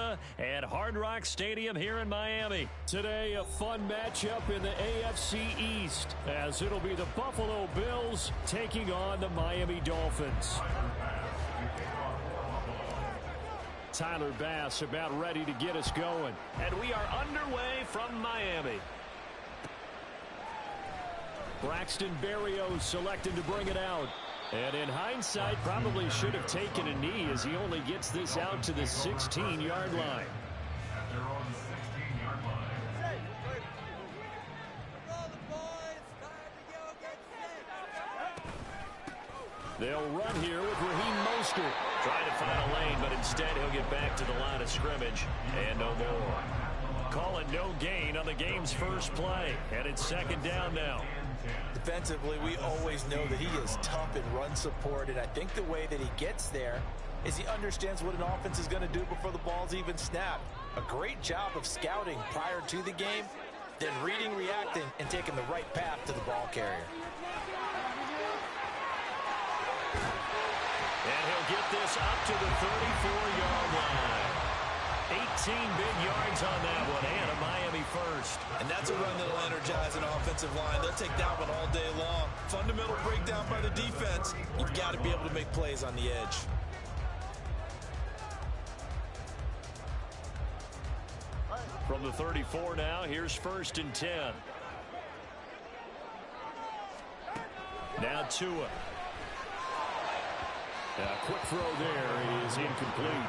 Florida at Hard Rock Stadium here in Miami. Today, a fun matchup in the AFC East, as it'll be the Buffalo Bills taking on the Miami Dolphins. Tyler Bass about ready to get us going. And we are underway from Miami. Braxton Berrios selected to bring it out. And in hindsight, probably should have taken a knee as he only gets this out to the 16-yard line. They'll run here with Raheem Mostert. Trying to find a lane, but instead he'll get back to the line of scrimmage. And no more. Call it no gain on the game's first play. And it's second down now. Defensively, we always know that he is tough in run support, and I think the way that he gets there is he understands what an offense is going to do before the ball's even snapped. A great job of scouting prior to the game, then reading, reacting, and taking the right path to the ball carrier. And he'll get this up to the 34-yard line. 18 big yards on that one, and a Miami first. And that's a run that'll energize an offensive line. They'll take that one all day long. Fundamental breakdown by the defense. You've got to be able to make plays on the edge. From the 34 now, here's 1st and 10. Now Tua. A quick throw there is incomplete.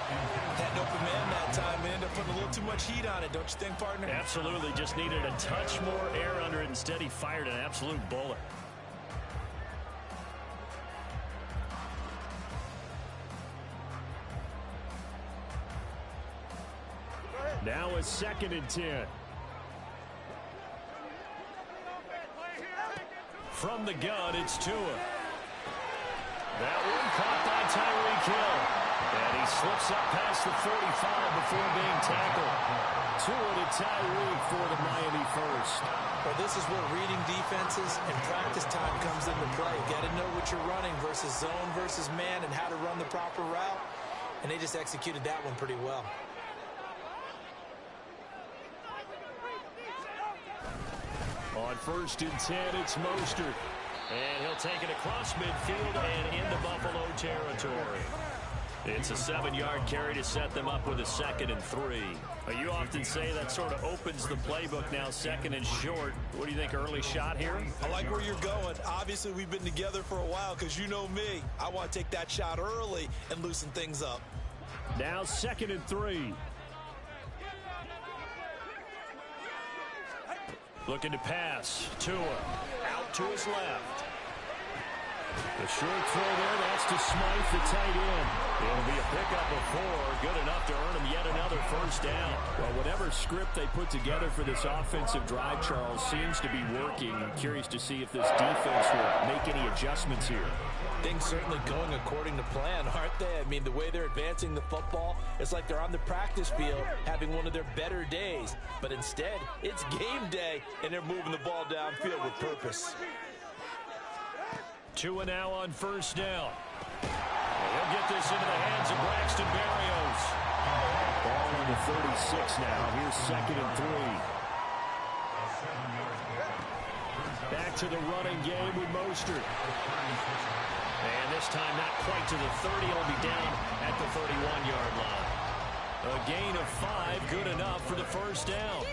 Had an open man that time, and ended up putting a little too much heat on it, don't you think, partner? Absolutely, just needed a touch more air under it. Instead, he fired an absolute bullet. Now a 2nd and 10. From the gun, it's Tua. That one caught by Tyreek Hill. And he slips up past the 45 before being tackled. Tua to Tyreek for the Miami first. Well, this is where reading defenses and practice time comes into play. You got to know what you're running versus zone versus man and how to run the proper route. And they just executed that one pretty well. On 1st and 10, it's Mostert. And he'll take it across midfield and into Buffalo territory. It's a 7-yard carry to set them up with a 2nd and 3. You often say that sort of opens the playbook now, 2nd and short. What do you think, early shot here? I like where you're going. Obviously, we've been together for a while because you know me. I want to take that shot early and loosen things up. Now 2nd and 3. Looking to pass. Tua out to his left. The short throw there, that's to Smythe, the tight end. It'll be a pickup of 4, good enough to earn him yet another first down. Well, whatever script they put together for this offensive drive, Charles, seems to be working. I'm curious to see if this defense will make any adjustments here. Things certainly going according to plan, aren't they? I mean, the way they're advancing the football, it's like they're on the practice field having one of their better days. But instead, it's game day, and they're moving the ball downfield with purpose. Tua now on 1st down. He'll get this into the hands of Braxton Berrios. Ball on the 36 now. Here's 2nd and 3. Back to the running game with Mostert. And this time not quite to the 30. It'll be down at the 31-yard line. A gain of 5, good enough for the first down.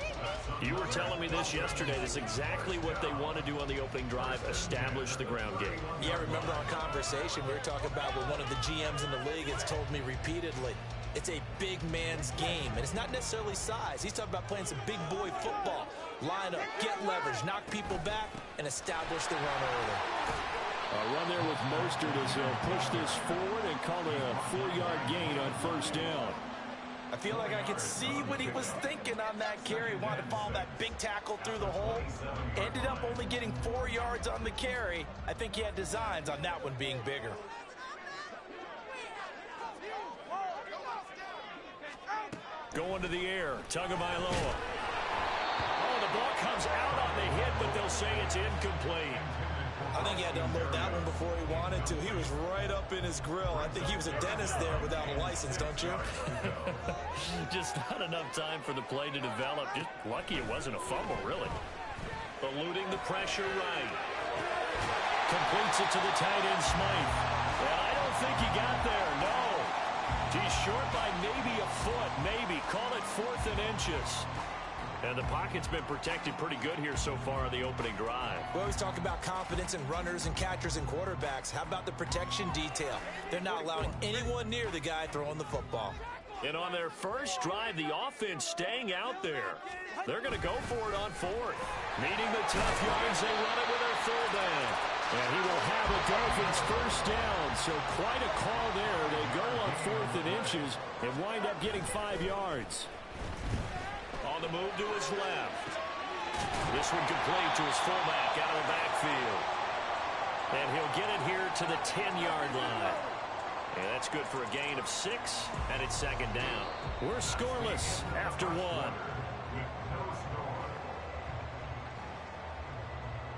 You were telling me this yesterday. This is exactly what they want to do on the opening drive, establish the ground game. Yeah, remember our conversation we were talking about with one of the GMs in the league has told me repeatedly, it's a big man's game, and it's not necessarily size. He's talking about playing some big boy football. Line up, get leverage, knock people back, and establish the run early. A run there with Mostert as he'll push this forward and call it a 4-yard gain on 1st down. I feel like I could see what he was thinking on that carry. Wanted to follow that big tackle through the hole. Ended up only getting 4 yards on the carry. I think he had designs on that one being bigger. Going to the air, Tagovailoa. Oh, the ball comes out on the hit, but they'll say it's incomplete. I think he had to unload that one before he wanted to. He was right up in his grill. I think he was a dentist there without a license, don't you? just not enough time for the play to develop. Just lucky it wasn't a fumble, really. Eluding the pressure right. Completes it to the tight end, Smythe. And I don't think he got there, no. He's short by maybe a foot, maybe. Call it 4th and inches. And the pocket's been protected pretty good here so far on the opening drive. We always talk about confidence in runners and catchers and quarterbacks. How about the protection detail? They're not allowing anyone near the guy throwing the football. And on their first drive, the offense staying out there. They're going to go for it on 4th. Needing the tough yards, they run it with their full down. And he will have a Dolphins first down. So quite a call there. They go on 4th and inches and wind up getting 5 yards. On the move to his left. This one complete to his fullback out of the backfield. And he'll get it here to the 10-yard line. And that's good for a gain of 6, and it's 2nd down. We're scoreless after 1.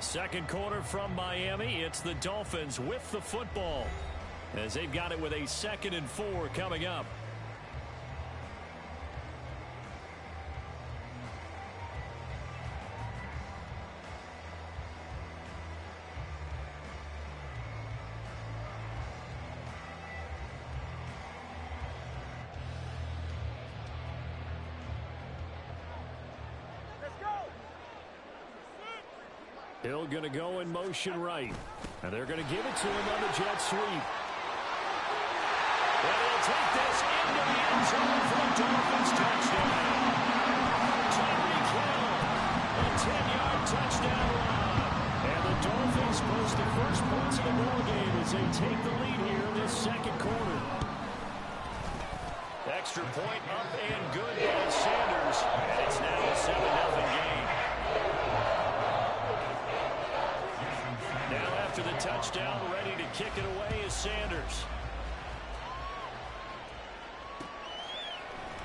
Second quarter from Miami. It's the Dolphins with the football as they've got it with a 2nd and 4 coming up. Hill going to go in motion right. And they're going to give it to him on the jet sweep. And he'll take this into the end zone for the Dolphins touchdown. Tyreek Hill, a 10-yard touchdown run. And the Dolphins post the first points of the ball game as they take the lead here in this second quarter. Extra point up and good by Sanders. And it's now a 7-0 game. Now after the touchdown, ready to kick it away is Sanders.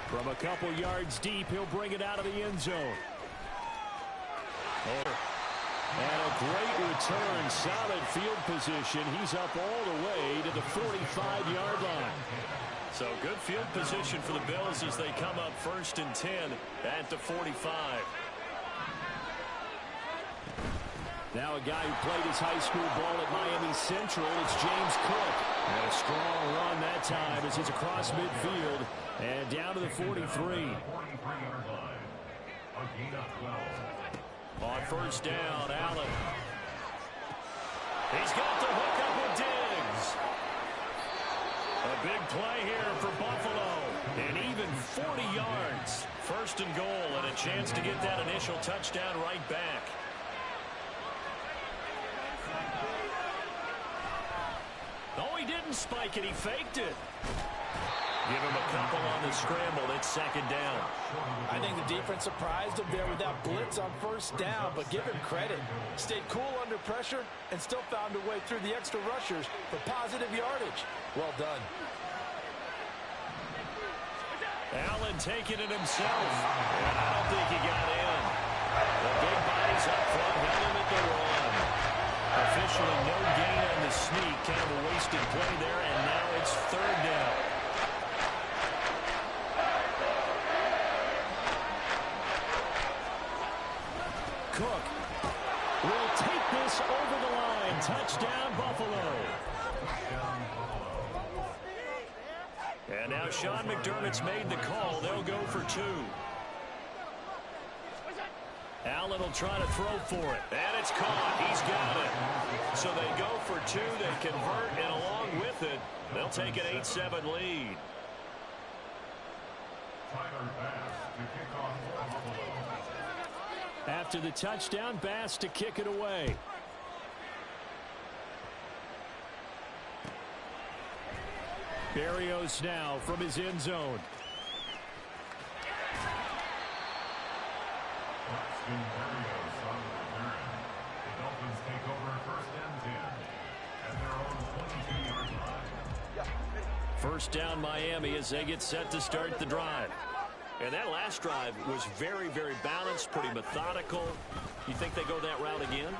From a couple yards deep, he'll bring it out of the end zone. And a great return, solid field position. He's up all the way to the 45-yard line. So good field position for the Bills as they come up 1st and 10 at the 45. Now a guy who played his high school ball at Miami Central, it's James Cook. And a strong run that time as he's across midfield and down to the 43. On 1st down, Allen. He's got the hook up with Diggs. A big play here for Buffalo. And even 40 yards. 1st and goal and a chance to get that initial touchdown right back. Oh, he didn't spike it. He faked it. Give him a couple on the scramble. It's 2nd down. I think the defense surprised him there with that blitz on 1st down, but give him credit. Stayed cool under pressure and still found a way through the extra rushers for positive yardage. Well done. Allen taking it himself. And I don't think he got in. The big bodies up front held him at the run. Officially no gain on the sneak. Kind of a wasted play there, and now it's 3rd down. Cook will take this over the line. Touchdown, Buffalo. And now Sean McDermott's made the call. They'll go for 2. Allen will try to throw for it. And it's caught. He's got it. So they go for 2. They convert, and along with it, they'll take an 8-7 lead. After the touchdown, Bass to kick it away. Berrios now from his end zone. First down Miami as they get set to start the drive. And that last drive was very, very balanced, pretty methodical. You think they go that route again?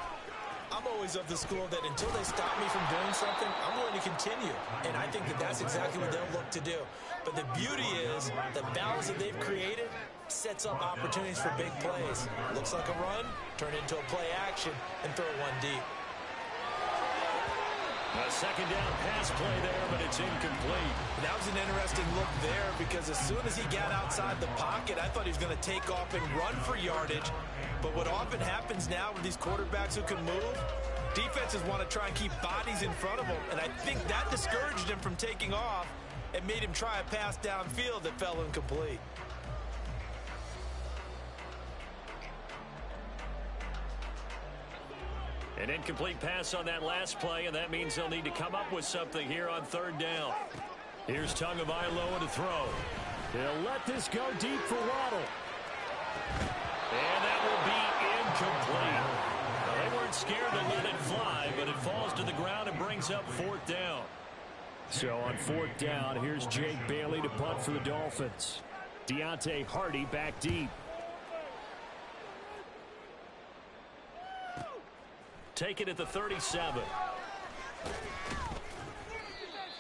I'm always of the school that until they stop me from doing something, I'm going to continue. And I think that that's exactly what they'll look to do. But the beauty is the balance that they've created sets up opportunities for big plays. Looks like a run, turn into a play action, and throw one deep. A second down pass play there, but it's incomplete. That was an interesting look there because as soon as he got outside the pocket, I thought he was going to take off and run for yardage. But what often happens now with these quarterbacks who can move, defenses want to try and keep bodies in front of them, and I think that discouraged him from taking off and made him try a pass downfield that fell incomplete. An incomplete pass on that last play, and that means they'll need to come up with something here on third down. Here's Tagovailoa to throw. He'll let this go deep for Waddle. And that will be incomplete. Well, they weren't scared to let it fly, but it falls to the ground and brings up fourth down. So on fourth down, here's Jake Bailey to punt for the Dolphins. Deontay Hardy back deep. Take it at the 37.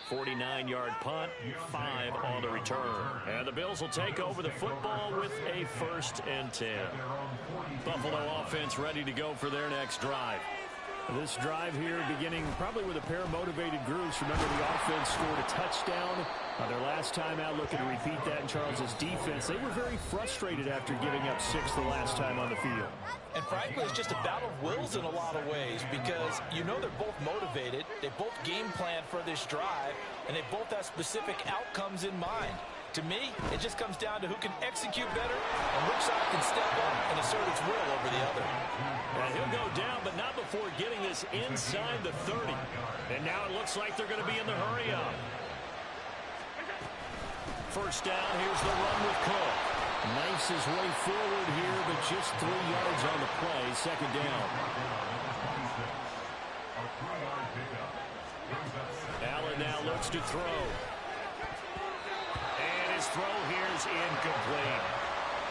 49-yard punt, 5 on the return. And the Bills will take over the football with a 1st and 10. Buffalo offense ready to go for their next drive. This drive here beginning probably with a pair of motivated groups. Remember, the offense scored a touchdown their last time out, looking to repeat that in Charles's defense. They were very frustrated after giving up 6 the last time on the field. And frankly, it's just a battle of wills in a lot of ways because you know they're both motivated, they both game plan for this drive, and they both have specific outcomes in mind. To me, it just comes down to who can execute better and which side can step up and assert its will over the other. And he'll go down, but not before getting this inside the 30. And now it looks like they're going to be in the hurry-up. First down, here's the run with Cook. Knifes his way forward here, but just 3 yards on the play. Second down. Allen now looks to throw. And his throw here is incomplete.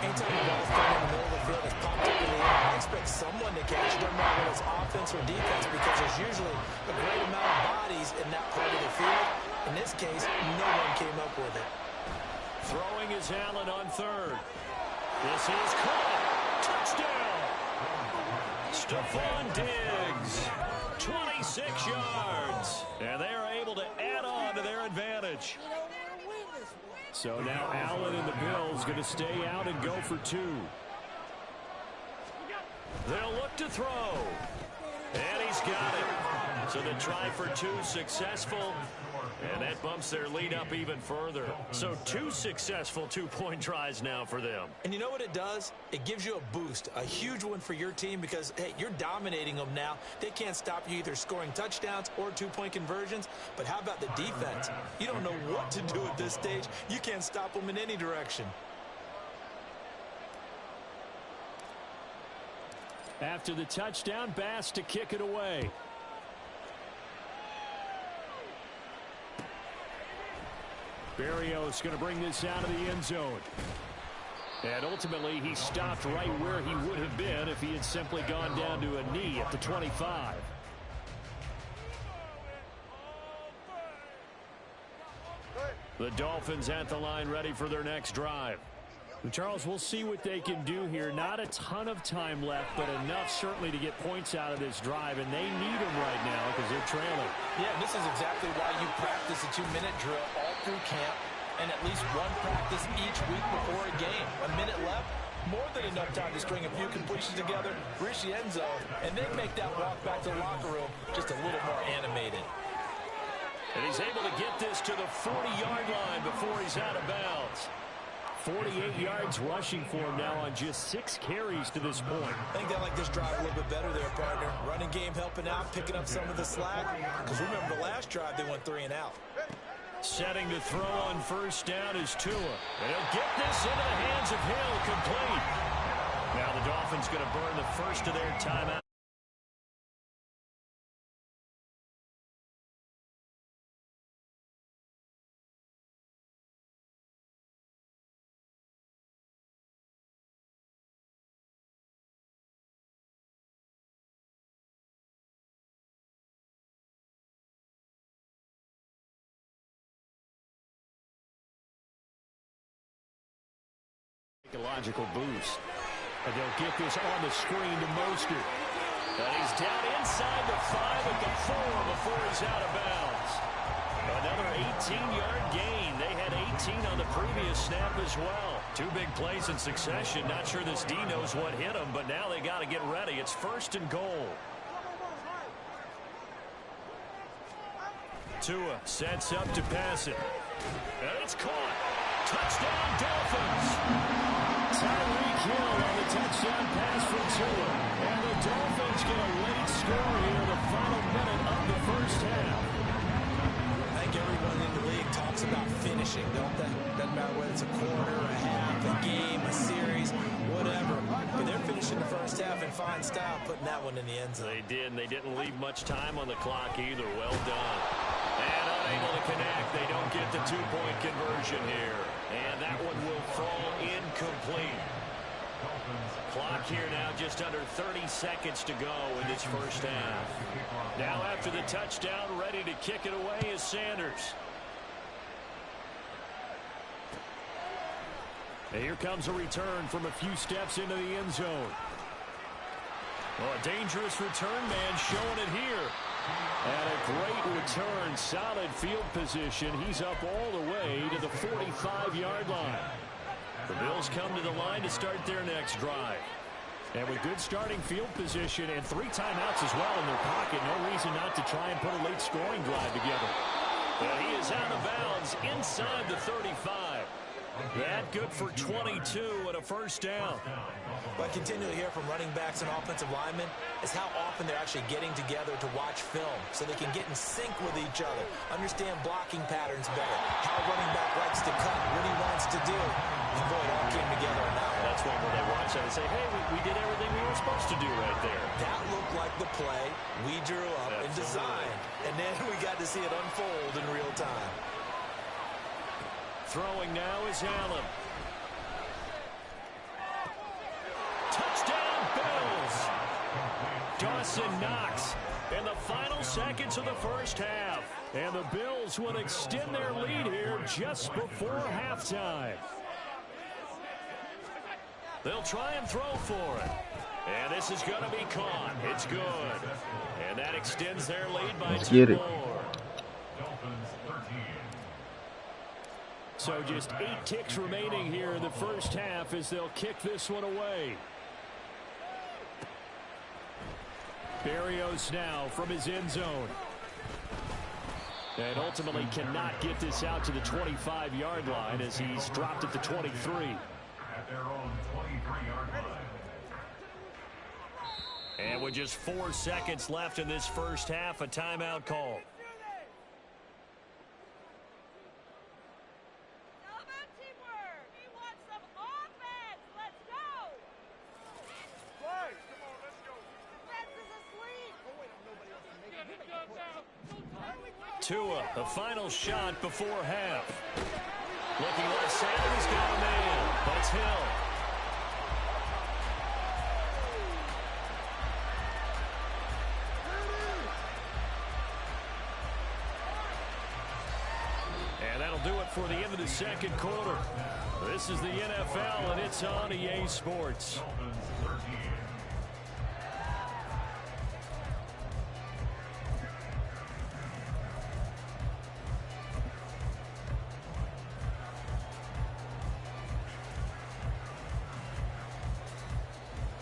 Anytime the ball's thrown in the middle of the field, it's popped up in the air. I expect someone to catch it, no matter whether it's offense or defense, because there's usually a great amount of bodies in that part of the field. In this case, no one came up with it. Throwing is Allen on third. This is caught. Touchdown. Stephon Diggs. 26 yards. And they are able to add on to their advantage. So now Allen and the Bills going to stay out and go for 2. They'll look to throw. And he's got it. So the try for 2 successful. And that bumps their lead up even further. So 2 successful 2-point tries now for them. And you know what it does? It gives you a boost, a huge one for your team because, hey, you're dominating them now. They can't stop you either scoring touchdowns or 2-point conversions. But how about the defense? You don't know what to do at this stage. You can't stop them in any direction. After the touchdown, Bass to kick it away. Berrios going to bring this out of the end zone. And ultimately, he stopped right where he would have been if he had simply gone down to a knee at the 25. The Dolphins at the line ready for their next drive. And Charles, we'll see what they can do here. Not a ton of time left, but enough certainly to get points out of this drive, and they need them right now because they're trailing. Yeah, this is exactly why you practice a 2-minute drill all through camp and at least one practice each week before a game. A minute left, more than enough time to string a few completions together, reach the end zone, and then make that walk back to the locker room just a little more animated. And he's able to get this to the 40-yard line before he's out of bounds. 48 yards rushing for him now on just 6 carries to this point. I think they like this drive a little bit better there, partner. Running game helping out, picking up some of the slack. Because remember, the last drive, they went 3 and out. Setting to throw on first down is Tua. And he'll get this into the hands of Hill, complete. Now the Dolphins going to burn the first of their timeout. Logical boost. And they'll get this on the screen to Mostert. And he's down inside the 5 at the 4 before he's out of bounds. Another 18-yard gain. They had 18 on the previous snap as well. 2 big plays in succession. Not sure this D knows what hit him, but now they got to get ready. It's 1st and goal. Tua sets up to pass it. And it's caught. Touchdown, Dolphins. Tyreek Hill on the touchdown pass from Tua. And the Dolphins get a late score here in the final minute of the first half. I think everyone in the league talks about finishing, don't they? Doesn't matter whether it's a quarter, a half, a game, a series, whatever. But they're finishing the first half in fine style, putting that one in the end zone. They did, and they didn't leave much time on the clock either. Well done. And unable to connect. They don't get the 2-point conversion here. And that one will fall incomplete. Clock here now just under 30 seconds to go in this first half. Now after the touchdown, ready to kick it away is Sanders. And here comes a return from a few steps into the end zone. Well, a dangerous return man showing it here. And a great return, solid field position. He's up all the way to the 45-yard line. The Bills come to the line to start their next drive. And with good starting field position and 3 timeouts as well in their pocket, no reason not to try and put a late scoring drive together. And he is out of bounds inside the 35. That good for 22 and a first down. What I continue to hear from running backs and offensive linemen is how often they're actually getting together to watch film so they can get in sync with each other, understand blocking patterns better, how a running back likes to cut, what he wants to do. And boy, it all came together on that one. That's when they watch that and say, hey, we did everything we were supposed to do right there. That looked like the play we drew up and designed. And then we got to see it unfold in real time. Throwing now is Allen. Touchdown, Bills. Dawson Knox in the final seconds of the first half. And the Bills will extend their lead here just before halftime. They'll try and throw for it. And this is going to be caught. It's good. And that extends their lead by 2 more. So just 8 kicks remaining here in the first half as they'll kick this one away. Berrios now from his end zone. And ultimately cannot get this out to the 25-yard line as he's dropped at the 23. At their own 23-yard line. And with just 4 seconds left in this first half, a timeout call. Tua, the final shot before half. Looking like Sanders got a man. That's Hill. And that'll do it for the end of the second quarter. This is the NFL, and it's on EA Sports.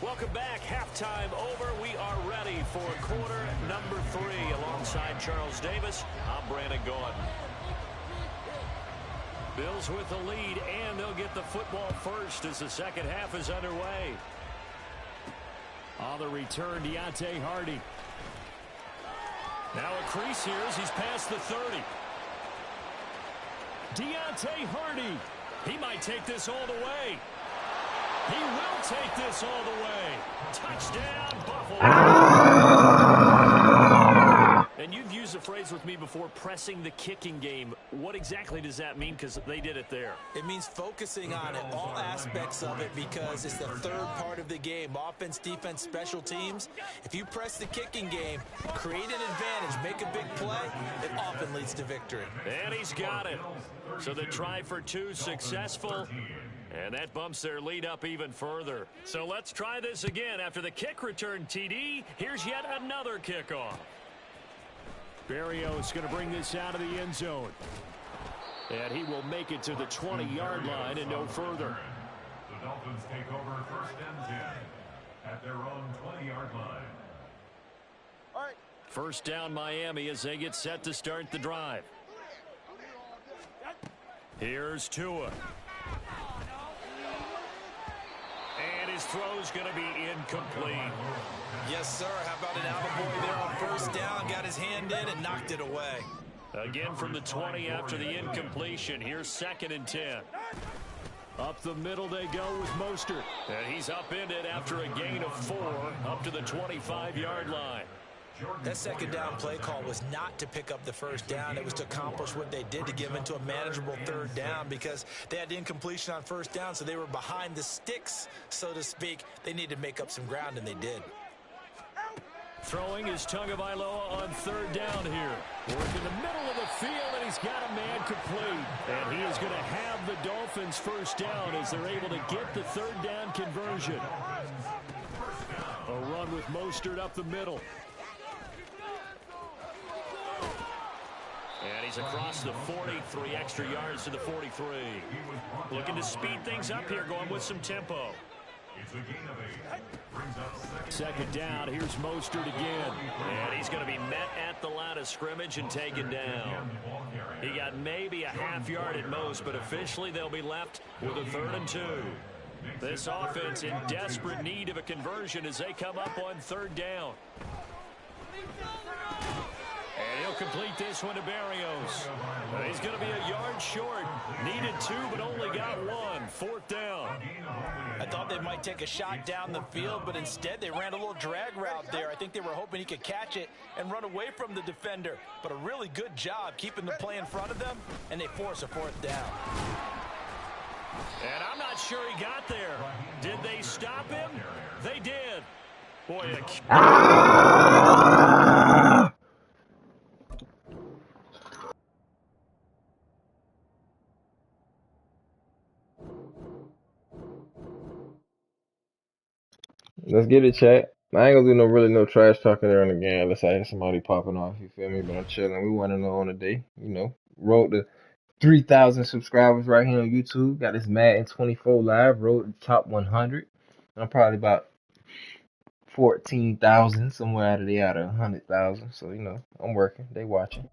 Welcome back. Halftime over. We are ready for quarter number 3. Alongside Charles Davis, I'm Brandon Gordon. Bills with the lead, and they'll get the football first as the second half is underway. On the return, Deontay Hardy. Now a crease here as he's past the 30. Deontay Hardy. He might take this all the way. He will take this all the way. Touchdown, Buffalo. And you've used the phrase with me before, pressing the kicking game. What exactly does that mean? Because they did it there. It means focusing on it, all aspects of it, because it's the third part of the game. Offense, defense, special teams. If you press the kicking game, create an advantage, make a big play, it often leads to victory. And he's got it. So the try for 2 successful. And that bumps their lead up even further. So let's try this again. After the kick return TD, here's yet another kickoff. Barrios going to bring this out of the end zone. And he will make it to the 20-yard line and no further. The Dolphins take over 1st and 10 at their own 20-yard line. First down Miami as they get set to start the drive. Here's Tua. And his throw's going to be incomplete. Yes, sir. How about an attaboy there on 1st down? Got his hand in and knocked it away. Again from the 20 after the incompletion. Here's 2nd and 10. Up the middle they go with Mostert. And he's upended after a gain of 4 up to the 25-yard line. That 2nd down play call was not to pick up the 1st down. It was to accomplish what they did, to give into a manageable 3rd down, because they had the incompletion on 1st down, so they were behind the sticks, so to speak. They needed to make up some ground, and they did. Throwing is Tagovailoa on 3rd down here. Work in the middle of the field, and he's got a man complete. And he is going to have the Dolphins 1st down as they're able to get the 3rd down conversion. A run with Mostert up the middle. And he's across the 43 extra yards to the 43. Looking to speed things up here, going with some tempo. It's a gain of 8. Brings up 2nd down. Here's Mostert again. And he's going to be met at the line of scrimmage and taken down. He got maybe a half yard at most, but officially they'll be left with a 3rd and 2. This offense in desperate need of a conversion as they come up on 3rd down. And he'll complete this one to Barrios. He's going to be a yard short. Needed 2, but only got 1. 4th down. I thought they might take a shot down the field, but instead they ran a little drag route there. I think they were hoping he could catch it and run away from the defender. But a really good job keeping the play in front of them, and they force a 4th down. And I'm not sure he got there. Did they stop him? They did. Boy, Let's get it, chat. I ain't gonna do no trash talking during the game unless I hear somebody popping off, you feel me? But I'm chilling. We want to know on the day, you know. Road to 3,000 subscribers right here on YouTube. Got this Madden 24 live. Road to top 100. I'm probably about 14,000, somewhere out of 100,000. So, you know, I'm working. They watching.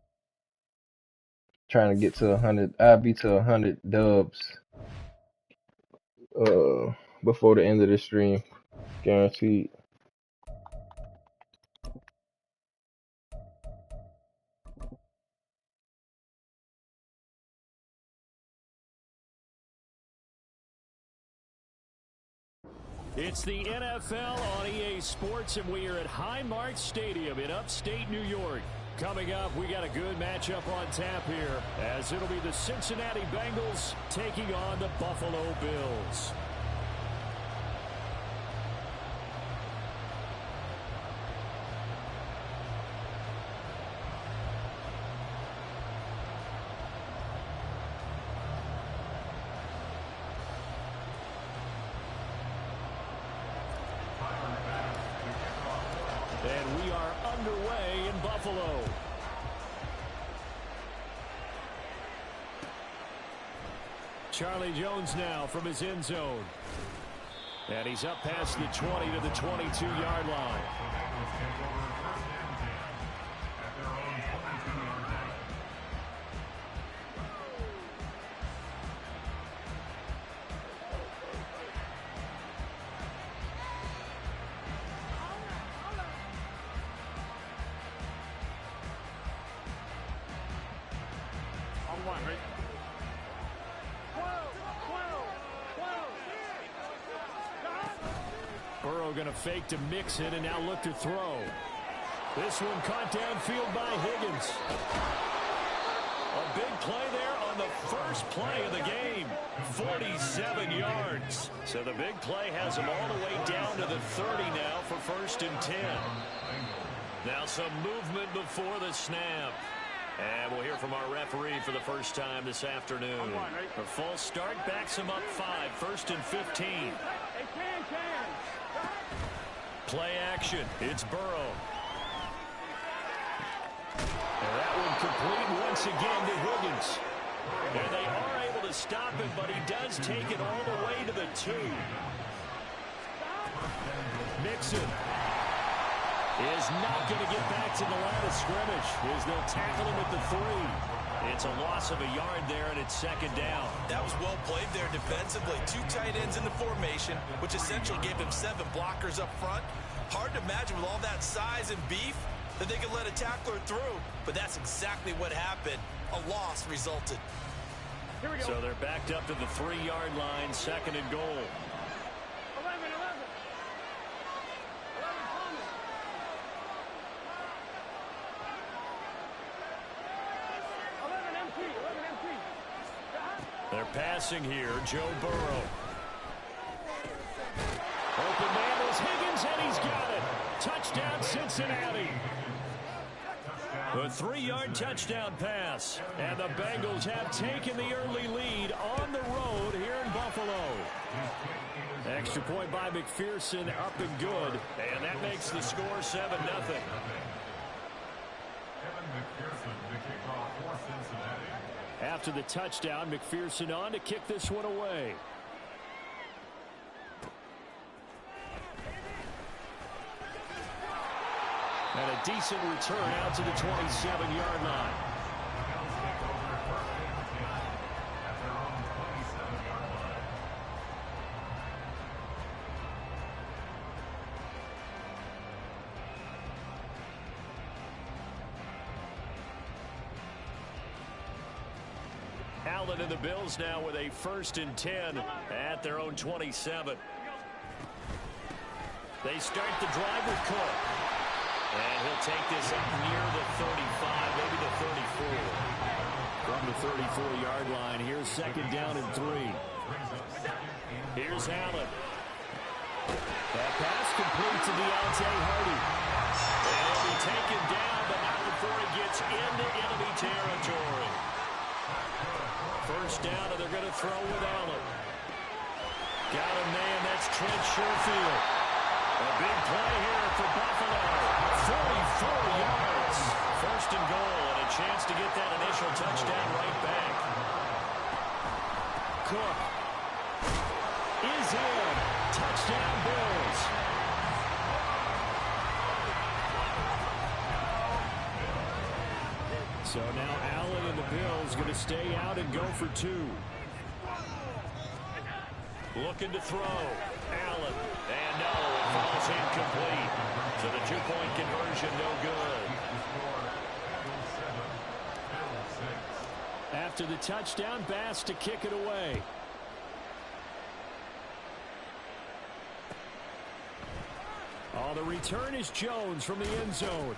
Trying to get to 100. I'll be to 100 dubs before the end of the stream. Guaranteed. It's the NFL on EA Sports, and we are at Highmark Stadium in upstate New York. Coming up, we got a good matchup on tap here, as it'll be the Cincinnati Bengals taking on the Buffalo Bills. And we are underway in Buffalo. Charlie Jones now from his end zone. And he's up past the 20 to the 22-yard line. Burrow going to fake to mix it and now look to throw. This one caught downfield by Higgins. A big play there on the first play of the game. 47 yards. So the big play has him all the way down to the 30 now for 1st and 10. Now some movement before the snap. And we'll hear from our referee for the first time this afternoon. A false start backs him up 5, 1st and 15. Play action. It's Burrow. And that one complete once again to Higgins. And they are able to stop him, but he does take it all the way to the 2. Mixon is not going to get back to the line of scrimmage as they'll tackle him at the 3. It's a loss of a yard there, and it's 2nd down. That was well played there defensively. 2 tight ends in the formation, which essentially gave him 7 blockers up front. Hard to imagine with all that size and beef that they could let a tackler through, but that's exactly what happened. A loss resulted. Here we go. So they're backed up to the 3-yard line, 2nd and goal. 11. 11 empty. They're passing here. Joe Burrow. Open man is Higgins, and he's got it. Touchdown, Cincinnati. A 3-yard touchdown pass. And the Bengals have taken the early lead on the road here in Buffalo. Extra point by McPherson, up and good. And that makes the score 7-0. After the touchdown, McPherson on to kick this one away. And a decent return out to the 27-yard line. Allen and the Bills now with a 1st and 10 at their own 27. They start the drive with Cook. And he'll take this up near the 35, maybe the 34. From the 34-yard line, here's 2nd down and 3. Here's Allen. That pass complete to Deontay Hardy. And he'll be taken down, but not before he gets into enemy territory. 1st down, and they're going to throw with Allen. Got a man, that's Trent Sherfield. A big play here for Buffalo. 44 yards. 1st and goal, and a chance to get that initial touchdown right back. Cook is in. Touchdown, Bills. So now Allen and the Bills going to stay out and go for 2. Looking to throw. Allen. And no, it falls incomplete. So the 2-point conversion no good. After the touchdown, Bass to kick it away. Oh, the return is Jones from the end zone.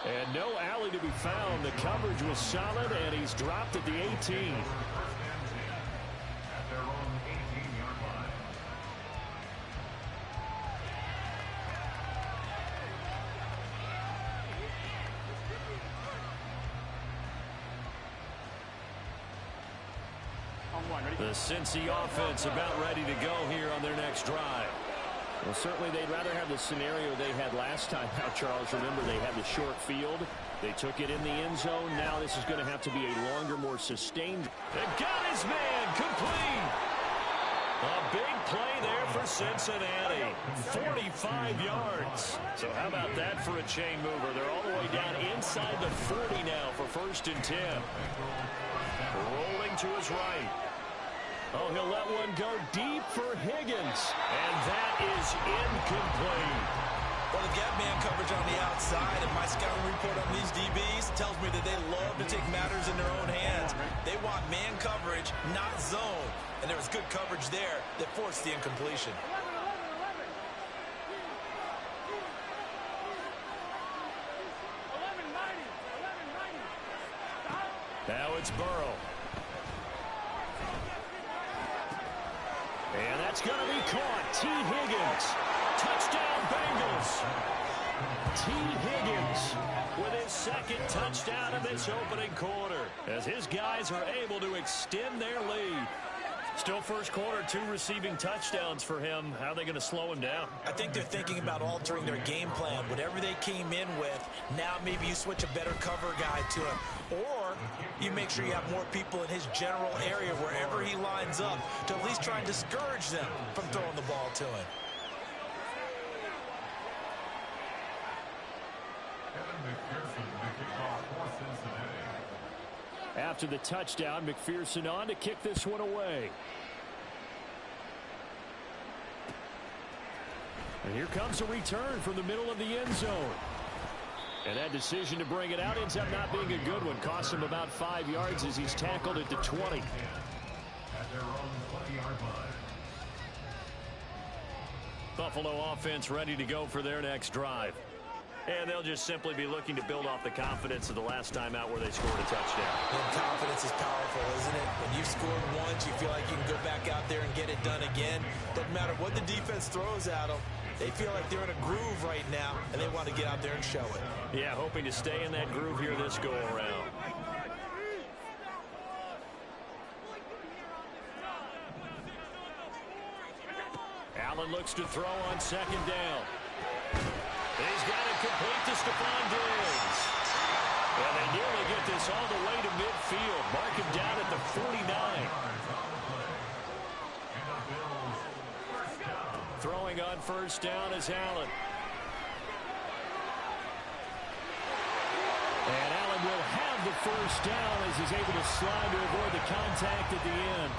And no alley to be found. The coverage was solid, and he's dropped at the 18. The Cincy offense about ready to go here on their next drive. Well, certainly they'd rather have the scenario they had last time out, Charles. Remember, they had the short field. They took it in the end zone. Now this is going to have to be a longer, more sustained. They got his man complete. A big play there for Cincinnati. 45 yards. So how about that for a chain mover? They're all the way down inside the 40 now for 1st and 10. Rolling to his right. Oh, he'll let one go deep for Higgins. And that is incomplete. Well, they've got man coverage on the outside, and my scouting report on these DBs tells me that they love to take matters in their own hands. They want man coverage, not zone. And there was good coverage there that forced the incompletion. Now it's Burrow. And that's going to be caught. T. Higgins. Touchdown, Bengals. T. Higgins with his second touchdown in this opening quarter, as his guys are able to extend their lead. Still first quarter, 2 receiving touchdowns for him. How are they going to slow him down? I think they're thinking about altering their game plan. Whatever they came in with, now maybe you switch a better cover guy to him. Or you make sure you have more people in his general area wherever he lines up to at least try and discourage them from throwing the ball to him. After the touchdown, McPherson on to kick this one away. And here comes a return from the middle of the end zone. And that decision to bring it out ends up not being a good one. Costs him about 5 yards as he's tackled at the 20. At their own 20-yard line. Buffalo offense ready to go for their next drive. And they'll just simply be looking to build off the confidence of the last time out where they scored a touchdown. And confidence is powerful, isn't it? When you've scored once, you feel like you can go back out there and get it done again. Doesn't matter what the defense throws at them. They feel like they're in a groove right now, and they want to get out there and show it. Yeah, hoping to stay in that groove here this go-around. Allen looks to throw on second down. He's got it complete to Stephon Diggs. And they nearly get this all the way to midfield. Mark him down at the 49. Throwing on first down is Allen. And Allen will have the first down as he's able to slide to avoid the contact at the end.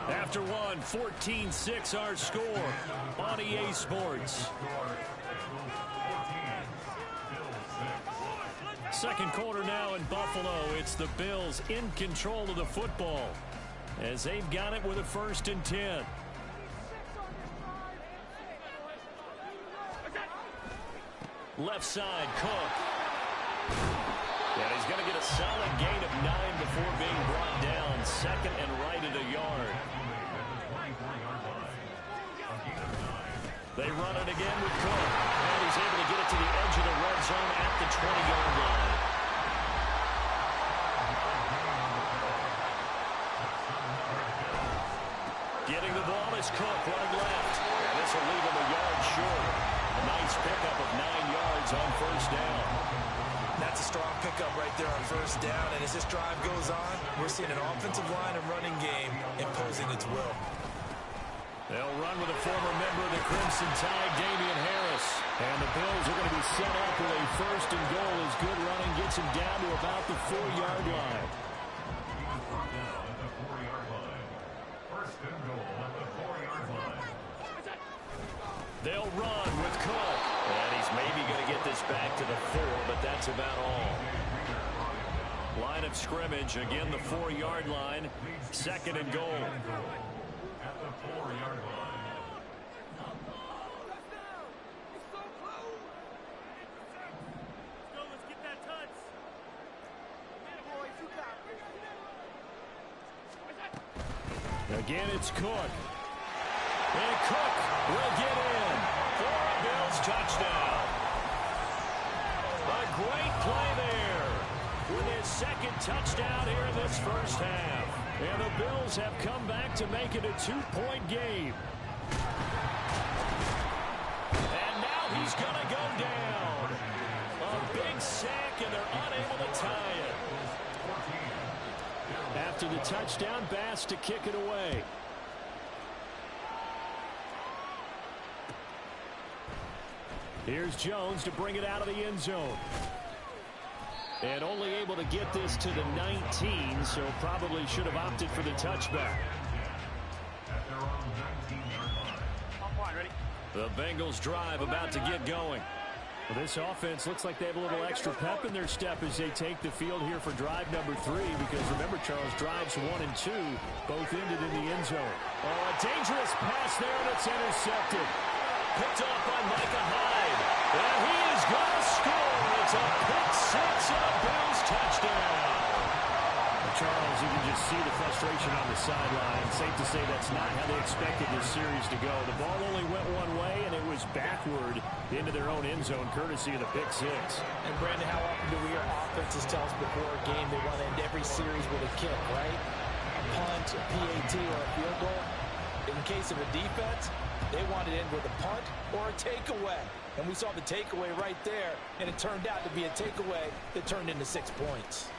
After one, 14-6 our score on EA Sports. Second quarter now in Buffalo. It's the Bills in control of the football as they've got it with a 1st and 10. Left side, Cook. And he's going to get a solid gain of 9 before being brought down. 2nd and right at a yard. They run it again with Cook. And he's able to get it to the edge of the red zone at the 20-yard line. Getting the ball is Cook, run left. And this will leave him a yard short. A nice pickup of 9 yards on first down. That's a strong pickup right there on first down. And as this drive goes on, we're seeing an offensive line and running game imposing its will. They'll run with a former member of the Crimson Tide, Damian Harris. And the Bills are going to be set up with a 1st and goal as good running gets him down to about the 4-yard line. They'll run with Cook. And he's maybe going to get this back to the 4, but that's about all. Line of scrimmage, again the 4-yard line. 2nd and goal. At the 4-yard line. Let's get that touch. Again, it's Cook. And Cook will get in for a Bills touchdown. A great play there with his 2nd touchdown here in this first half. And the Bills have come back to make it a 2-point game. And now he's going to go down. A big sack, and they're unable to tie it. After the touchdown, Bass to kick it away. Here's Jones to bring it out of the end zone. And only able to get this to the 19, so probably should have opted for the touchback. The Bengals drive about to get going. Well, this offense looks like they have a little extra pep in their step as they take the field here for drive number 3, because remember, Charles, drives 1 and 2 both ended in the end zone. Oh, a dangerous pass there, and it's intercepted. Picked off by Micah Hyde. And he is going to score. It's a pick 6 and a Bills touchdown. Charles, you can just see the frustration on the sideline. Safe to say that's not how they expected this series to go. The ball only went one way, and it was backward into their own end zone, courtesy of the pick six. And, Brandon, how often do we hear offenses tell us before a game they want to end every series with a kick, right? A punt, a PAT, or a field goal. In case of a defense, they want to end with a punt or a takeaway. And we saw the takeaway right there, and it turned out to be a takeaway that turned into 6 points.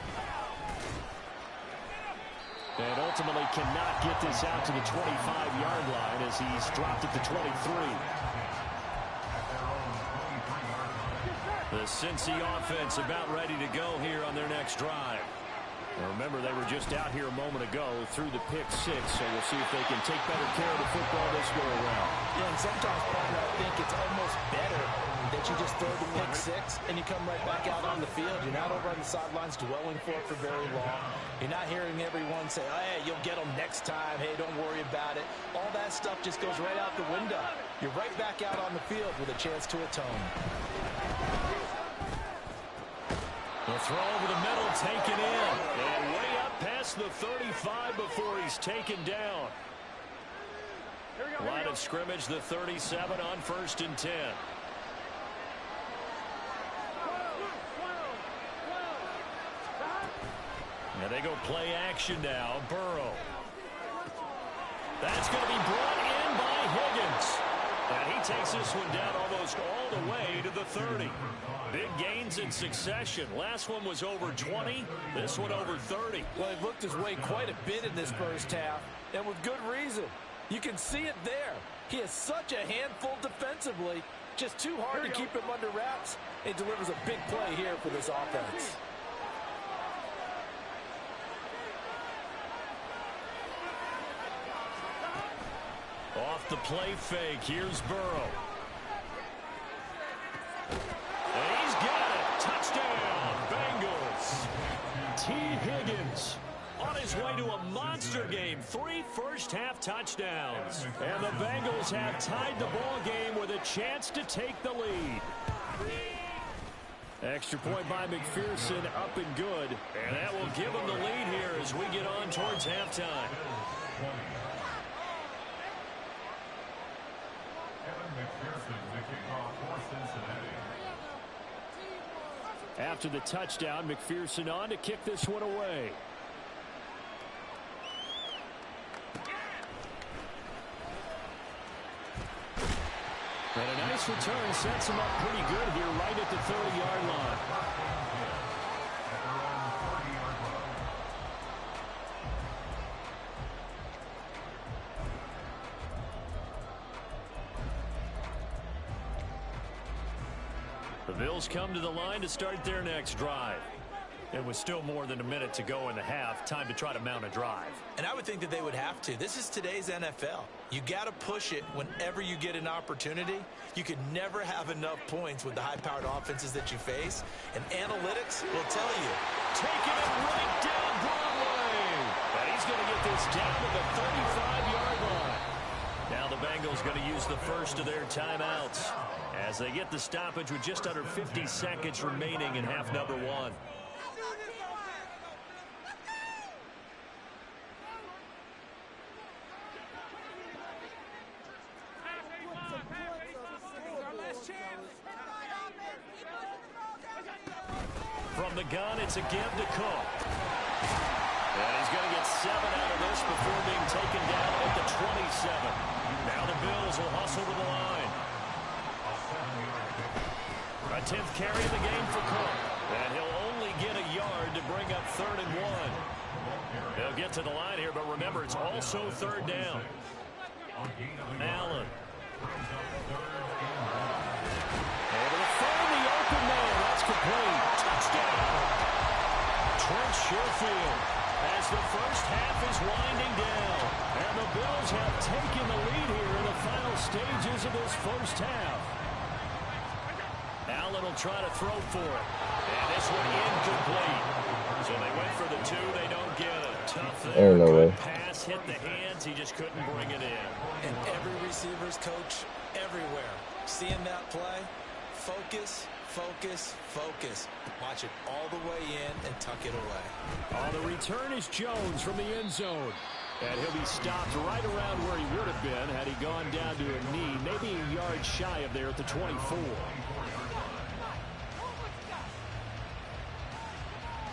And ultimately cannot get this out to the 25-yard line as he's dropped it to 23. The Cincy offense about ready to go here on their next drive. Now remember, they were just out here a moment ago through the pick six, so we'll see if they can take better care of the football this go around. Yeah, and sometimes, partner, I think it's almost better that you just throw the pick six and you come right back out on the field. You're not over on the sidelines dwelling for it for very long. You're not hearing everyone say, oh, hey, you'll get them next time. Hey, don't worry about it. All that stuff just goes right out the window. You're right back out on the field with a chance to atone. The throw over the middle, taken in. And way up past the 35 before he's taken down. Line of scrimmage, the 37 on 1st and 10. And they go play action now. Burrow. That's going to be brought in by Higgins. And he takes this one down almost all the way to the 30. Big gains in succession. Last one was over 20. This one over 30. Well, he looked his way quite a bit in this first half, and with good reason. You can see it there. He has such a handful defensively. Just too hard to keep him under wraps. He delivers a big play here for this offense. Off the play fake. Here's Burrow. And he's got it. Touchdown, Bengals. T. Higgins on his way to a monster game. 3 first-half touchdowns. And the Bengals have tied the ball game with a chance to take the lead. Extra point by McPherson, up and good. And that will give them the lead here as we get on towards halftime. After the touchdown, McPherson on to kick this one away. And a nice return sets him up pretty good here right at the 30-yard line. The Bills come to the line to start their next drive. It was still more than a minute to go in the half. Time to try to mount a drive. And I would think that they would have to. This is today's NFL. You got to push it whenever you get an opportunity. You could never have enough points with the high-powered offenses that you face. And analytics will tell you. Taking it right down Broadway. And he's going to get this down to the 35-yard line. Now the Bengals going to use the first of their timeouts as they get the stoppage with just under 50 seconds remaining in half number 1. From the gun, it's a give to Cook. And he's going to get 7 out of this before being taken down at the 27. Now the Bills will hustle to the line. A 10th carry of the game for Cook. And he'll only get a yard to bring up 3rd and 1. He'll get to the line here, but remember, it's also 3rd down. Allen. Able to find the open man. That's complete. Touchdown. Trent Sherfield as the first half is winding down. And the Bills have taken the lead here in the final stages of this first half. Allen will try to throw for it. And this one incomplete. So they went for the 2. They don't get it. Tough there. No way. Pass hit the hands. He just couldn't bring it in. And every receiver's coach everywhere. Seeing that play, focus, focus, focus. Watch it all the way in and tuck it away. On the return is Jones from the end zone. And he'll be stopped right around where he would have been had he gone down to a knee, maybe a yard shy of there at the 24.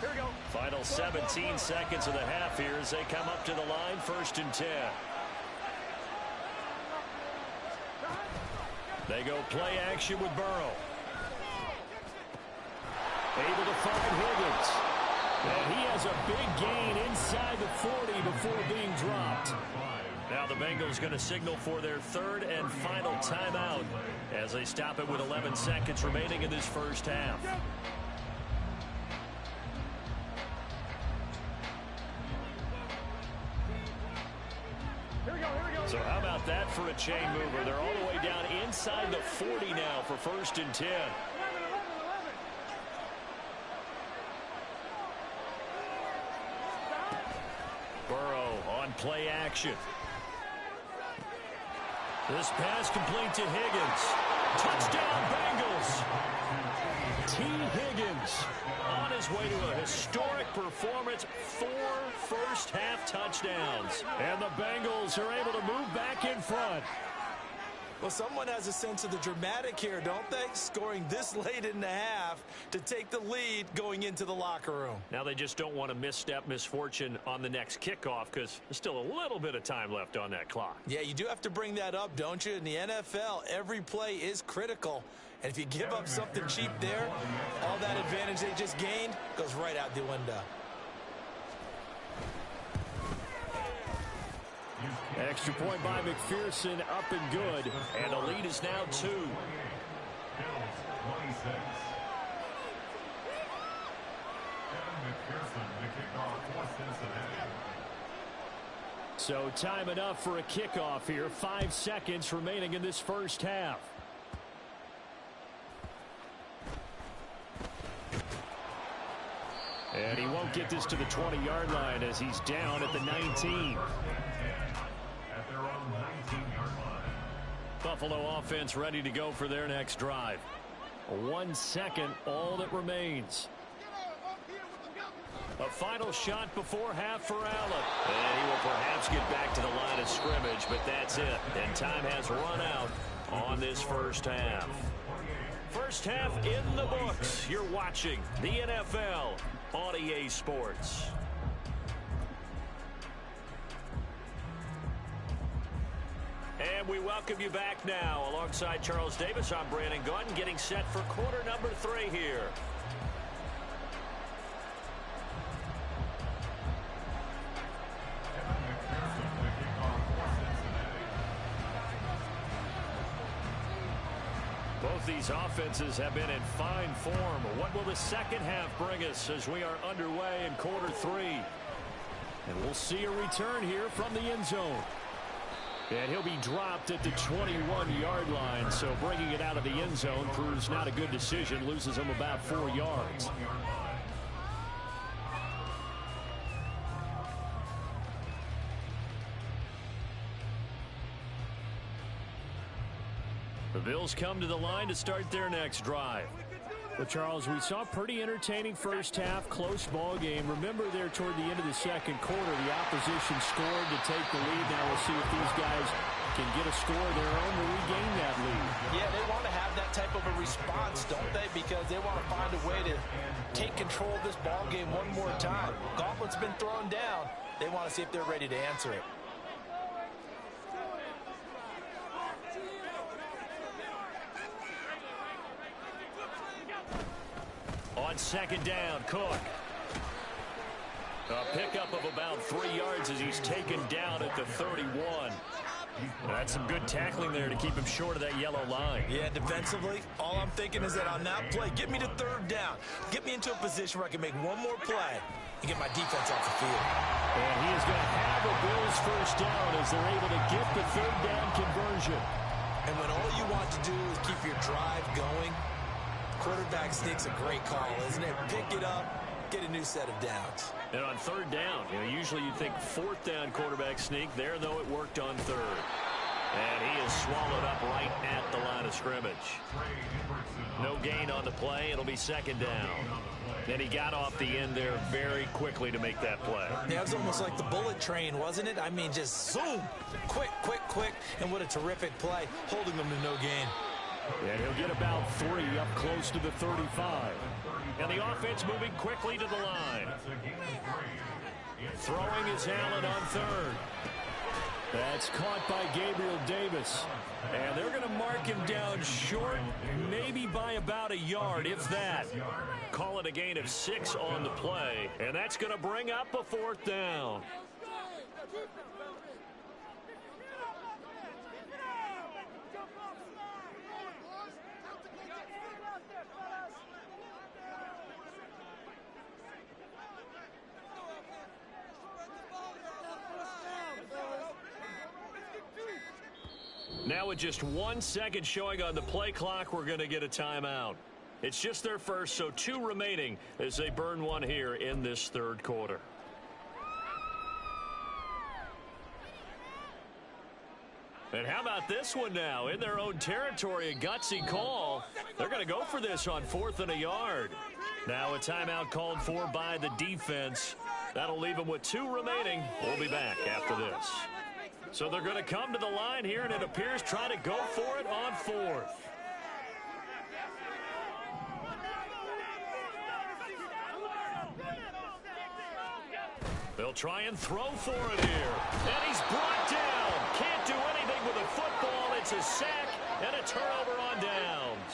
Here we go. Final 17 seconds of the half here as they come up to the line, 1st and 10. They go play action with Burrow. Able to find Higgins. And he has a big gain inside the 40 before being dropped. Now the Bengals going to signal for their 3rd and final timeout as they stop it with 11 seconds remaining in this first half. So how about that for a chain mover? They're all the way down inside the 40 now for 1st and 10. Burrow on play action. This pass complete to Higgins. Touchdown Bengals. T. Higgins on his way to a historic performance. 4 first-half touchdowns. And the Bengals are able to move back in front. Well, someone has a sense of the dramatic here, don't they? Scoring this late in the half to take the lead going into the locker room. Now they just don't want to misstep misfortune on the next kickoff because there's still a little bit of time left on that clock. Yeah, you do have to bring that up, don't you? In the NFL, every play is critical. And if you give up something cheap there, all that advantage they just gained goes right out the window. Extra point by McPherson, up and good. And the lead is now 2. Bills 26. Kevin McPherson, the kickoff for Cincinnati. So time enough for a kickoff here. 5 seconds remaining in this first half. And he won't get this to the 20-yard line as he's down at the 19. At their own 19-yard line. Buffalo offense ready to go for their next drive. 1 second, all that remains. A final shot before half for Allen. And he will perhaps get back to the line of scrimmage, but that's it. And time has run out on this first half. First half in the books. You're watching the NFL on EA Sports. And we welcome you back now. Alongside Charles Davis, I'm Brandon Gunn, getting set for quarter number 3 here. Both these offenses have been in fine form. What will the second half bring us as we are underway in quarter 3? And we'll see a return here from the end zone. And he'll be dropped at the 21-yard line, so bringing it out of the end zone proves not a good decision, loses him about 4 yards. The Bills come to the line to start their next drive. Well, Charles, we saw a pretty entertaining first half, close ball game. Remember there toward the end of the second quarter, the opposition scored to take the lead. Now we'll see if these guys can get a score of their own to regain that lead. Yeah, they want to have that type of a response, don't they? Because they want to find a way to take control of this ball game one more time. Gauntlet's been thrown down. They want to see if they're ready to answer it. On second down, Cook. A pickup of about 3 yards as he's taken down at the 31. That's some good tackling there to keep him short of that yellow line. Yeah, defensively, all I'm thinking is that on that play, get me to third down. Get me into a position where I can make one more play and get my defense off the field. And he is going to have a Bills first down as they're able to get the third down conversion. And when all you want to do is keep your drive going, quarterback sneak's a great call, isn't it? Pick it up, get a new set of downs. And on third down, usually you'd think fourth down quarterback sneak. There, though, it worked on third. And he is swallowed up right at the line of scrimmage. No gain on the play. It'll be second down. And he got off the end there very quickly to make that play. Yeah, it was almost like the bullet train, wasn't it? I mean, just zoom. Quick, quick, quick. And what a terrific play, holding them to no gain. And he'll get about 3 up close to the 35. And the offense moving quickly to the line. Throwing is Allen on third. That's caught by Gabriel Davis. And they're going to mark him down short, maybe by about a yard, if that. Call it a gain of 6 on the play. And that's going to bring up a 4th down. Now with just 1 second showing on the play clock, we're going to get a timeout. It's just their first, so 2 remaining as they burn one here in this 3rd quarter. And how about this one now? In their own territory, a gutsy call. They're going to go for this on 4th and a yard. Now a timeout called for by the defense. That'll leave them with 2 remaining. We'll be back after this. So they're going to come to the line here, and it appears try to go for it on 4th. They'll try and throw for it here. And he's brought down. Can't do anything with a football. It's a sack and a turnover on downs.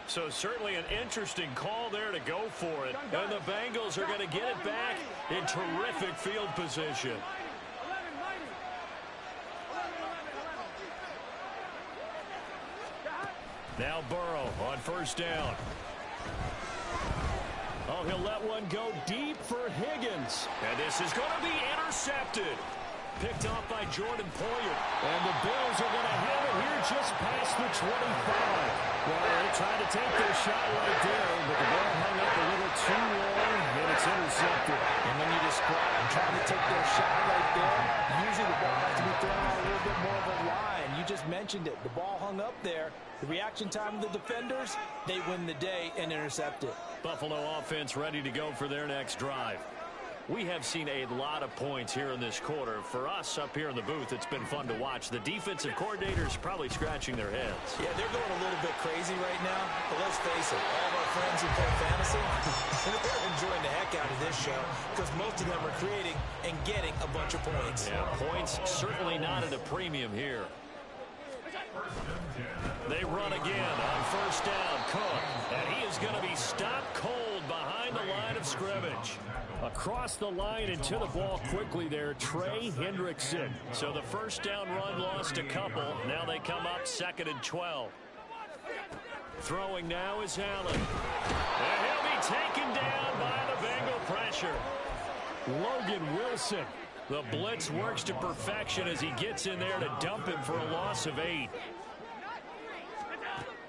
So certainly an interesting call there to go for it. And the Bengals are going to get it back in terrific field position. Now Burrow on 1st down. Oh, he'll let one go deep for Higgins. And this is going to be intercepted. Picked off by Jordan Poyer. And the Bills are going to have it here just past the 25. Well, they're trying to take their shot right there, but the ball hung up a little too long, and it's intercepted. And when you describe trying to take their shot right there, usually the ball has to be thrown out a little bit more of a line. You just mentioned it. The ball hung up there. The reaction time of the defenders, they win the day and intercept it. Buffalo offense ready to go for their next drive. We have seen a lot of points here in this quarter. For us up here in the booth, it's been fun to watch. The defensive coordinators probably scratching their heads. Yeah, they're going a little bit crazy right now. But let's face it, all of our friends who play fantasy, they're enjoying the heck out of this show because most of them are creating and getting a bunch of points. Yeah, points certainly not at a premium here. They run again on 1st down. Cook, and he is going to be stopped cold behind the line of scrimmage. Across the line and to the ball quickly there, Trey Hendrickson. So the 1st down run lost a couple. Now they come up 2nd and 12. Throwing now is Allen. And he'll be taken down by the Bengal pressure. Logan Wilson. The blitz works to perfection as he gets in there to dump him for a loss of 8.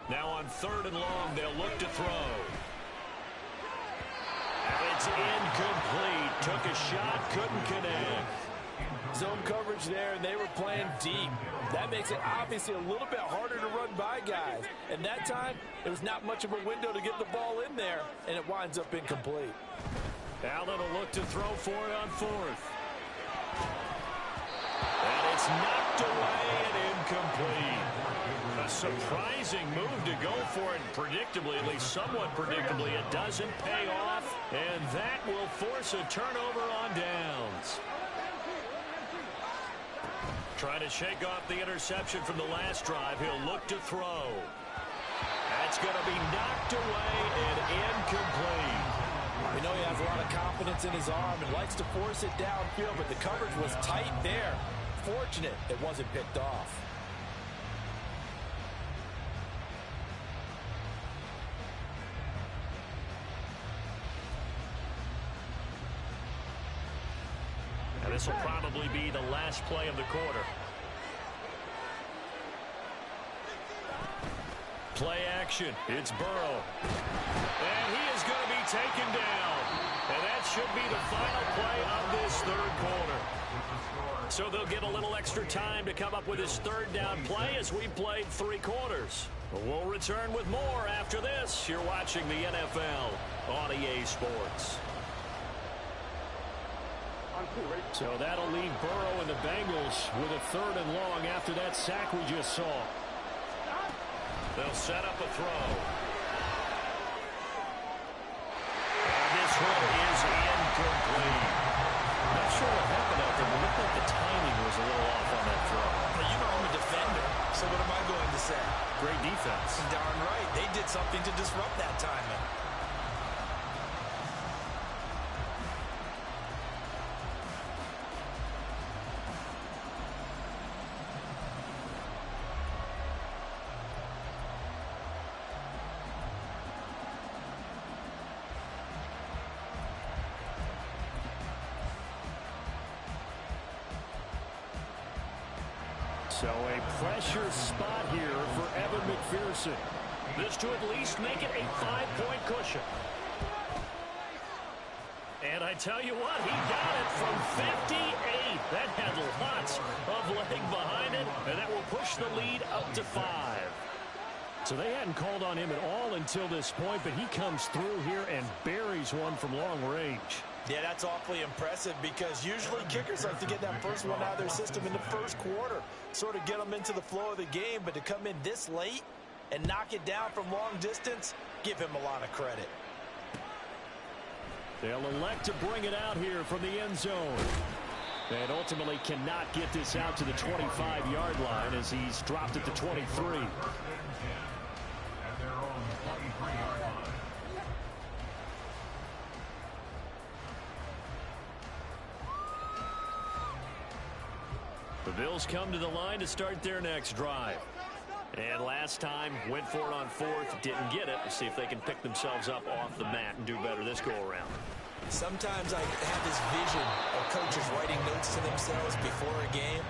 Now on 3rd and long, they'll look to throw. And it's incomplete. Took a shot, couldn't connect. Zone coverage there, and they were playing deep. That makes it obviously a little bit harder to run by guys. And that time, there was not much of a window to get the ball in there, and it winds up incomplete. Allen will look to throw for it on 4th. And it's knocked away and incomplete. A surprising move to go for it. Predictably, at least somewhat predictably, it doesn't pay off. And that will force a turnover on downs. Trying to shake off the interception from the last drive. He'll look to throw. That's going to be knocked away and incomplete. We know he has a lot of confidence in his arm and likes to force it downfield, but the coverage was tight there. Fortunate it wasn't picked off. And this will probably be the last play of the quarter. Play action. It's Burrow. And he is going to be taken down. And that should be the final play of this 3rd quarter. So they'll get a little extra time to come up with his third down play as we played 3 quarters. We'll return with more after this. You're watching the NFL on EA Sports. So that'll leave Burrow and the Bengals with a 3rd and long after that sack we just saw. They'll set up a throw. And this one is incomplete. Not sure what happened out there, but it looked like the timing was a little off on that throw. But you know I'm a defender, so what am I going to say? Great defense. Darn right. They did something to disrupt that timing. So a pressure spot here for Evan McPherson. This to at least make it a 5-point cushion. And I tell you what, he got it from 58. That had lots of leg behind it, and that will push the lead up to 5. So they hadn't called on him at all until this point, but he comes through here and buries one from long range. Yeah, that's awfully impressive because usually kickers like to get that first one out of their system in the first quarter, sort of get them into the flow of the game, but to come in this late and knock it down from long distance, give him a lot of credit. They'll elect to bring it out here from the end zone. And ultimately cannot get this out to the 25-yard line as he's dropped at the 23. The Bills come to the line to start their next drive. And last time, went for it on 4th, didn't get it. Let's see if they can pick themselves up off the mat and do better this go-around. Sometimes I have this vision of coaches writing notes to themselves before a game.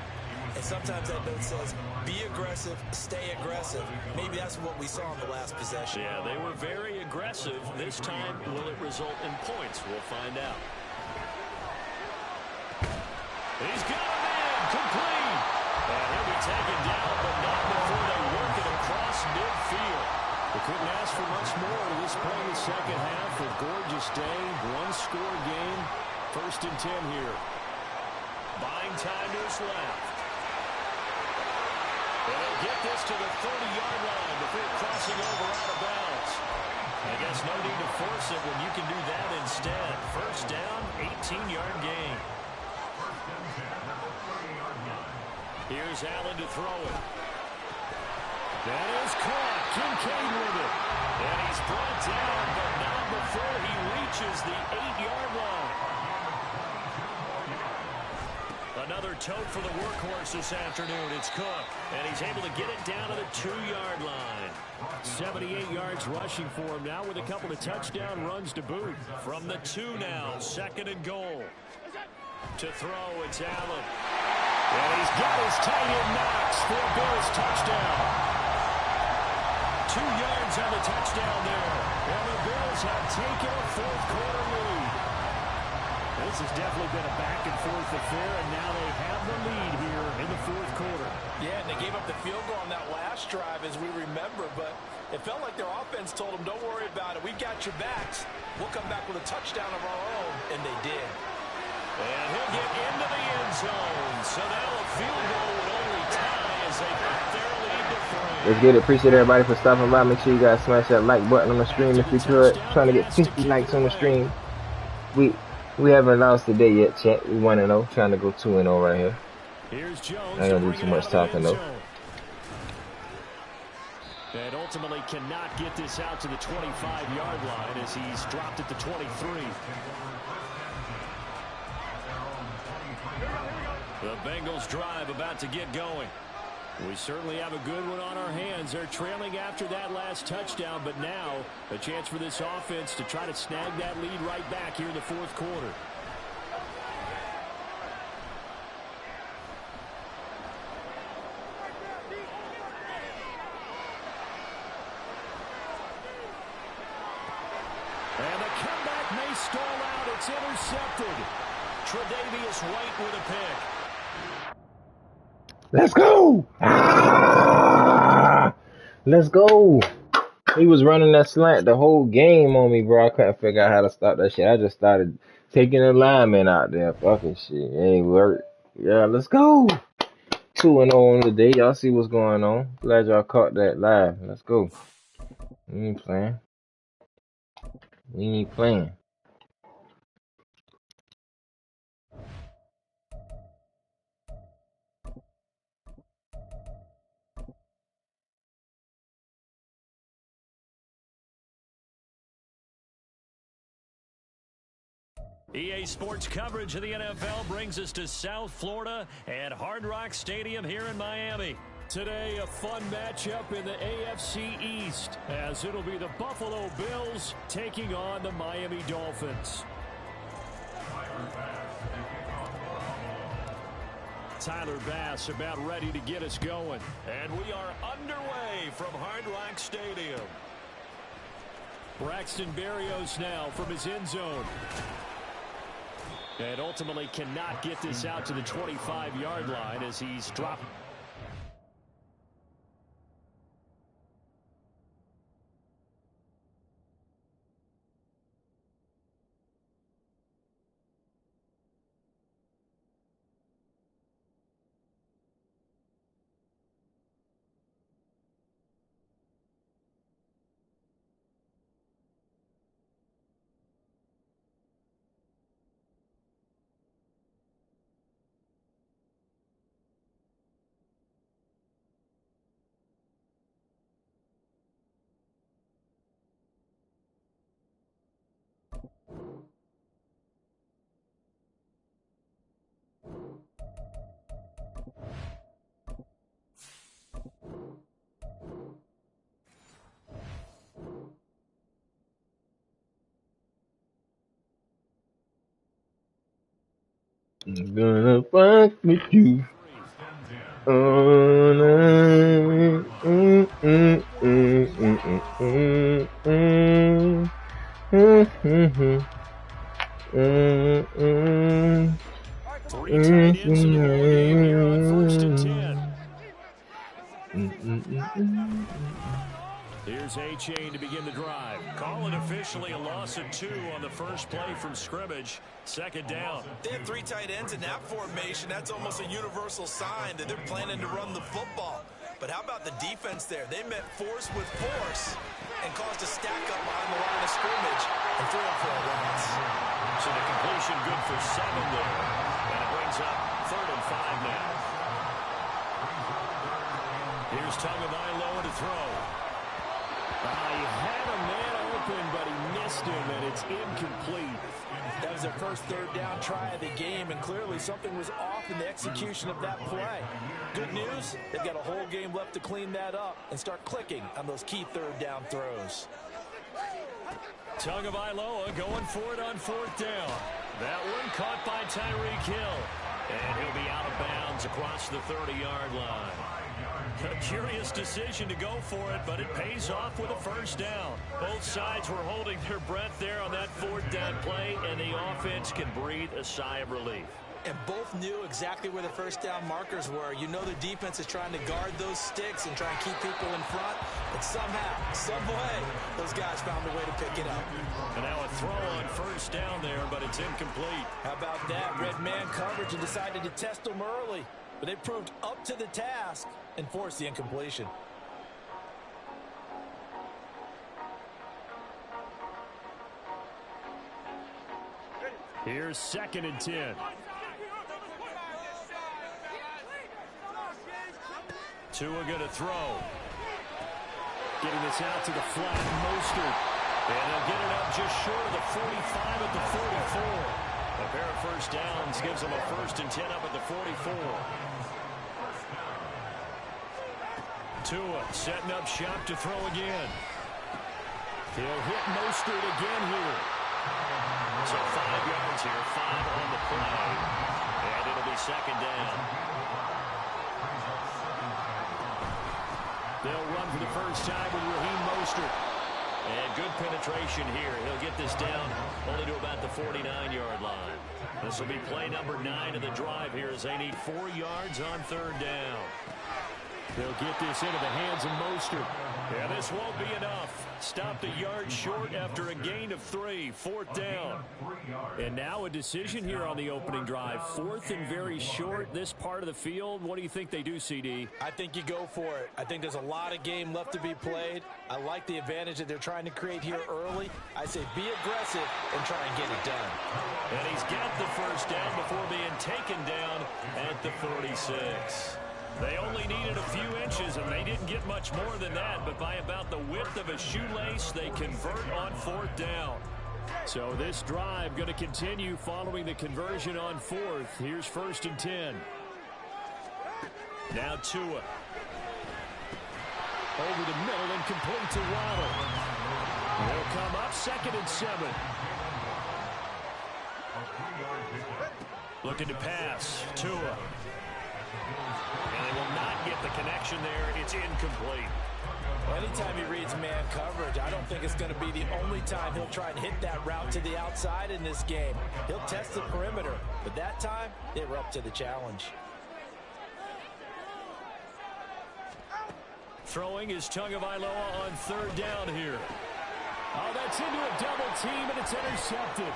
And sometimes that note says, be aggressive, stay aggressive. Maybe that's what we saw in the last possession. Yeah, they were very aggressive. This time, will it result in points? We'll find out. He's got him in, complete. And he'll be taken down, but not before they work it across midfield. They couldn't ask for much more to this point in the second half. A gorgeous day, 1-score game. 1st and 10 here. Buying time to his left. And they'll get this to the 30-yard line before crossing over out of bounds. I guess no need to force it when you can do that instead. 1st down, 18-yard gain. Here's Allen to throw it. That is caught. Kincaid with it. And he's brought down, but not before he reaches the 8-yard line. Another tote for the workhorse this afternoon. It's Cook. And he's able to get it down to the 2-yard line. 78 yards rushing for him now with a couple of touchdown runs to boot. From the 2 now, 2nd and goal. To throw, it's Allen. And he's got his tight end Knox for a Bills touchdown. 2 yards on the touchdown there. And the Bills have taken a 4th quarter lead. This has definitely been a back-and-forth affair, and now they have the lead here in the 4th quarter. Yeah, and they gave up the field goal on that last drive, as we remember, but it felt like their offense told them, don't worry about it. We've got your backs. We'll come back with a touchdown of our own, and they did. And he'll get into the end zone. So now a field goal would only tie as they cut their lead to 3. Let's get it. Appreciate everybody for stopping by. Make sure you guys smash that like button on the stream if you could. Trying to get 50 likes on the stream. We haven't announced the day yet, chat. We 1-0. Trying to go 2-0 right here. Here's Jones. I ain't gonna do too much talking though. And ultimately cannot get this out to the 25-yard line as he's dropped at the 23. The Bengals drive about to get going. We certainly have a good one on our hands. They're trailing after that last touchdown, but now a chance for this offense to try to snag that lead right back here in the 4th quarter. And the comeback may stall out. It's intercepted. Tre'Davious White with a pick. Let's go. Ah! Let's go. He was running that slant the whole game on me, bro. I couldn't figure out how to stop that shit. I just started taking the lineman out there. Fucking shit. It ain't work. Yeah, let's go. 2-0 on the day. Y'all see what's going on. Glad y'all caught that live. Let's go. We ain't playing. We ain't playing. EA Sports coverage of the NFL brings us to South Florida at Hard Rock Stadium here in Miami. Today, a fun matchup in the AFC East, as it'll be the Buffalo Bills taking on the Miami Dolphins. Tyler Bass about ready to get us going. And we are underway from Hard Rock Stadium. Braxton Berrios now from his end zone. And ultimately cannot get this out to the 25-yard line as he's dropped. I'm gonna fuck with you all night. Three tight ends in the ball game here on 1st and 10. Here's A-Chain to begin the drive. Call it officially a loss of 2 on the first play from scrimmage. Second down. They have 3 tight ends in that formation. That's almost a universal sign that they're planning to run the football. But how about the defense there? They met force with force and caused a stack up behind the line of scrimmage and threw it for a loss. So the completion good for 7 there. And it brings up 3rd and 5 now. Here's Tagovailoa to throw. He had a man open, but he missed him, and it's incomplete. That was their first 3rd down try of the game, and clearly something was off in the execution of that play. Good news, they've got a whole game left to clean that up and start clicking on those key 3rd down throws. Tagovailoa going for it on 4th down. That one caught by Tyreek Hill, and he'll be out of bounds across the 30-yard line. A curious decision to go for it, but it pays off with a 1st down. Both sides were holding their breath there on that 4th down play, and the offense can breathe a sigh of relief. And both knew exactly where the 1st down markers were. You know the defense is trying to guard those sticks and try and keep people in front, but somehow, some way, those guys found a way to pick it up. And now a throw on 1st down there, but it's incomplete. How about that? Red man coverage and decided to test them early. But they proved up to the task and forced the incompletion. Here's 2nd and 10. Tua going to throw. Getting this out to the flat, Mostert. And they'll get it up just short of the 45 at the 44. A pair of 1st downs gives them a 1st and 10 up at the 44. Tua setting up shop to throw again. He'll hit Mostert again here. So 5 yards here, 5 on the play. And it'll be 2nd down. They'll run for the first time with Raheem Mostert. And good penetration here. He'll get this down only to about the 49-yard line. This will be play number 9 of the drive here as they need 4 yards on 3rd down. They'll get this into the hands of Mostert. Yeah, this won't be enough. Stopped a yard short after a gain of 3. 4th down. And now a decision here on the opening drive. 4th and very short, this part of the field. What do you think they do, CD? I think you go for it. I think there's a lot of game left to be played. I like the advantage that they're trying to create here early. I say be aggressive and try and get it done. And he's got the 1st down before being taken down at the 46. They only needed a few inches, and they didn't get much more than that, but by about the width of a shoelace, they convert on 4th down. So this drive going to continue following the conversion on 4th. Here's 1st and 10. Now Tua. Over the middle and complete to Waddle. They'll come up 2nd and 7. Looking to pass. Tua. And they will not get the connection there. It's incomplete. Anytime he reads man coverage, I don't think it's going to be the only time he'll try and hit that route to the outside in this game. He'll test the perimeter, but that time, they were up to the challenge. Throwing is Tagovailoa on 3rd down here. Oh, that's into a double team, and it's intercepted.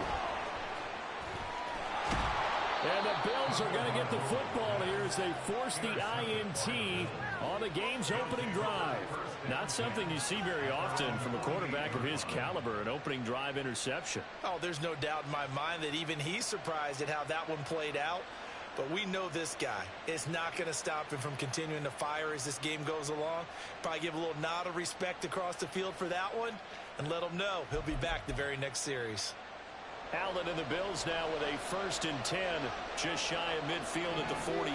And the Bills are going to get the football here as they force the INT on the game's opening drive. Not something you see very often from a quarterback of his caliber, an opening drive interception. Oh, there's no doubt in my mind that even he's surprised at how that one played out. But we know this guy is not going to stop him from continuing to fire as this game goes along. Probably give a little nod of respect across the field for that one and let him know he'll be back the very next series. Allen and the Bills now with a 1st and 10, just shy of midfield at the 48.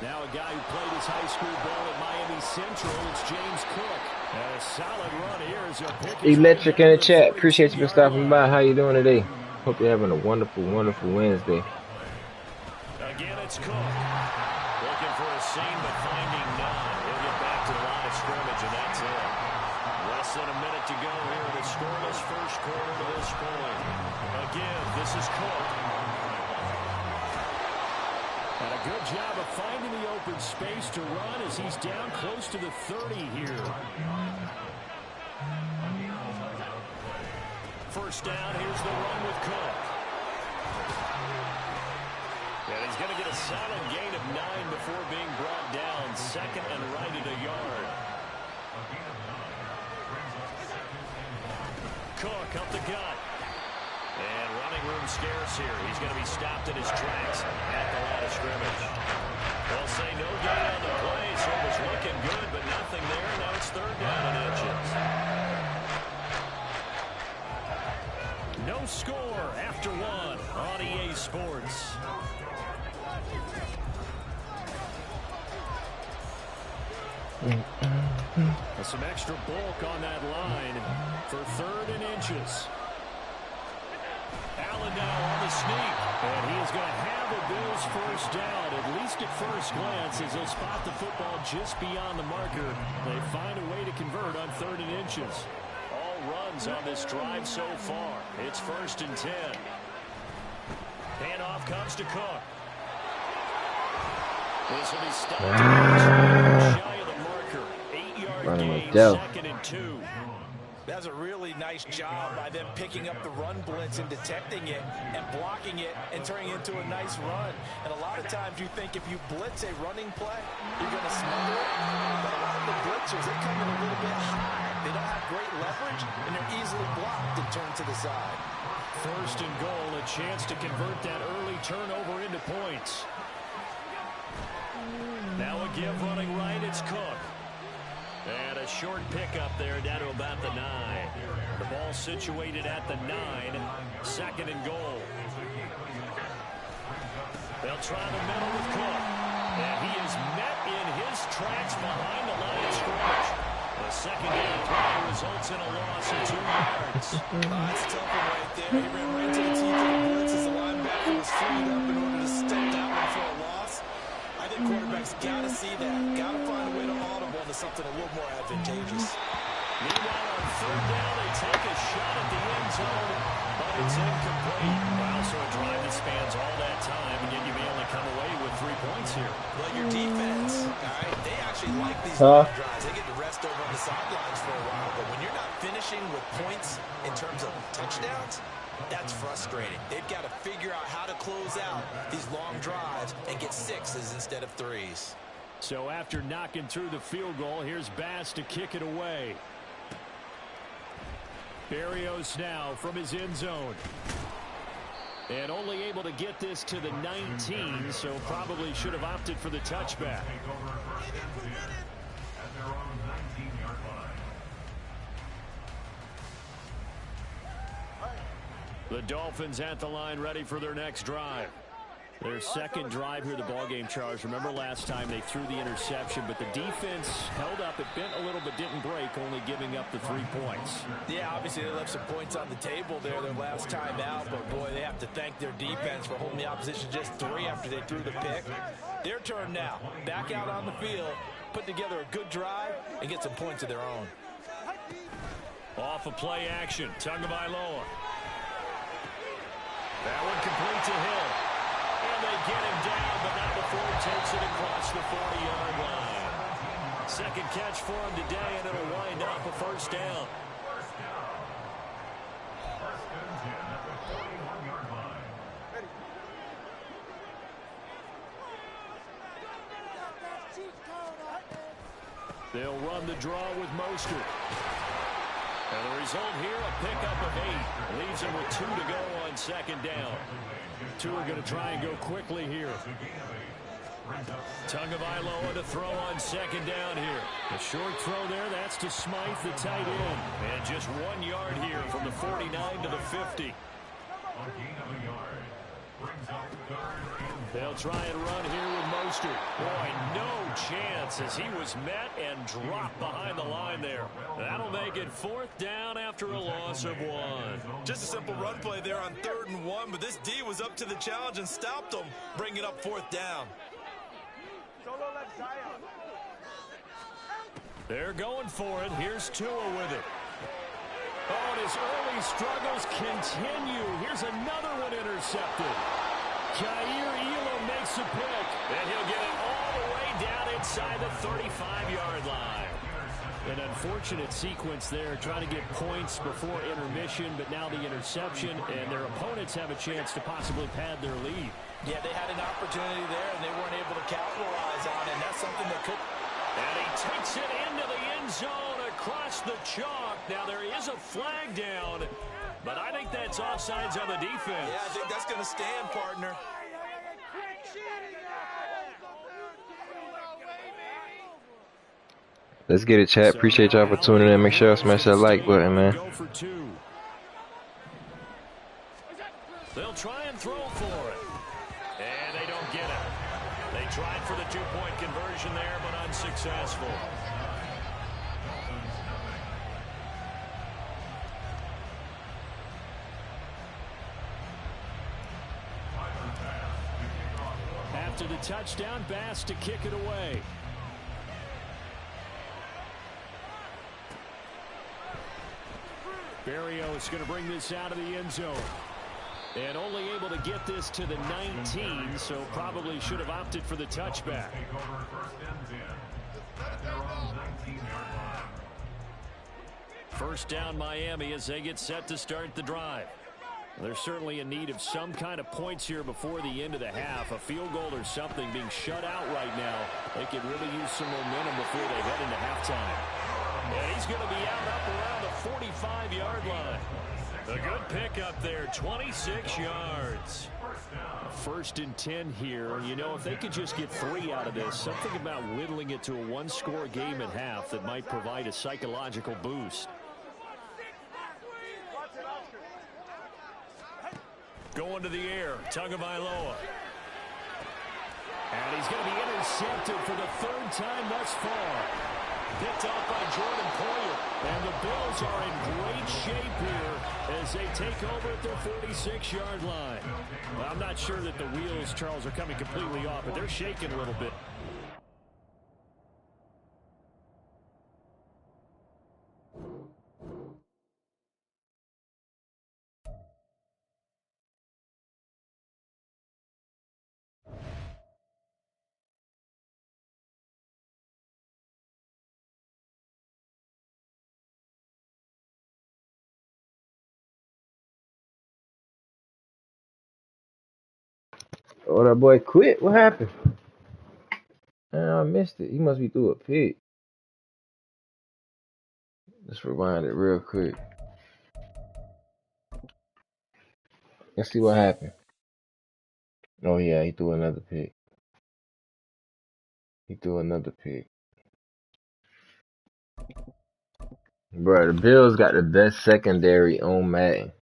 Now a guy who played his high school ball at Miami Central, it's James Cook. And a solid run here as he'll pick his Electric in the chat. Appreciate you for stopping by. How you doing today? Hope you're having a wonderful, wonderful Wednesday. Again, it's Cook. Looking for a seam, but finding none. He'll get back to the line of scrimmage, and that's it. Less than a minute to go here in the scoreless 1st quarter to this point. Again, this is Cook. And a good job of finding the open space to run as he's down close to the 30 here. 1st down, here's the run with Cook. And he's going to get a solid gain of 9 before being brought down. 2nd and right at a yard. Cook up the gut. And running room scarce here. He's going to be stopped in his tracks at the line of scrimmage. They'll say no gain on the play, so it was looking good, but nothing there. Now it's 3rd down and inches. No score after 1 on EA Sports. Some extra bulk on that line for 3rd and inches. Allen now on the sneak, and he is going to have the Bills 1st down, at least at first glance, as they'll spot the football just beyond the marker. They find a way to convert on 3rd and inches. All runs on this drive so far. It's 1st and 10. Handoff comes to Cook. This will be stopped shy of the marker. 8-yard gain, 2nd and 2. That's a really nice job by them picking up the run blitz and detecting it and blocking it and turning it into a nice run. And a lot of times you think if you blitz a running play, you're going to smother it. But a lot of the blitzers, they come in a little bit high. They don't have great leverage, and they're easily blocked and turned to the side. 1st and goal, a chance to convert that early turnover into points. Now a give running right, it's Cook. And a short pickup there down to about the 9. The ball situated at the 9. 2nd and goal. They'll try the middle with Cook. And he is met in his tracks behind the line of scrimmage. The 2nd down play results in a loss of 2 yards. That's a tough one right there. He ran right to the teeth of the blitz as the linebacker was freed up in order to step that one for a loss. I think quarterbacks got to see that. Got to find a way to audible into something a little more advantageous. Meanwhile, on third down, they take a shot at the end zone, but it's incomplete. Wow, so a drive that spans all that time, and yet you may only come away with 3 points here. But your defense, all right, they actually like these long drives. They get to rest over on the sidelines for a while, but when you're not finishing with points in terms of touchdowns, that's frustrating. They've got to figure out how to close out these long drives and get 6s instead of 3s. So after knocking through the field goal, here's Bass to kick it away. Berrios now from his end zone. And only able to get this to the 19, so probably should have opted for the touchback. The Dolphins at the line ready for their next drive. Their second drive here, the ballgame, Charles. Remember last time they threw the interception, but the defense held up. It bent a little but didn't break, only giving up the 3 points. Yeah, obviously they left some points on the table there their last time out, but boy, they have to thank their defense for holding the opposition just 3 after they threw the pick. Their turn now. Back out on the field, put together a good drive, and get some points of their own. Off of play action, Tagovailoa. That one complete to Hill. And they get him down, but not before he takes it across the 40-yard line. Second catch for him today, and it'll wind up a first down. They'll run the draw with Mostert. And the result here, a pickup of 8. Leaves him with 2 to go on second down. 2 are going to try and go quickly here. Tagovailoa to throw on second down here. A short throw there, that's to Smythe, the tight end. And just 1 yard here from the 49 to the 50. They'll try and run here with Mostert. Boy, no chance as he was met and dropped behind the line there. That'll make it 4th down after a loss of 1. Just a simple run play there on 3rd and 1, but this D was up to the challenge and stopped them, bringing up 4th down. They're going for it. Here's Tua with it. Oh, and his early struggles continue. Here's another one intercepted. Jair Elam makes a pick, and he'll get it all the way down inside the 35-yard line. An unfortunate sequence there, trying to get points before intermission, but now the interception, and their opponents have a chance to possibly pad their lead. Yeah, they had an opportunity there, and they weren't able to capitalize on it, and that's something that could... And he takes it into the end zone across the chalk. Now, there is a flag down, but I think that's offsides on the defense. Yeah, I think that's going to stand, partner. Let's get it, chat. Appreciate y'all for tuning in. Make sure y'all smash that like button, man. Go for 2. They'll try and throw for it. And they don't get it. They tried for the 2-point conversion there, but unsuccessful. After the touchdown, Bass to kick it away. Berrios going to bring this out of the end zone. And only able to get this to the 19, so probably should have opted for the touchback. First down Miami as they get set to start the drive. They're certainly in need of some kind of points here before the end of the half. A field goal or something, being shut out right now. They could really use some momentum before they head into halftime. And he's going to be out up around the 45-yard line. A good pickup there, 26 yards. First and 10 here. You know, if they could just get 3 out of this, something about whittling it to a 1-score game at half that might provide a psychological boost. Going to the air, Tagovailoa. And he's going to be intercepted for the 3rd time thus far. Picked off by Jordan Poyer. And the Bills are in great shape here as they take over at their 46-yard line. Well, I'm not sure that the wheels, Charles, are coming completely off, but they're shaking a little bit. Oh, that boy quit. What happened? Man, I missed it. He must be through a pick. Let's rewind it real quick. Let's see what happened. Oh, yeah, he threw another pick. He threw another pick. Bro, the Bills got the best secondary on Madden.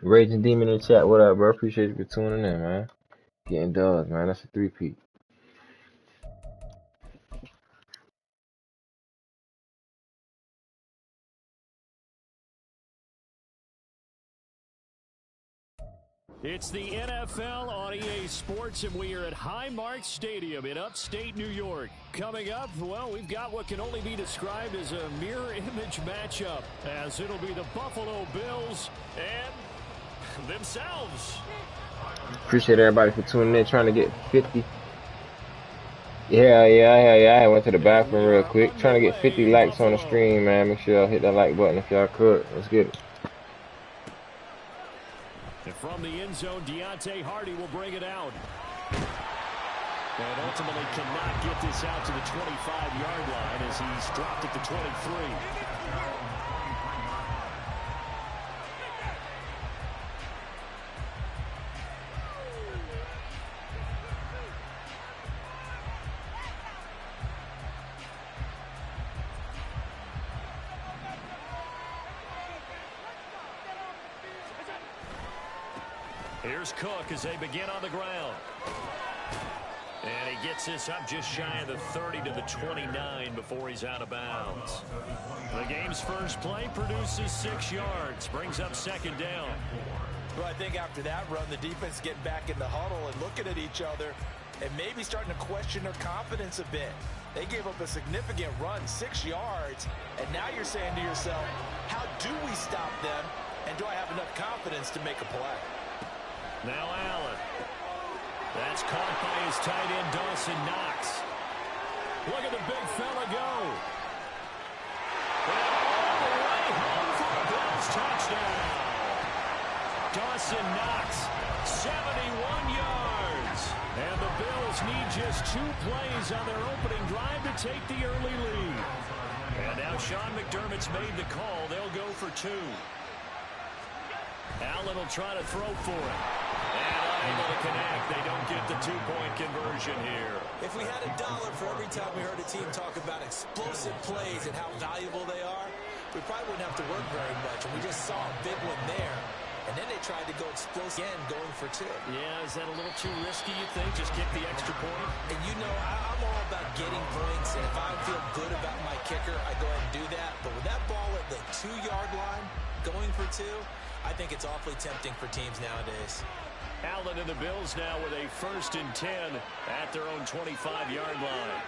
Raging Demon in the chat, what up, bro? Appreciate you for tuning in, man. Getting dubs, man. That's a 3-peat. It's the NFL on EA Sports, and we are at Highmark Stadium in upstate New York. Coming up, well, we've got what can only be described as a mirror image matchup, as it'll be the Buffalo Bills and themselves. Appreciate everybody for tuning in, trying to get 50. Yeah. I went to the bathroom real quick. Trying to get 50 likes on the stream, man. Make sure y'all hit that like button if y'all could. Let's get it. And from the end zone, Deontay Hardy will bring it out. And ultimately cannot get this out to the 25-yard line as he's dropped at the 23. Here's Cook as they begin on the ground. And he gets this up just shy of the 30 to the 29 before he's out of bounds. The game's first play produces 6 yards, brings up second down. Well, I think after that run, the defense getting back in the huddle and looking at each other and maybe starting to question their confidence a bit. They gave up a significant run, 6 yards, and now you're saying to yourself, how do we stop them, and do I have enough confidence to make a play? Now Allen. That's caught by his tight end, Dawson Knox. Look at the big fella go. And all the way home for the Bills touchdown. Dawson Knox, 71 yards. And the Bills need just 2 plays on their opening drive to take the early lead. And now Sean McDermott's made the call. They'll go for 2. Allen will try to throw for it. And unable to connect. They don't get the 2-point conversion here. If we had $1 for every time we heard a team talk about explosive plays and how valuable they are, we probably wouldn't have to work very much. And we just saw a big one there. And then they tried to go explosive again, going for 2. Yeah, is that a little too risky, you think? Just kick the extra point? And you know, I'm all about getting points. And if I feel good about my kicker, I go ahead and do that. But with that ball at the 2-yard line, going for 2, I think it's awfully tempting for teams nowadays. Allen and the Bills now with a 1st and 10 at their own 25-yard line.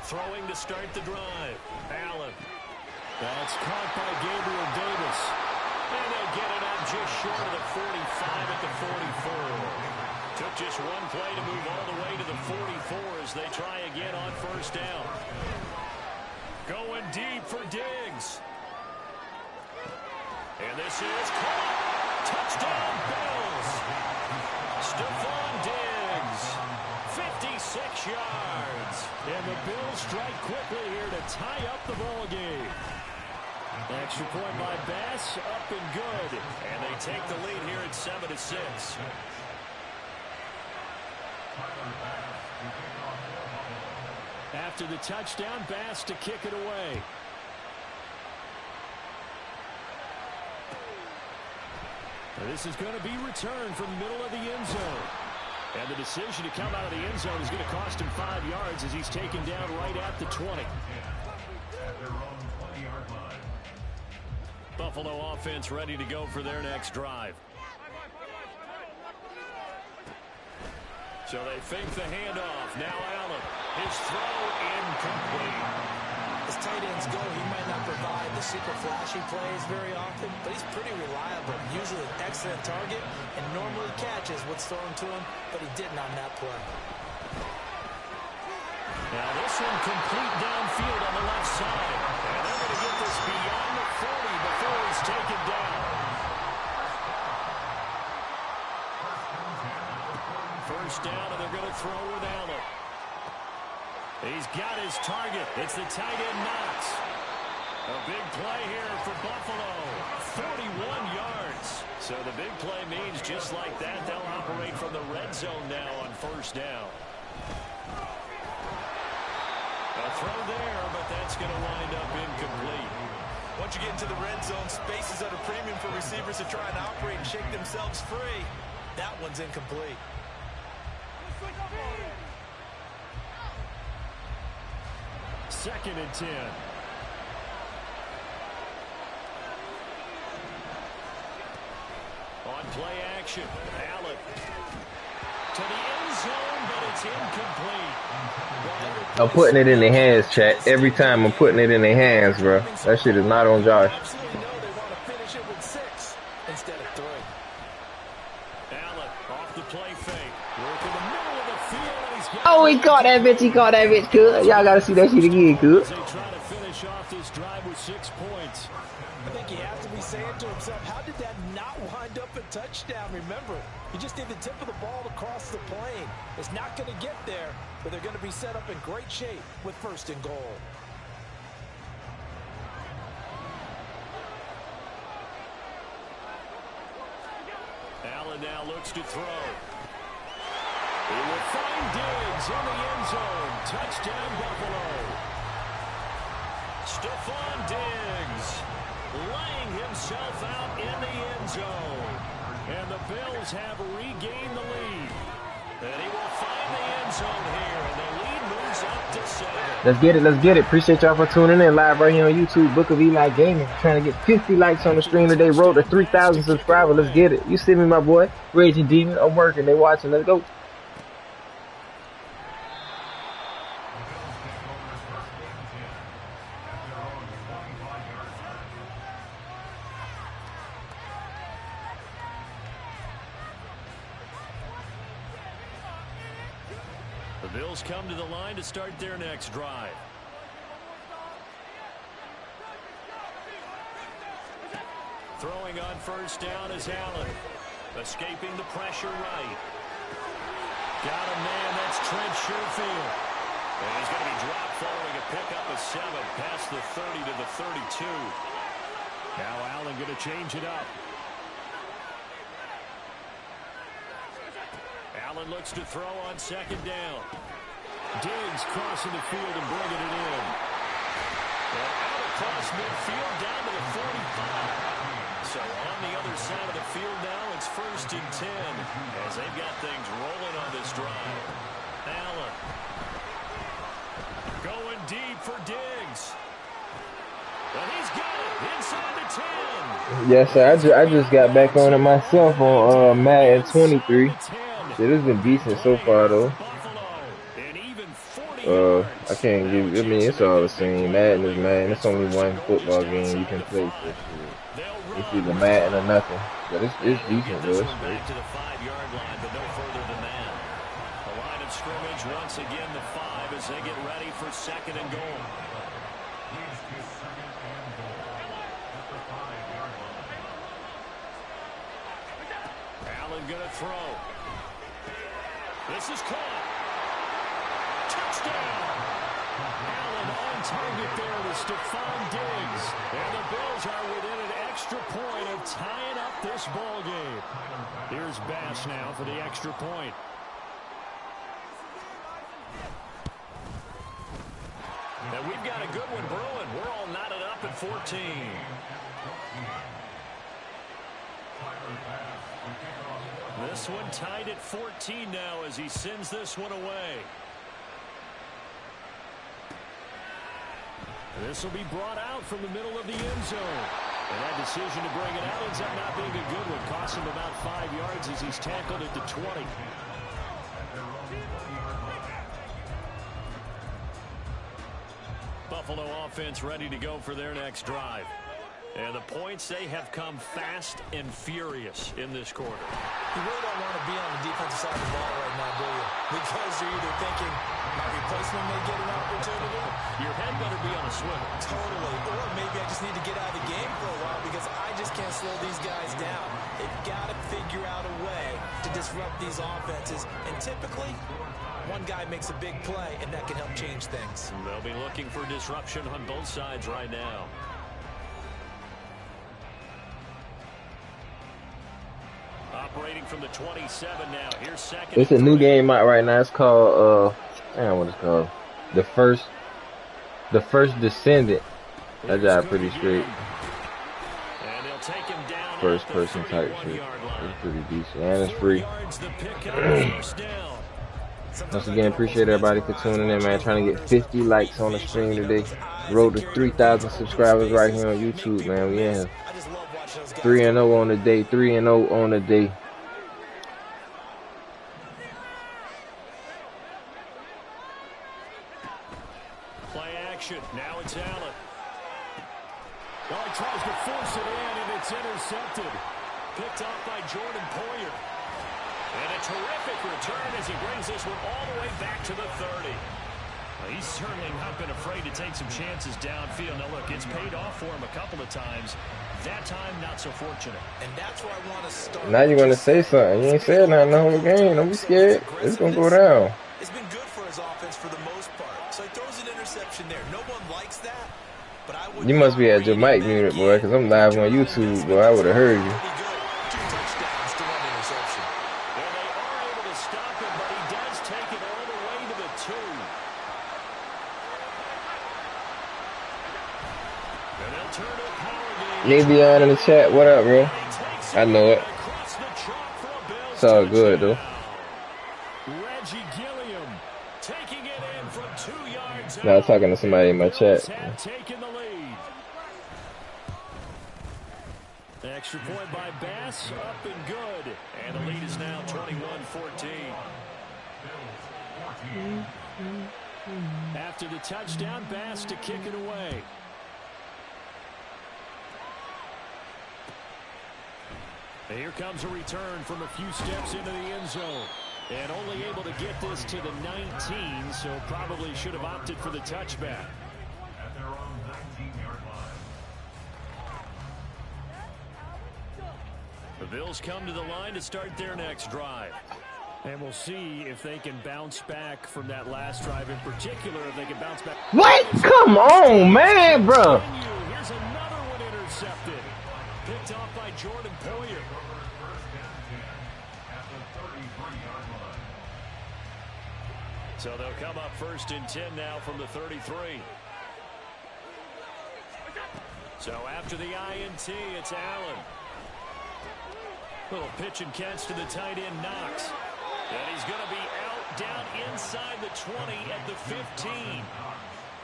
Throwing to start the drive. Allen. That's caught by Gabriel Davis. And they'll get it up just short of the 45 at the 44. Took just 1 play to move all the way to the 44 as they try again on 1st down. Going deep for Diggs. And this is caught. Touchdown, Bills. Stephon Diggs, 56 yards. And the Bills strike quickly here to tie up the ball game. Extra point by Bass, up and good. And they take the lead here at 7-6. After the touchdown, Bass to kick it away. This is going to be returned from the middle of the end zone. And the decision to come out of the end zone is going to cost him 5 yards as he's taken down right at the 20. Buffalo offense ready to go for their next drive. So they fake the handoff. Now Allen. His throw incomplete. As tight ends go, he might not provide the super flashy plays very often, but he's pretty reliable. Usually an excellent target and normally catches what's thrown to him, but he didn't on that play. this one complete downfield on the left side. And they're going to get this beyond the 40 before he's taken down. First down, and they're going to throw with Allen. He's got his target. It's the tight end Knox. A big play here for Buffalo. 41 yards. So the big play means just like that, they'll operate from the red zone now on first down. A throw there, but that's going to wind up incomplete. Once you get into the red zone, space is at a premium for receivers to try and operate and shake themselves free. That one's incomplete. Second and 10. On play action, Allen to the end zone, but it's incomplete. I'm putting it in their hands, chat. Every time I'm putting it in their hands, bro. That shit is not on Josh. Absolutely know they want to finish it with 6 instead of 3. Allen off the play fake. Work in the middle of the field, and he's got Oh, he caught that bitch. He caught that bitch, cuz. Y'all gotta see that shit again, cuz. They try to finish off this drive with 6 points. I think he has to be saying to himself, how did that not wind up a touchdown? Remember, he just did the tip of the ball across the plane. It's not going to get there, but they're going to be set up in great shape with first and goal. Allen now looks to throw. He will find Diggs in the end zone. Touchdown, Buffalo. Stephon Diggs laying himself out in the end zone. And the Bills have regained the lead. And he will find the end zone here. And the lead moves up to 7. Let's get it. Let's get it. Appreciate y'all for tuning in live right here on YouTube. Book of Eli Gaming. Trying to get 50 likes on the stream today. Road to 3,000 subscribers. Let's get it. You see me, my boy. Raging Demon. I'm working. They watching. Let's go. The Bills come to the line to start their next drive. Throwing on first down is Allen. Escaping the pressure right. Got a man, that's Trent Sherfield. And he's going to be dropped following a pickup of 7 past the 30 to the 32. Now Allen going to change it up. Allen looks to throw on second down. Diggs crossing the field and bringing it in. And out across midfield down to the 45. So on the other side of the field now, it's first and 10 as they've got things rolling on this drive. Allen going deep for Diggs. And he's got it inside the 10. Yes, sir. I just got back on it myself on Madden 23. It has been decent so far, though. I can't give. I mean, it's all the same. Madden is Madden. It's only one football game you can play for shit. It's either Madden or nothing. But it's decent, though. It's great. Back to the 5-yard line, but no further than that. The line of scrimmage once again the 5 as they get ready for second and goal. Allen gonna throw. This is caught. Touchdown! Allen on target there with Stephon Diggs. And the Bills are within an extra point of tying up this ball game. Here's Bass now for the extra point. And we've got a good one brewing. We're all knotted up at 14. This one tied at 14 now as he sends this one away. This will be brought out from the middle of the end zone. And that decision to bring it out ends up not being a good one. Costs him about 5 yards as he's tackled at the 20. Buffalo offense ready to go for their next drive. And the points, they have come fast and furious in this quarter. You really don't want to be on the defensive side of the ball right now, do you? Because you're either thinking, My replacement may get an opportunity. Your head better be on a swivel. Totally. Or maybe I just need to get out of the game for a while because I just can't slow these guys down. They've got to figure out a way to disrupt these offenses. And typically, one guy makes a big play, and that can help change things. They'll be looking for disruption on both sides right now. Operating from the 27 now. Here's second. It's a new game out right now. It's called damn, what it's called? The first Descendant. That job pretty straight. And they'll take him down. First person type shit. It's pretty decent. And it's free. Once again, appreciate everybody for tuning in, man. Trying to get 50 likes on the stream today. Road to 3,000 subscribers right here on YouTube, man. We in here. 3-0 on the day. 3-0 on the day. Play action. Now it's Allen. Oh, he tries to force it in, and it's intercepted. Picked off by Jordan Poyer. And a terrific return as he brings this one all the way back to the 30. Well, he's certainly not been afraid to take some chances downfield. Now, look, it's paid off for him a couple of times. That time, not so fortunate. And that's where I want to start. Now you're going to say something. You ain't said nothing the whole game. Don't be scared. It's going to go down. It's been good for his offense for the most part. So he throws an interception there. No one likes that. But I would. You must be at your mic muted, boy, because I'm live on YouTube, boy. I would have heard you. 2 touchdowns to 1 interception. Well, they are able to stop him, but he does take it all the way to the 2. And they'll turn to a power game. Beyond in the chat, what up, bro? I know it. It's all good, though. Reggie Gilliam taking it in from 2 yards out. Now I'm talking to somebody in my chat. Have taken the lead. Extra point by Bass, up and good. And the lead is now 21-14. After the touchdown, Bass to kick it away. Here comes a return from a few steps into the end zone. And only able to get this to the 19, so probably should have opted for the touchback. At their own 19-yard line. The Bills come to the line to start their next drive. And we'll see if they can bounce back from that last drive in particular, if they can bounce back. What? Come on, man, bro. Here's another one intercepted. Picked off by Jordan Poyer. So they'll come up 1st and 10 now from the 33. So after the INT, it's Allen. Little pitch and catch to the tight end, Knox. And he's going to be out down inside the 20 at the 15.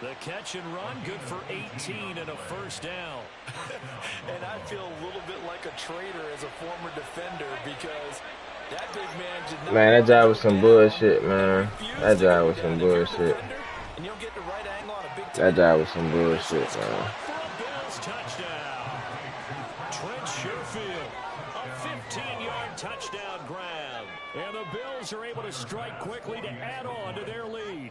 The catch and run, good for 18 and a first down. And I feel a little bit like a traitor as a former defender because that big man did not. Man, that job was some bullshit, man. That job was some bullshit. And you'll get the right angle on a big That job was some bullshit, man. For a Bills touchdown. Trent Sherfield, a 15-yard touchdown grab. And the Bills are able to strike quickly to add on to their lead.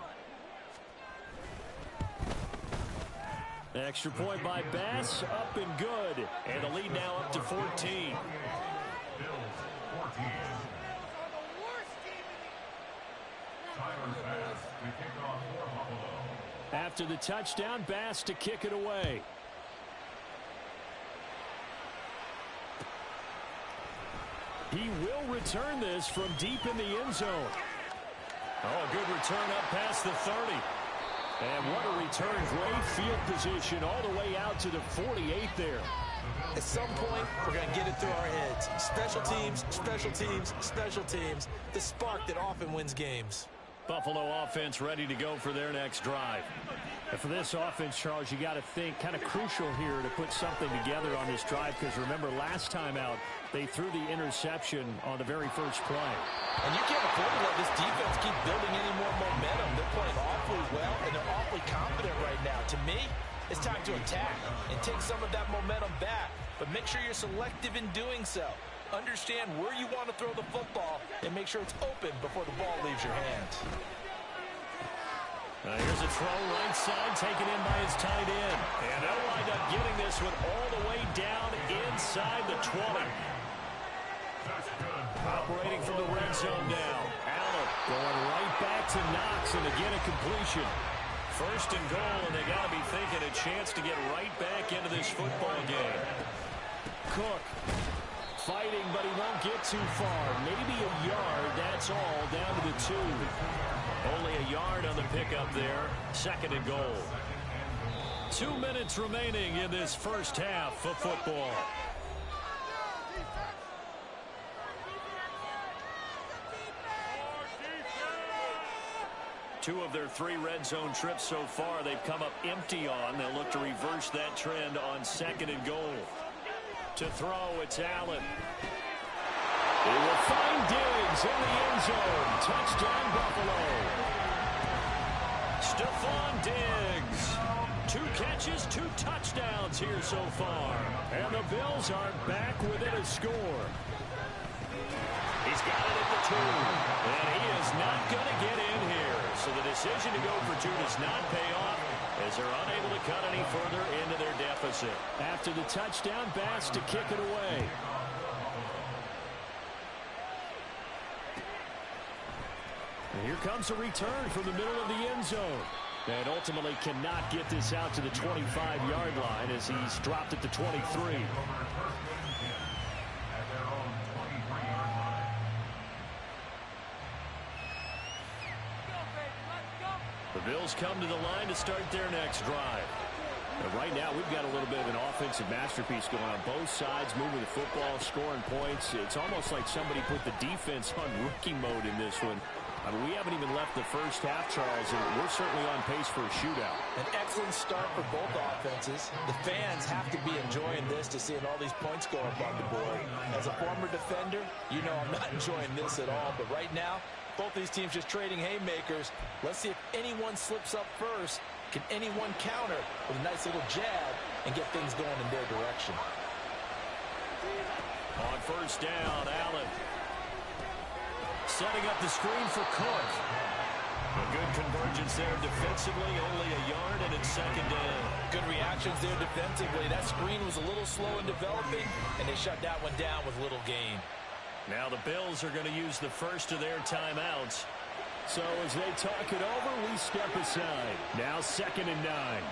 Extra point by Bass, up and good. And the lead now up to 14. After the touchdown, Bass to kick it away. He will return this from deep in the end zone. Oh, a good return up past the 30. And what a return. Great field position all the way out to the 48 there. At some point, we're going to get it through our heads. Special teams, special teams, special teams. The spark that often wins games. Buffalo offense ready to go for their next drive. And for this offense, Charles, you got to think kind of crucial here to put something together on this drive because remember last time out they threw the interception on the very first play. And you can't afford to let this defense keep building any more momentum. They're playing awfully well and they're awfully confident right now. To me, it's time to attack and take some of that momentum back. But make sure you're selective in doing so. Understand where you want to throw the football and make sure it's open before the ball leaves your hands. Here's a throw right side, taken in by his tight end. And they'll wind up getting this one all the way down inside the 20. Operating from the red zone now. Allen going right back to Knox, and again a completion. First and goal, and they got to be thinking a chance to get right back into this football game. Cook fighting, but he won't get too far. Maybe a yard, that's all, down to the 2. Only a yard on the pickup there. Second and goal. 2 minutes remaining in this first half of football. Two of their 3 red zone trips so far they've come up empty on. They'll look to reverse that trend on second and goal. To throw, it's Allen. He will find Diggs in the end zone. Touchdown, Buffalo. Stephon Diggs. 2 catches, 2 touchdowns here so far. And the Bills are back within a score. He's got it at the 2. And he is not going to get in here. So the decision to go for 2 does not pay off, as they're unable to cut any further into their deficit. After the touchdown, Bass to kick it away. And here comes a return from the middle of the end zone. And ultimately cannot get this out to the 25-yard line as he's dropped at the 23. The Bills come to the line to start their next drive. And right now, we've got a little bit of an offensive masterpiece going on both sides, moving the football, scoring points. It's almost like somebody put the defense on rookie mode in this one. I mean, we haven't even left the first half, Charles, and we're certainly on pace for a shootout. An excellent start for both offenses. The fans have to be enjoying this to seeing all these points go up on the board. As a former defender, you know I'm not enjoying this at all, but right now, both these teams just trading haymakers. Let's see if anyone slips up first. Can anyone counter with a nice little jab and get things going in their direction? On first down, Allen. Setting up the screen for Cook. A good convergence there defensively, only a yard, and it's second down. Good reactions there defensively. That screen was a little slow in developing, and they shut that one down with little gain. Now the Bills are going to use the first of their timeouts. So as they talk it over, we step aside. Now 2nd and 9.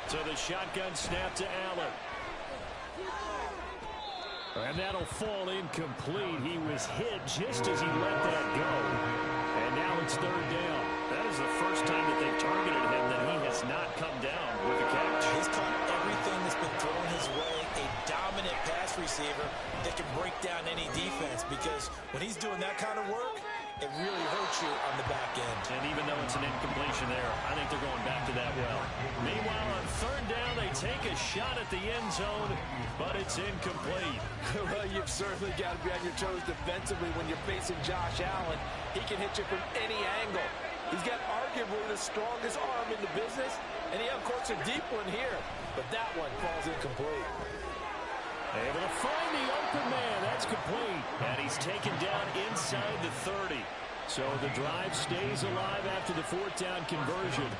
So the shotgun snap to Allen. And that'll fall incomplete. He was hit just as he let that go. And now it's 3rd down. That is the first time that they've targeted him that he has not come down with a catch. He's caught everything that's been thrown his way. A dominant pass receiver that can break down any defense, because when he's doing that kind of work, it really hurts you on the back end. And even though it's an incompletion there, I think they're going back to that well. Meanwhile, on 3rd down, they take a shot at the end zone, but it's incomplete. Well, you've certainly got to be on your toes defensively when you're facing Josh Allen. He can hit you from any angle. He's got arguably the strongest arm in the business, and he, of course, a deep one here, but that one falls incomplete. Able to find the open man. That's complete. And he's taken down inside the 30. So the drive stays alive after the 4th down conversion.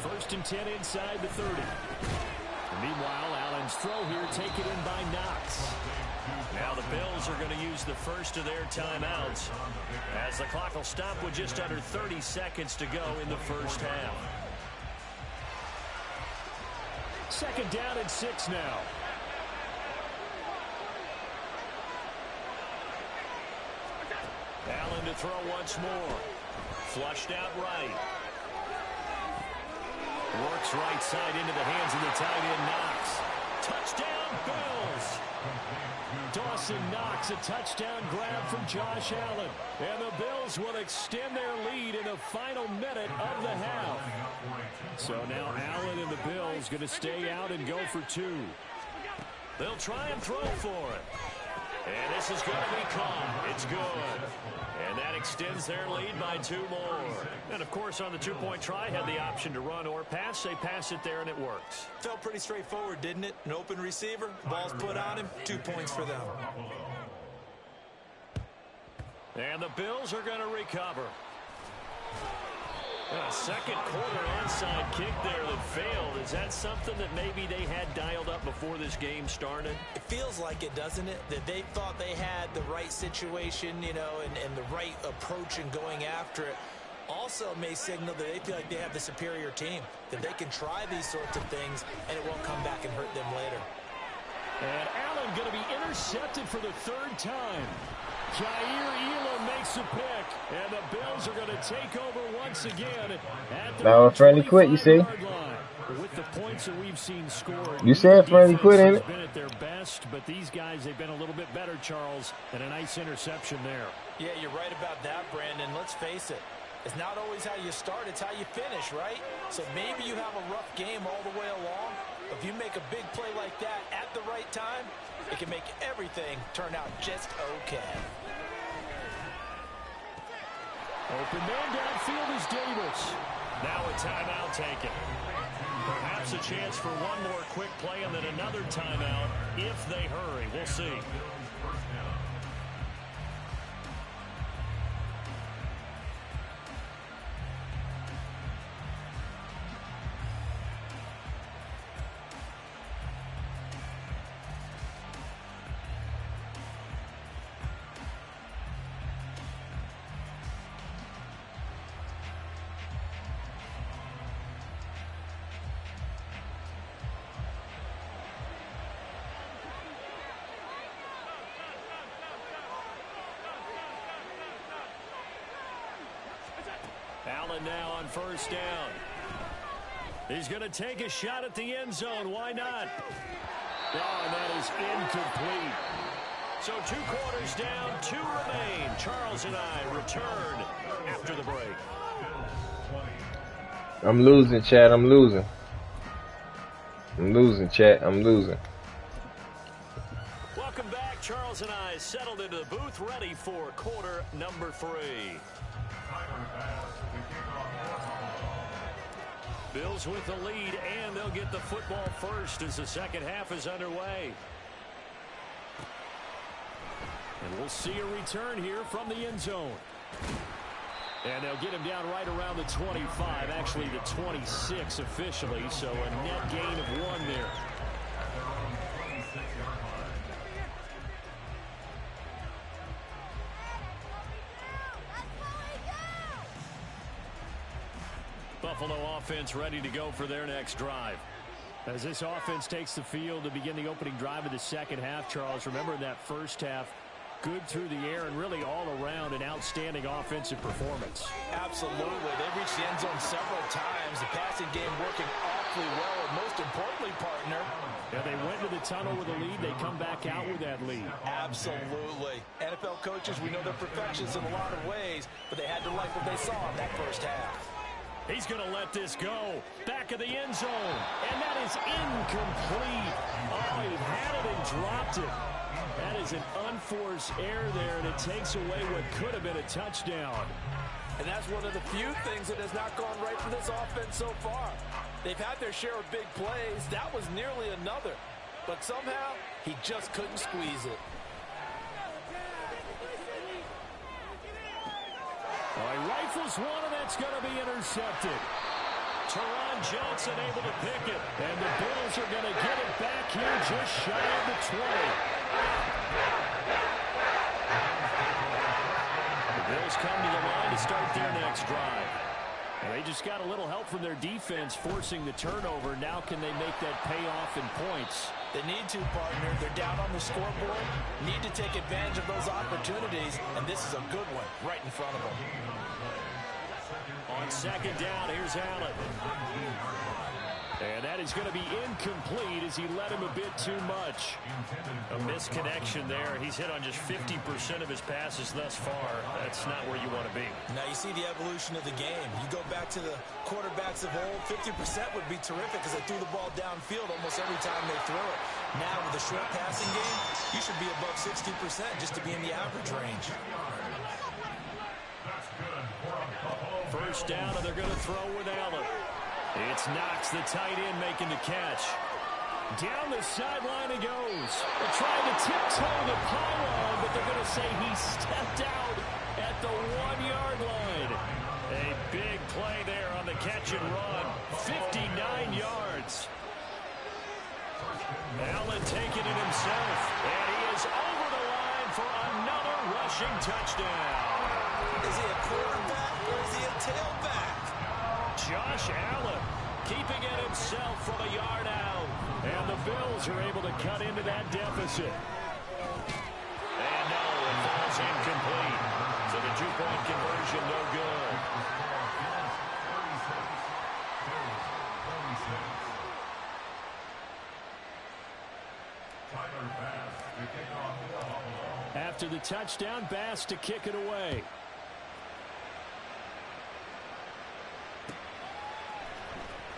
1st and 10 inside the 30. And meanwhile, Allen's throw here taken in by Knox. Now the Bills are going to use the first of their timeouts, as the clock will stop with just under 30 seconds to go in the first half. 2nd down and 6 now. Allen to throw once more. Flushed out right. Works right side into the hands of the tight end, Knox. Touchdown, Bills! Dawson Knox, a touchdown grab from Josh Allen. And the Bills will extend their lead in the final minute of the half. So now Allen and the Bills going to stay out and go for 2. They'll try and throw for it. And this is going to be caught. It's good. And that extends their lead by 2 more. And, of course, on the 2-point try, had the option to run or pass. They pass it there, and it works. Felt pretty straightforward, didn't it? An open receiver, ball's put on him, 2 points for them. And the Bills are going to recover. A second quarter onside kick there that failed. Is that something that maybe they had dialed up before this game started? It feels like it, doesn't it? That they thought they had the right situation, you know, and the right approach in going after it. Also may signal that they feel like they have the superior team, that they can try these sorts of things and it won't come back and hurt them later. And Allen going to be intercepted for the third time. Jair Elam makes a pick, and the Bills are going to take over once again at the Now, friendly quit, you see? line. With the points that we've seen scored, You said friendly quit, ain't it? been at their best, but these guys, they've been a little bit better, Charles, and a nice interception there. Yeah, you're right about that, Brandon. Let's face it. It's not always how you start, it's how you finish, right? So maybe you have a rough game all the way along, but if you make a big play like that at the right time, it can make everything turn out just okay. Open man downfield is Davis. Now a timeout taken. Perhaps a chance for one more quick play and then another timeout if they hurry. We'll see. Allen now on first down. He's going to take a shot at the end zone. Why not? Oh, and that is incomplete. So 2 quarters down, 2 remain. Charles and I return after the break. I'm losing, Chad. I'm losing. I'm losing, Chad. I'm losing. Welcome back. Charles and I settled into the booth, ready for quarter number 3. Bills with the lead, and they'll get the football first as the second half is underway. And we'll see a return here from the end zone. And they'll get him down right around the 25, actually the 26 officially, so a net gain of 1 there. Buffalo offense ready to go for their next drive. As this offense takes the field to begin the opening drive of the second half, Charles, remember in that first half, good through the air and really all around an outstanding offensive performance. Absolutely. They reached the end zone several times. The passing game working awfully well, and most importantly, partner, Yeah, they went to the tunnel with a lead. They come back out with that lead. absolutely. NFL coaches, we know they're perfectionists in a lot of ways, but they had to like what they saw in that first half. He's going to let this go. Back of the end zone. And that is incomplete. Oh, he had it and dropped it. That is an unforced error there, and it takes away what could have been a touchdown. And that's one of the few things that has not gone right for this offense so far. They've had their share of big plays. That was nearly another. But somehow, he just couldn't squeeze it. He rifles one, and that's going to be intercepted. Teron Johnson able to pick it. And the Bills are going to get it back here just shy of the 20. The Bills come to the line to start their next drive. And they just got a little help from their defense forcing the turnover. Now can they make that pay off in points? They need to, partner. They're down on the scoreboard. Need to take advantage of those opportunities, and this is a good one right in front of them. On second down, here's Allen. And that is going to be incomplete as he led him a bit too much. A misconnection there. He's hit on just 50% of his passes thus far. That's not where you want to be. Now you see the evolution of the game. You go back to the quarterbacks of old, 50% would be terrific because they threw the ball downfield almost every time they throw it. Now with the short passing game, you should be above 60% just to be in the average range. First down, and they're going to throw with Allen. It's Knox, the tight end, making the catch. Down the sideline he goes. They're trying to tiptoe the pylon, but they're going to say he stepped out at the 1-yard line. A big play there catch and run. 59 yards. Allen taking it himself. And he is over the line for another rushing touchdown. Is he a quarterback or is he a tailback? Josh Allen keeping it himself from a yard out. And the Bills are able to cut into that deficit. And no, it falls incomplete. So the two-point conversion no good. After the touchdown, Bass to kick it away.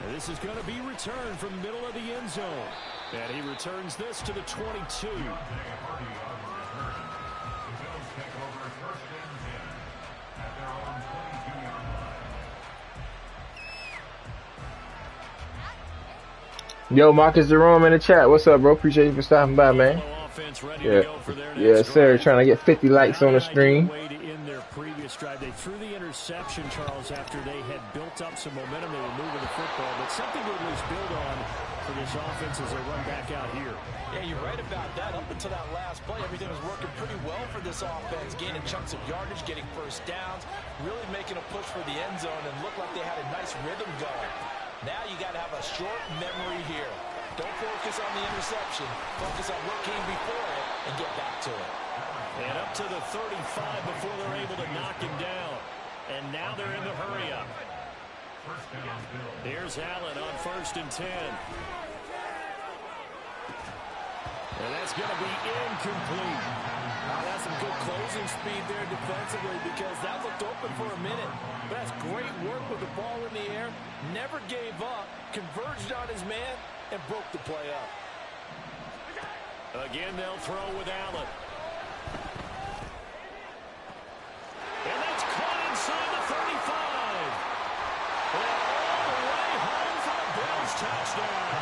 And this is going to be returned from the middle of the end zone. And he returns this to the 22. Yo, Marcus Jerome in the chat. What's up, bro? Appreciate you for stopping by, man. Yeah, sir. Trying to get 50 likes on the stream. They threw the interception, Charles, after they had built up some momentum. They were moving the football, but something to at least build on for this offense as they run back out here. Yeah, you're right about that. Up until that last play, everything was working pretty well for this offense, gaining chunks of yardage, getting first downs, really making a push for the end zone, and looked like they had a nice rhythm going. Now you got to have a short memory here. Don't focus on the interception. Focus on what came before it and get back to it. And up to the 35 before they're able to knock him down. And now they're in the hurry-up. Here's Allen on 1st and 10. And that's going to be incomplete. That's some good closing speed there defensively because that looked open for a minute. But that's great work with the ball in the air. Never gave up, converged on his man, and broke the play up. Again, they'll throw with Allen. And that's caught inside the 35. And all the way home for the Bills touchdown.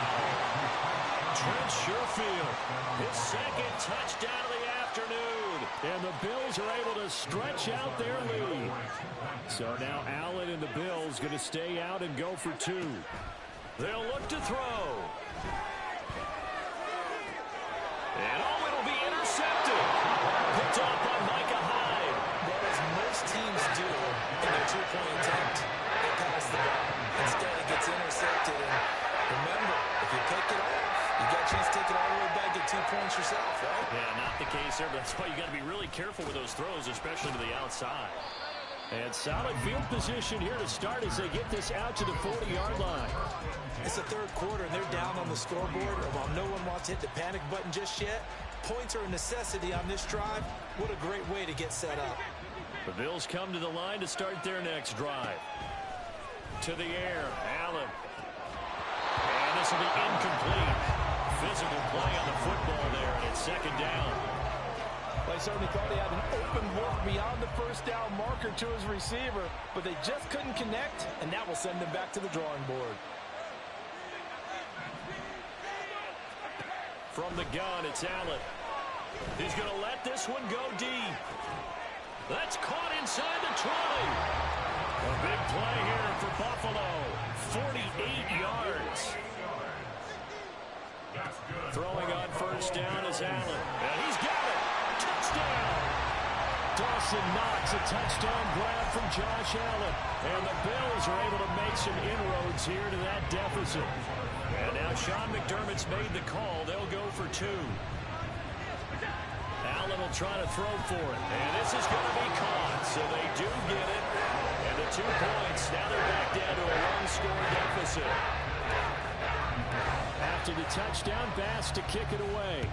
Trent Sherfield, his second touchdown of the afternoon. And the Bills are able to stretch out their lead. So now Allen and the Bills going to stay out and go for 2. They'll look to throw. And oh, it'll be intercepted. Picked off by Micah Hyde. Well, as most teams do in their two-point attempt, they pass the ball. Instead, it gets intercepted. And remember, if you pick it off, you get a chance to take it all the way back, get 2 points yourself, right? Yeah, not the case there, but that's why you got to be really careful with those throws, especially to the outside. And solid field position here to start as they get this out to the 40-yard line. It's the third quarter, and they're down on the scoreboard. And while no one wants to hit the panic button just yet, points are a necessity on this drive. What a great way to get set up. The Bills come to the line to start their next drive. To the air, Allen. And this will be incomplete. Physical play on the football there, and it's 2nd down. Well, I certainly thought he had an open look beyond the first down marker to his receiver, but they just couldn't connect, and that will send them back to the drawing board. From the gun, it's Allen. He's going to let this one go deep. That's caught inside the 20. A big play here for Buffalo. 48 yards. Throwing on 1st down is Allen. And he's got it. Touchdown. Dawson Knox, a touchdown grab from Josh Allen. And the Bills are able to make some inroads here to that deficit. And now Sean McDermott's made the call. They'll go for 2. Allen will try to throw for it. And this is going to be caught. So they do get it. And the 2 points. Now they're back down to a 1-score deficit. After the touchdown, Bass to kick it away.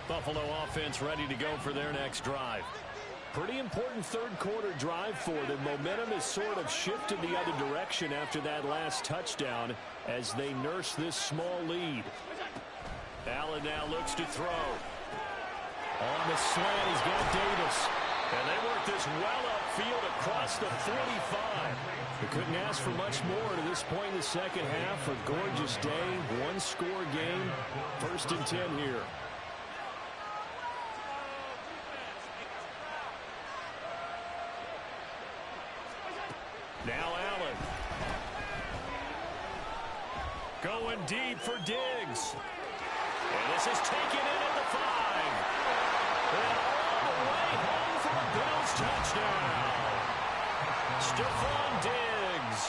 Buffalo offense ready to go for their next drive. Pretty important third quarter drive for them. Momentum has sort of shifted the other direction after that last touchdown as they nurse this small lead. Allen now looks to throw. On the slant, he's got Davis. And they work this well upfield across the 45. They couldn't ask for much more to this point in the second half. A gorgeous day, one-score game. 1st and 10 here. Now Allen. Going deep for Diggs. And this is taken in at the 5. And all the way home for a Bills touchdown. Stephon Diggs,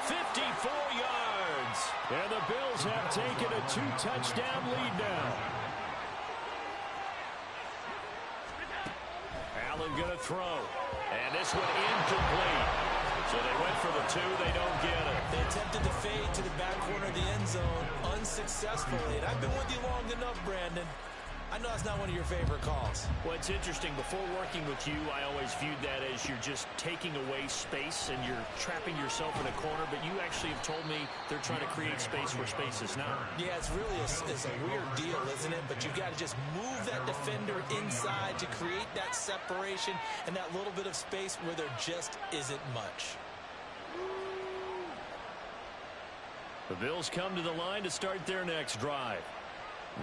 54 yards. And the Bills have taken a 2-touchdown lead now. Allen going to throw. And this one incomplete. So they went for the 2. They don't get it. They attempted to fade to the back corner of the end zone unsuccessfully. And I've been with you long enough, Brandon. I know that's not one of your favorite calls. Well, it's interesting. Before working with you, I always viewed that as you're just taking away space and you're trapping yourself in a corner. But you actually have told me they're trying to create space where space is not. Yeah, it's really a weird deal, isn't it? But you've got to just move that defender inside to create that separation and that little bit of space where there just isn't much. The Bills come to the line to start their next drive.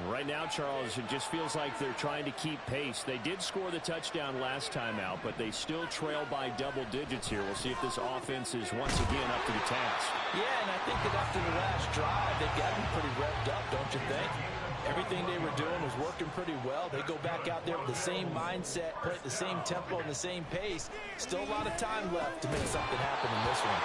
Right now, Charles, it just feels like they're trying to keep pace. They did score the touchdown last time out, but they still trail by double digits here. We'll see if this offense is once again up to the task. Yeah, and I think that after the last drive, they've gotten pretty revved up, don't you think? Everything they were doing was working pretty well. They go back out there with the same mindset, play at the same tempo and the same pace. Still a lot of time left to make something happen in this one.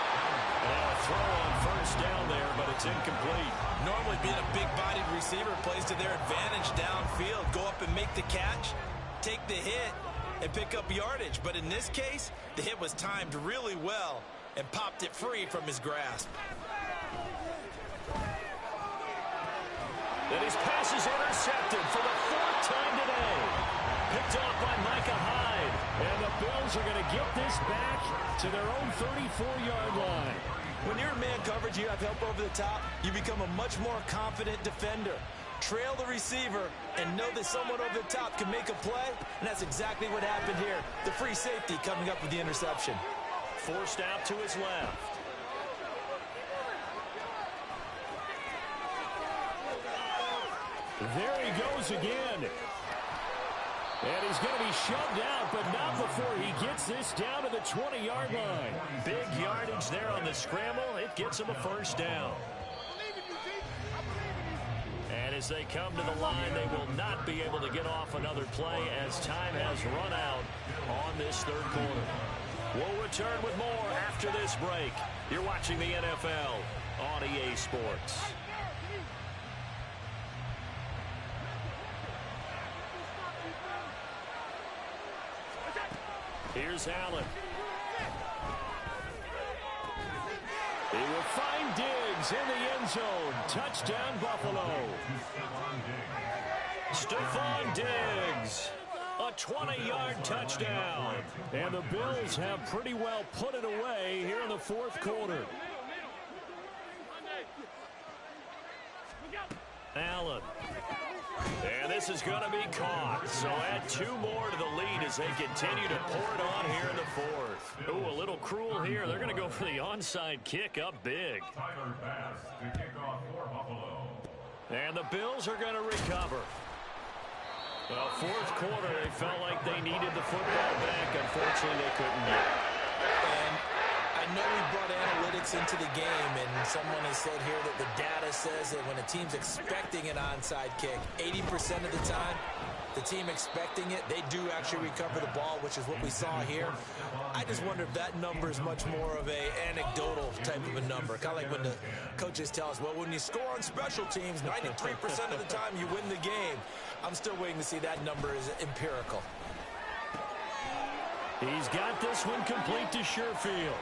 And a throw on 1st down there, but it's incomplete. Normally being a big-bodied receiver plays to their advantage downfield. Go up and make the catch, take the hit, and pick up yardage. But in this case, the hit was timed really well and popped it free from his grasp. And his pass is intercepted for the 4th time today. Picked off by Micah Hyde. And the Bills are going to get this back to their own 34-yard line. When you're in man coverage, you have help over the top, you become a much more confident defender. Trail the receiver and know that someone over the top can make a play, and that's exactly what happened here. The free safety coming up with the interception. Forced out to his left. There he goes again. And he's going to be shoved out, but not before he gets this down to the 20-yard line. Big yardage there on the scramble. It gets him a 1st down. And as they come to the line, they will not be able to get off another play as time has run out on this 3rd quarter. We'll return with more after this break. You're watching the NFL on EA Sports. Here's Allen. He will find Diggs in the end zone. Touchdown, Buffalo. Stephon Diggs. A 20-yard touchdown. And the Bills have pretty well put it away here in the 4th quarter. Allen. And this is going to be caught. So add 2 more to the lead as they continue to pour it on here in the 4th. Ooh, a little cruel here. They're going to go for the onside kick up big. Tyler Bass to kick off for Buffalo. And the Bills are going to recover. Well, 4th quarter, they felt like they needed the football back. Unfortunately, they couldn't get it. And I know we brought analytics into the game, and someone has said here that the data says that when a team's expecting an onside kick, 80% of the time, the team expecting it, they do actually recover the ball, which is what we saw here. I just wonder if that number is much more of a anecdotal type of a number. Kind of like when the coaches tell us, well, when you score on special teams, 93% of the time you win the game. I'm still waiting to see that number is empirical. He's got this one complete to Sherfield.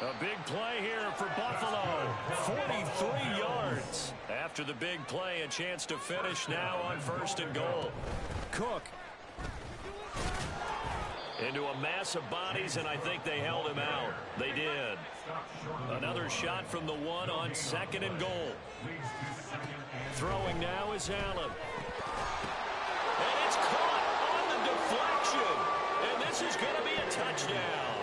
A big play here for Buffalo. 43 yards. After the big play, a chance to finish now on 1st and goal. Cook. Into a mass of bodies, and I think they held him out. They did. Another shot from the 1 on 2nd and goal. Throwing now is Allen. And it's caught on the deflection. And this is going to be a touchdown.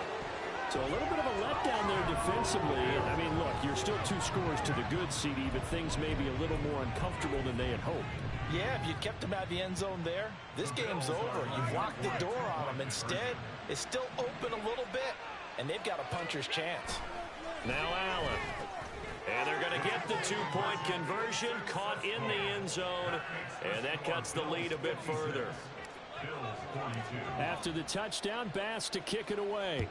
So a little bit of a letdown there defensively. I mean, look, you're still 2 scores to the good, CD, but things may be a little more uncomfortable than they had hoped. Yeah, if you kept them out of the end zone there, this game's over. You've locked the door on them. Instead, it's still open a little bit, and they've got a puncher's chance. Now Allen. And they're going to get the 2-point conversion, caught in the end zone, and that cuts the lead a bit further. After the touchdown, Bass to kick it away.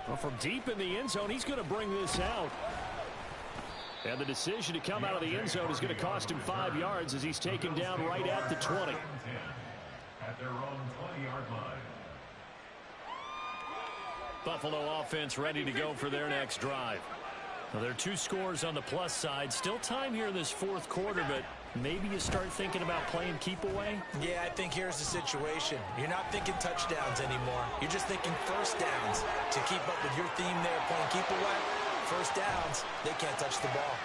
Well, from deep in the end zone, he's going to bring this out. And the decision to come out of the end zone is going to cost him 5 yards as he's taken down right at the 20. At their own 20-yard line. Buffalo offense ready to go for their next drive. Well, there are 2 scores on the plus side. Still time here in this 4th quarter, but maybe you start thinking about playing keep away? Yeah, I think here's the situation. You're not thinking touchdowns anymore. You're just thinking first downs. To keep up with your theme there, playing keep away, first downs, they can't touch the ball.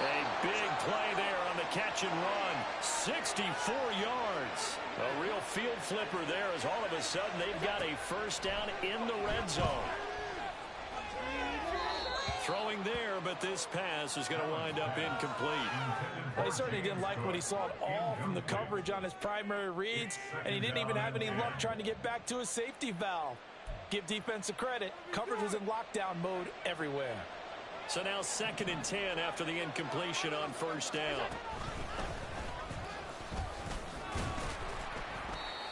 A big play there on the catch and run. 64 yards. A real field flipper there as all of a sudden they've got a first down in the red zone. Throwing there, but this pass is going to wind up incomplete. Well, he certainly didn't like what he saw at all from the coverage on his primary reads, and he didn't even have any luck trying to get back to his safety valve. Give defense a credit. Coverage was in lockdown mode everywhere. So now 2nd and 10 after the incompletion on first down.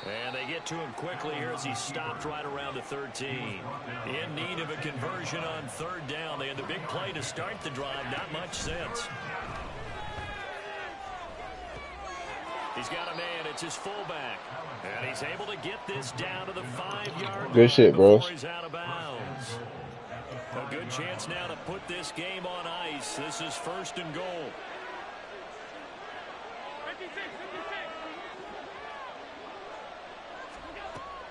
And they get to him quickly here as he stopped right around the 13. In need of a conversion on 3rd down. They had the big play to start the drive. Not much sense. He's got a man. It's his fullback. And he's able to get this down to the 5-yard line. Good shit, bros. He's out of bounds. A good chance now to put this game on ice. This is 1st and goal.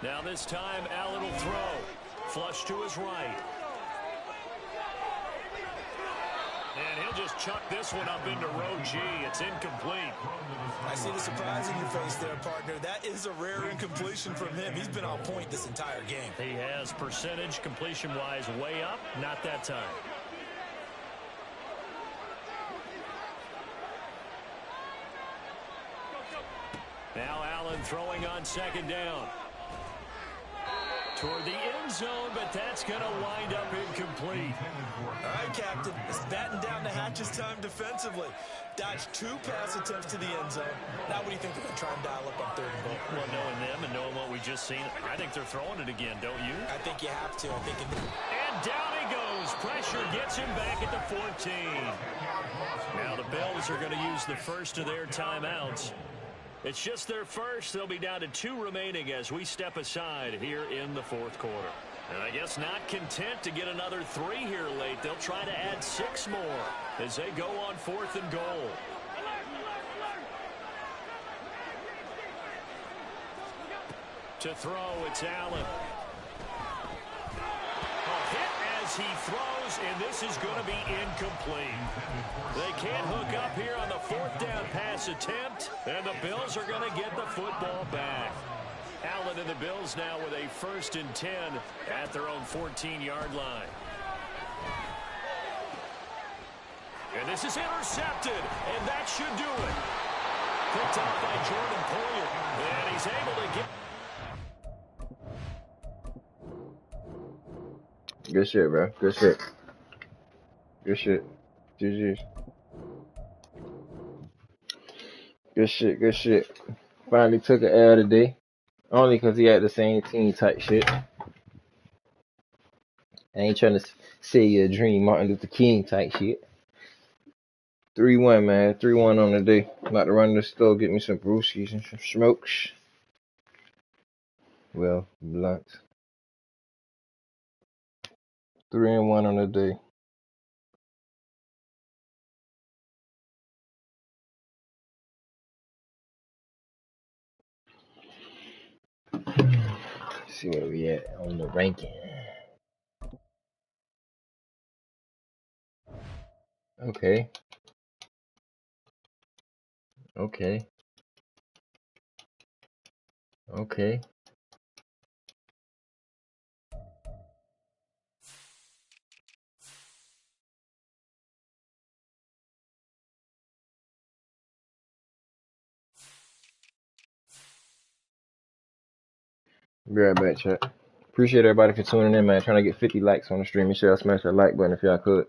Now this time, Allen will throw. Flush to his right. And he'll just chuck this one up into row G. It's incomplete. I see the surprise in your face there, partner. That is a rare incompletion from him. He's been on point this entire game. He has percentage completion-wise way up. Not that time. Now Allen throwing on 2nd down. Toward the end zone, but that's going to wind up incomplete. All right, Captain. It's batten down the hatches time defensively. Dodged 2 pass attempts to the end zone. Now what do you think they're going to try and dial up on 3rd and goal? Well, knowing them and knowing what we just seen, I think they're throwing it again, don't you? I think you have to. And down he goes. Pressure gets him back at the 14. Now the Bills are going to use the first of their timeouts. It's just their first. They'll be down to 2 remaining as we step aside here in the 4th quarter. And I guess not content to get another 3 here late. They'll try to add 6 more as they go on 4th and goal. To throw, it's Allen. A hit as he throws, and this is going to be incomplete. They can't hook up here on the 4th down pass attempt, and the Bills are going to get the football back. Allen and the Bills now with a 1st and 10 at their own 14-yard line. And this is intercepted, and that should do it. Picked off by Jordan Poyer, and he's able to get... Good shit, bro. Good shit. Good shit. GG's. Good shit, good shit. Finally took an L today. Only because he had the same team type shit. I ain't trying to say you a dream Martin Luther King type shit. 3-1, man. 3-1 on the day. About to run to the store, get me some brewskis and some smokes. Well, blunts. 3-1 on the day. See where we at on the ranking. Okay. Okay. Okay. Be right back, chat. Appreciate everybody for tuning in, man. Trying to get 50 likes on the stream. Make sure y'all smash that like button if y'all could.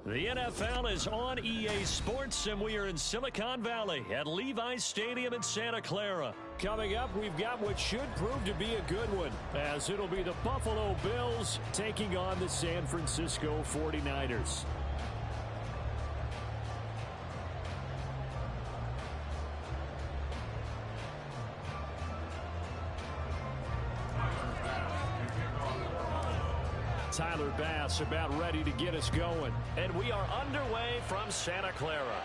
The NFL is on EA Sports, and we are in Silicon Valley at Levi's Stadium in Santa Clara. Coming up, we've got what should prove to be a good one, as it'll be the Buffalo Bills taking on the San Francisco 49ers. Tyler Bass about ready to get us going. And we are underway from Santa Clara.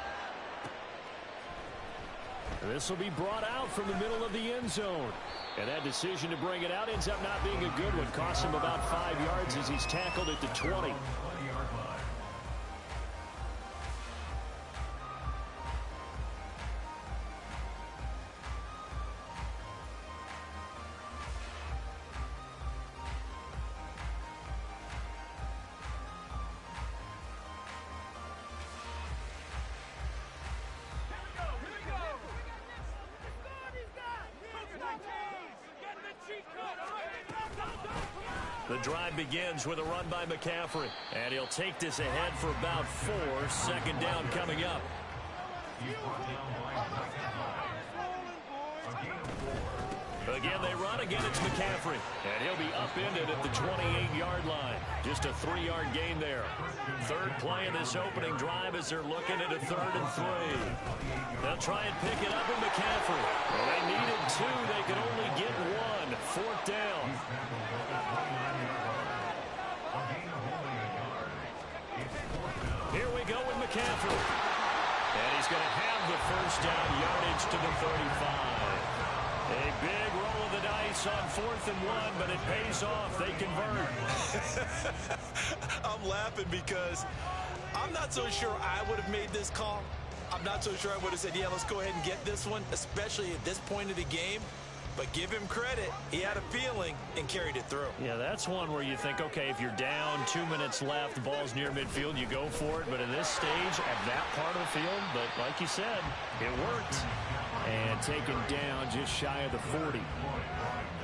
This will be brought out from the middle of the end zone. And that decision to bring it out ends up not being a good one. Costs him about 5 yards as he's tackled at the 20. The drive begins with a run by McCaffrey. And he'll take this ahead for about 4. Second down coming up. Again, they run. Again, it's McCaffrey. And he'll be upended at the 28-yard line. Just a 3-yard gain there. Third play in this opening drive as they're looking at a 3rd and 3. They'll try and pick it up with McCaffrey. Well, they needed 2. They could only get 1. 4th down. Here we go with McCaffrey. And he's going to have the first down yardage to the 35. A big roll of the dice on 4th and 1, but it pays off. They convert. I'm laughing because I'm not so sure I would have made this call. I'm not so sure I would have said, yeah, let's go ahead and get this one, especially at this point of the game. But give him credit. He had a feeling and carried it through. Yeah, that's one where you think, okay, if you're down, 2 minutes left, the ball's near midfield, you go for it. But in this stage, at that part of the field, but like you said, it worked. And taken down just shy of the 40.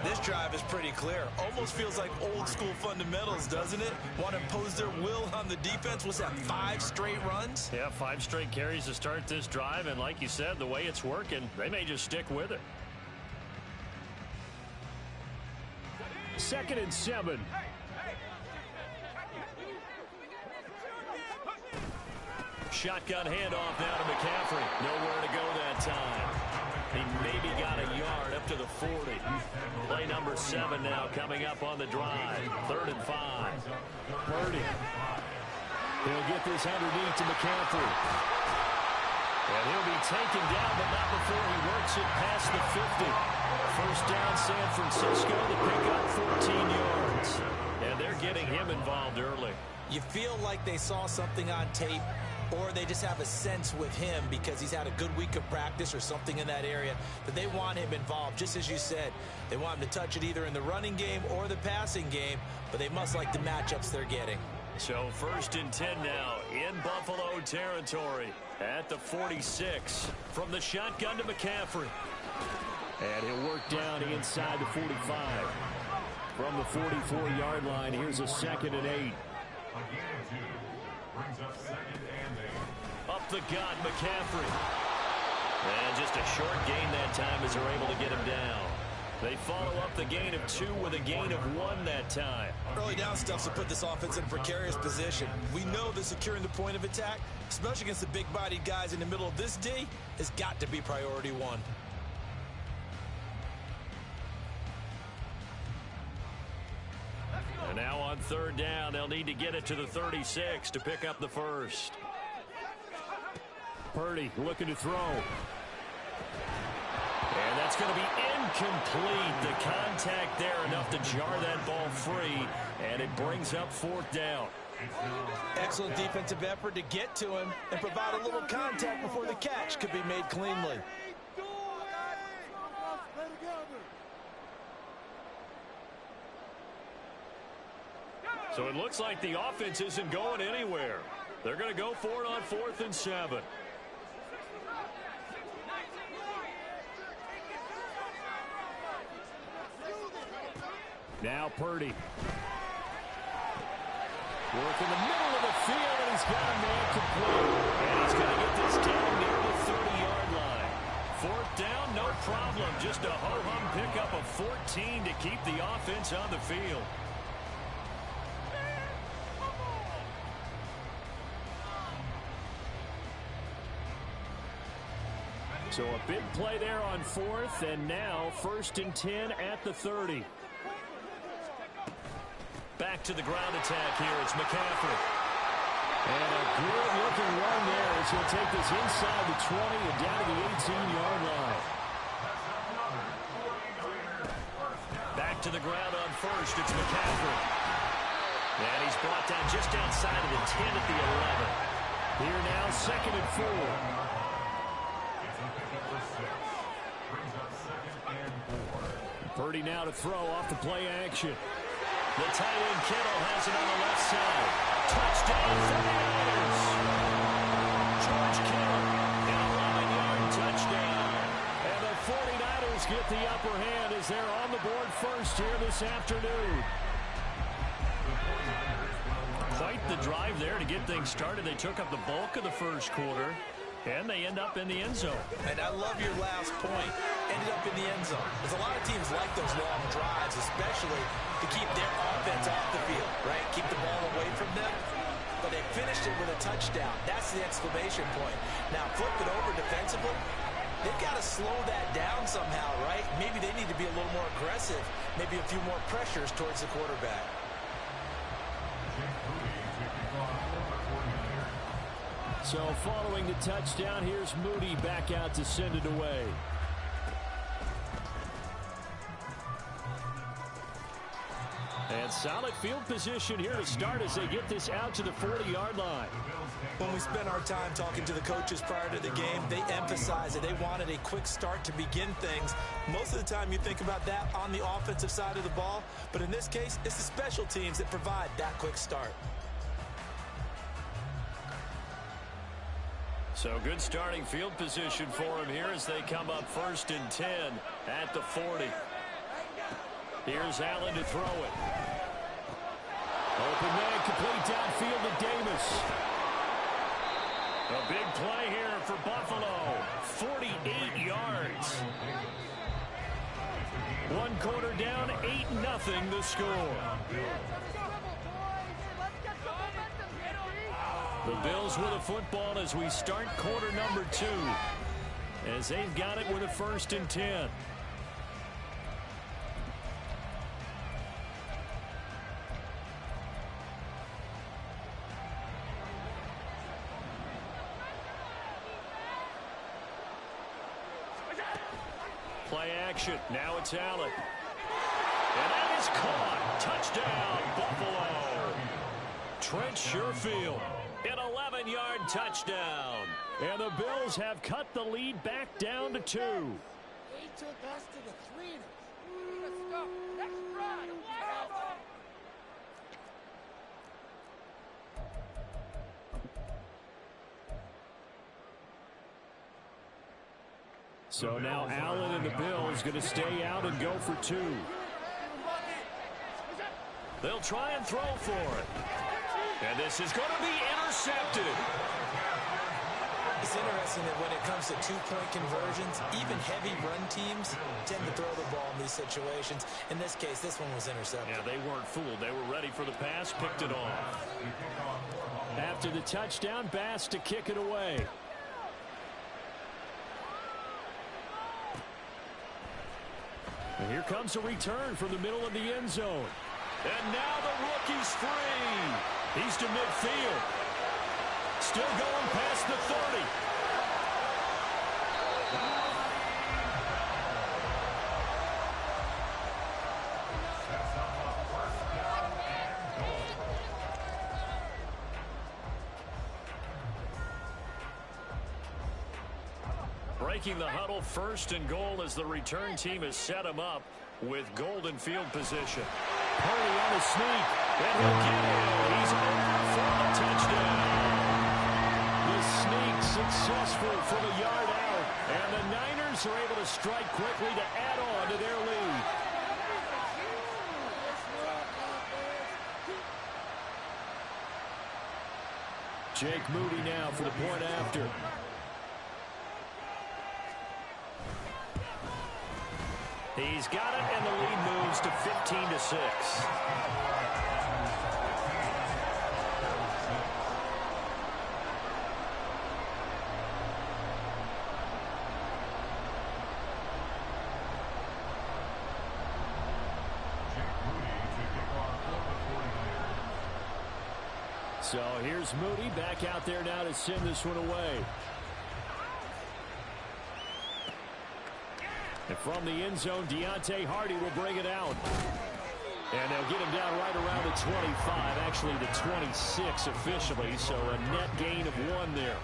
This drive is pretty clear. Almost feels like old school fundamentals, doesn't it? Want to impose their will on the defense. Was that 5 straight runs? Yeah, 5 straight carries to start this drive. And like you said, the way it's working, they may just stick with it. 2nd and 7. Shotgun handoff now to McCaffrey. Nowhere to go that time. He maybe got a yard up to the 40. Play number 7 now coming up on the drive. 3rd and 5. Purdy. He'll get this underneath to McCaffrey. And he'll be taken down, but not before he works it past the 50. First down, San Francisco. The pickup, 14 yards. And they're getting him involved early. You feel like they saw something on tape, or they just have a sense with him because he's had a good week of practice or something in that area that they want him involved. Just as you said, they want him to touch it either in the running game or the passing game, but they must like the matchups they're getting. So 1st and 10 now in Buffalo territory at the 46 from the shotgun to McCaffrey. And he'll work down inside the 45. From the 44-yard line, here's a 2nd and 8. Brings up 2nd and 8. Up the gut, McCaffrey. And just a short gain that time as they're able to get him down. They follow up the gain of 2 with a gain of 1 that time. Early down stuff to put this offense in a precarious position. We know that securing the point of attack, especially against the big-bodied guys in the middle of this D, has got to be priority 1. And now on 3rd down, they'll need to get it to the 36 to pick up the first. Purdy looking to throw. And that's going to be incomplete. The contact there enough to jar that ball free, and it brings up 4th down. Excellent defensive effort to get to him and provide a little contact before the catch could be made cleanly. So it looks like the offense isn't going anywhere. They're going to go for it on 4th and 7. Now Purdy. Work in the middle of the field, and he's got a man complete. And he's going to get this down near the 30-yard line. Fourth down, no problem. Just a ho-hum pickup of 14 to keep the offense on the field. So a big play there on fourth, and now 1st and 10 at the 30. Back to the ground attack here. It's McCaffrey. And a good-looking run there as he'll take this inside the 20 and down to the 18-yard line. Back to the ground on first. It's McCaffrey. And he's brought down just outside of the 10 at the 11. Here now, 2nd and 4. Purdy now to throw off the play action. The tight end Kittle has it on the left side. Touchdown, 49ers. George Kittle, an 11-yard touchdown. And the 49ers get the upper hand as they're on the board first here this afternoon. Quite the drive there to get things started. They took up the bulk of the first quarter, and they end up in the end zone. And I love your last point. Ended up in the end zone. Because a lot of teams like those long drives, especially to keep their offense off the field, right? Keep the ball away from them. But they finished it with a touchdown. That's the exclamation point. Now, flip it over defensively. They've got to slow that down somehow, right? Maybe they need to be a little more aggressive. Maybe a few more pressures towards the quarterback. So following the touchdown, here's Moody back out to send it away. And solid field position here to start as they get this out to the 40-yard line. When we spent our time talking to the coaches prior to the game, they emphasized that they wanted a quick start to begin things. Most of the time you think about that on the offensive side of the ball, but in this case, it's the special teams that provide that quick start. So good starting field position for him here as they come up 1st and 10 at the 40. Here's Allen to throw it. Open man, complete downfield to Davis. A big play here for Buffalo. 48 yards. One quarter down, 8-0 the score. The Bills with a football as we start quarter number 2. As they've got it with a 1st and 10. Play action. Now it's Allen. And that is caught. Touchdown, Buffalo. Trent Sherfield. An 11-yard touchdown. And the Bills have cut the lead back down to 2. He took us to the 3. Let's go. Next run. So now Allen and the Bills going to stay out and go for 2. They'll try and throw for it. And this is going to be intercepted. It's interesting that when it comes to two-point conversions, even heavy run teams tend to throw the ball in these situations. In this case, this one was intercepted. Yeah, they weren't fooled. They were ready for the pass, picked it off. After the touchdown, Bass to kick it away. And here comes a return from the middle of the end zone. And now the rookie's free. He's to midfield. Still going past the 30. Breaking the huddle, 1st and goal as the return team has set him up with golden field position. Purdy on the sneak, and he'll get it. He's over for the touchdown. The sneak successful from a yard out, and the Niners are able to strike quickly to add on to their lead. Jake Moody now for the point after. He's got it, and the lead moves to 15-6. So here's Moody back out there now to send this one away. And from the end zone, Deontay Hardy will bring it out. And they'll get him down right around the 25, actually the 26 officially, so a net gain of 1 there.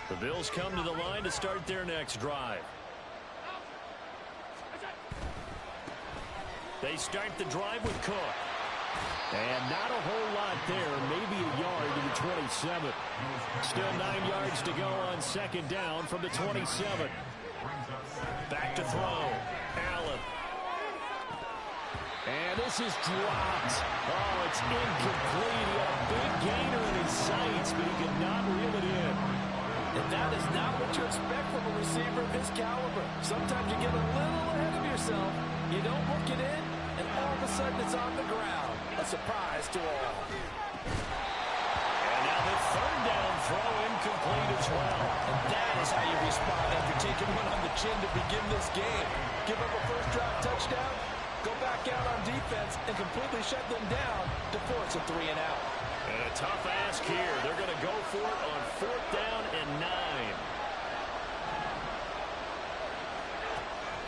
The Bills come to the line to start their next drive. They start the drive with Cook. And not a whole lot there, maybe a yard to the 27. Still 9 yards to go on second down from the 27. Back to throw. Allen. And this is dropped. Oh, it's incomplete. He had a big gainer in his sights, but he could not reel it in. And that is not what you expect from a receiver of his caliber. Sometimes you get a little ahead of yourself. You don't look it in, and all of a sudden it's on the ground. A surprise to all. And now the third down throw incomplete as well. And that is how you respond after taking one on the chin to begin this game. Give up a first drive touchdown, go back out on defense, and completely shut them down to force a 3 and out. And a tough ask here. They're going to go for it on 4th down and 9.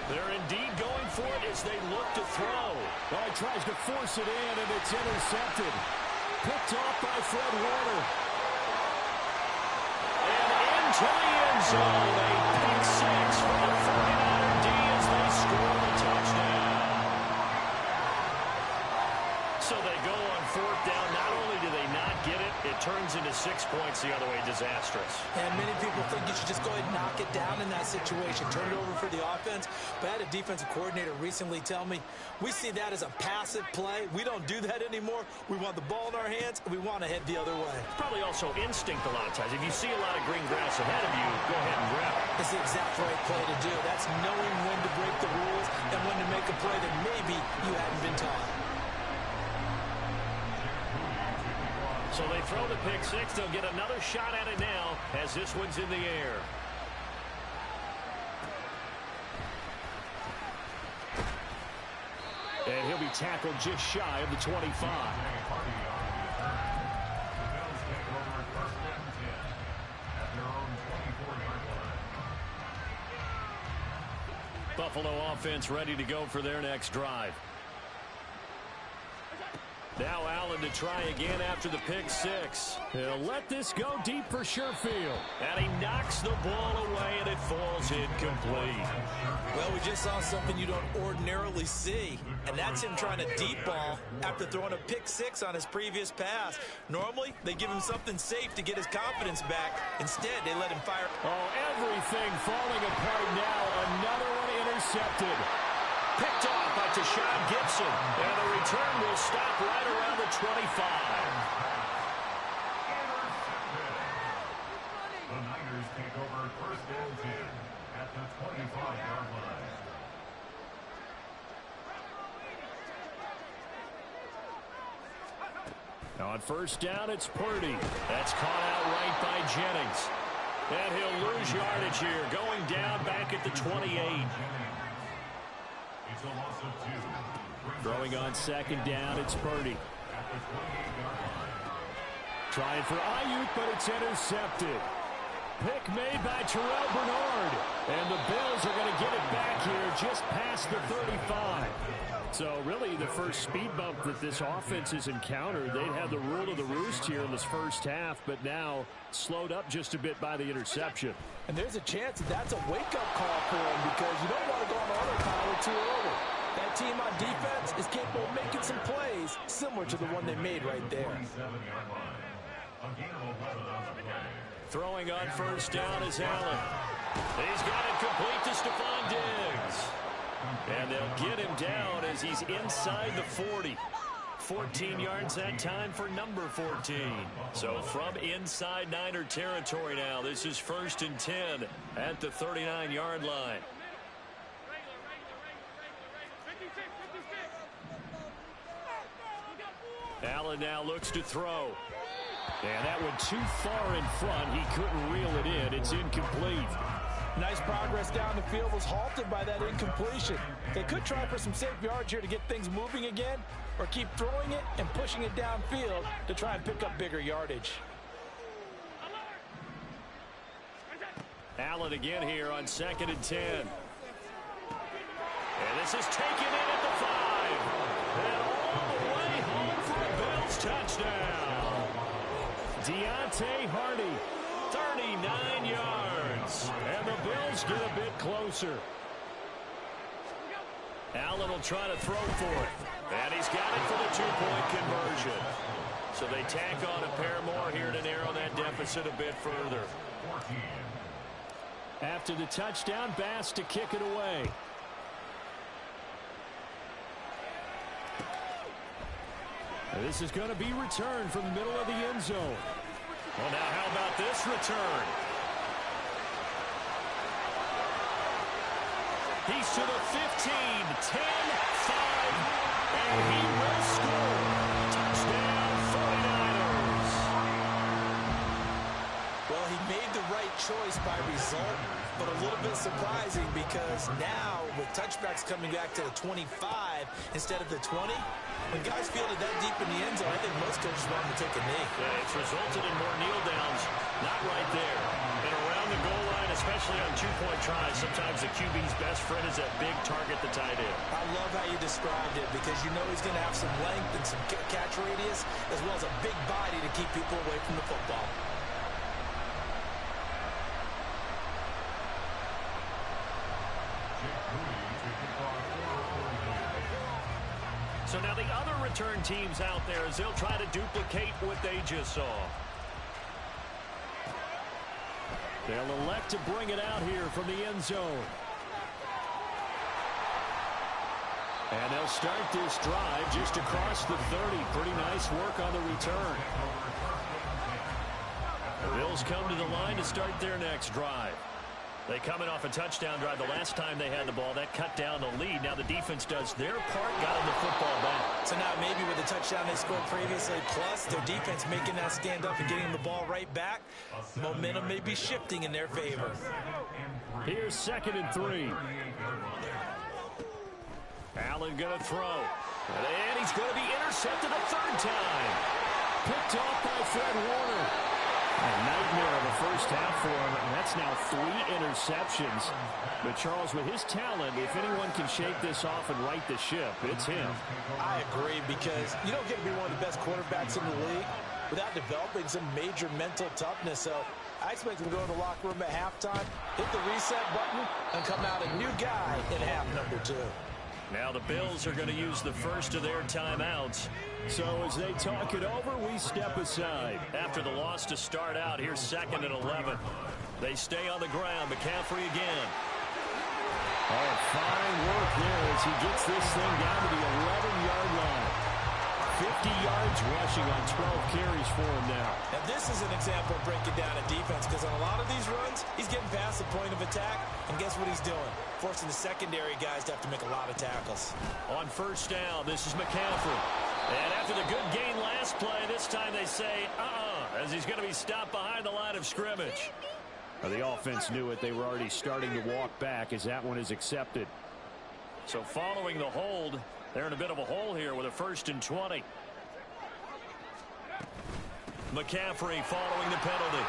They're indeed going for it as they look to throw. Well, he tries to force it in, and it's intercepted. Picked off by Fred Warner. And into the end zone. A pick 6 for the 49er D as they score the touchdown. So they go on 4th down. Not only do they not get it, it turns into 6 points the other way. Disastrous. And many people think you should just go ahead and knock it down in that situation. Turn it over for the offense. But I had a defensive coordinator recently tell me, we see that as a passive play. We don't do that anymore. We want the ball in our hands, and we want to head the other way. It's probably also instinct a lot of times. If you see a lot of green grass ahead of you, go ahead and grab it. It's the exact right play to do. That's knowing when to break the rules and when to make a play that maybe you hadn't been taught. So they throw the pick 6. They'll get another shot at it now as this one's in the air. And he'll be tackled just shy of the 25. Buffalo offense ready to go for their next drive. Now Allen to try again after the pick 6. He'll let this go deep for Sherfield. And he knocks the ball away, and it falls incomplete. Well, we just saw something you don't ordinarily see, and that's him trying to deep ball after throwing a pick 6 on his previous pass. Normally, they give him something safe to get his confidence back. Instead, they let him fire. Oh, everything falling apart now. Another one intercepted. Picked off by Tashawn Gibson. And the return will stop right around the 25. The Niners take over 1st and 10 at the 25-yard line. On 1st down, it's Purdy. That's caught out right by Jennings. And he'll lose yardage here, going down back at the 28. It's a loss of 2. Throwing on 2nd down, it's Purdy. Trying for Ayuk, but it's intercepted. Pick made by Terrell Bernard. And the Bills are going to get it back here just past the 35. So really the first speed bump that this offense has encountered. They'd had the rule of the roost here in this first half, but now slowed up just a bit by the interception. And there's a chance that that's a wake-up call for him because you don't want to go on autopilot too early. That team on defense is capable of making some plays similar to the one they made right there. Throwing on first down is Allen. He's got it complete to Stephon Diggs. And they'll get him down as he's inside the 40. 14 yards that time for number 14. So from inside Niner territory now, this is 1st and 10 at the 39-yard line. Allen now looks to throw. And that went too far in front. He couldn't reel it in. It's incomplete. Nice progress down the field was halted by that incompletion. They could try for some safe yards here to get things moving again, or keep throwing it and pushing it downfield to try and pick up bigger yardage. Allen again here on 2nd and 10. And this is taken in at the 5. And all the way home for a Bills touchdown. Deontay Hardy, 39 yards. And the Bills get a bit closer. Allen will try to throw for it. And he's got it for the 2-point conversion. So they tack on a pair more here to narrow that deficit a bit further. After the touchdown, Bass to kick it away. And this is going to be returned from the middle of the end zone. Well, now how about this return? He's to the 15, 10, 5, and he will score. Touchdown, 49ers. Well, he made the right choice by result, but a little bit surprising because now with touchbacks coming back to the 25 instead of the 20, when guys fielded that deep in the end zone, I think most coaches want to take a knee. Yeah, it's resulted in more kneel downs. Not right there. And around the goal line, especially on 2-point tries, sometimes the QB's best friend is that big target, the tight end. I love how you described it because you know he's going to have some length and some catch radius as well as a big body to keep people away from the football. So now the other return teams out there as they'll try to duplicate what they just saw. They'll elect to bring it out here from the end zone. And they'll start this drive just across the 30. Pretty nice work on the return. The Bills come to the line to start their next drive. They coming off a touchdown drive the last time they had the ball. That cut down the lead. Now the defense does their part, got them the football back. So now maybe with the touchdown they scored previously, plus their defense making that stand up and getting the ball right back, momentum may be shifting in their favor. Here's 2nd and 3. Allen going to throw. And he's going to be intercepted a 3rd time. Picked off by Fred Warner. A nightmare of a first half for him, and that's now 3 interceptions. But Charles, with his talent, if anyone can shake this off and right the ship, it's him. I agree, because you don't get to be one of the best quarterbacks in the league without developing some major mental toughness. So I expect him to go in the locker room at halftime, hit the reset button, and come out a new guy in half number 2. Now the Bills are going to use the first of their timeouts. So as they talk it over, we step aside. After the loss to start out, here's 2nd and 11. They stay on the ground. McCaffrey again. Oh, fine work there as he gets this thing down to the 11-yard line. 50 yards rushing on 12 carries for him now. Now this is an example of breaking down a defense, because on a lot of these runs, he's getting past the point of attack, and guess what he's doing? Forcing the secondary guys to have to make a lot of tackles. On first down, this is McCaffrey. And after the good gain last play, this time they say, as he's going to be stopped behind the line of scrimmage. Well, the offense knew it. They were already starting to walk back as that one is accepted. So following the hold, they're in a bit of a hole here with a 1st and 20. McCaffrey following the penalty.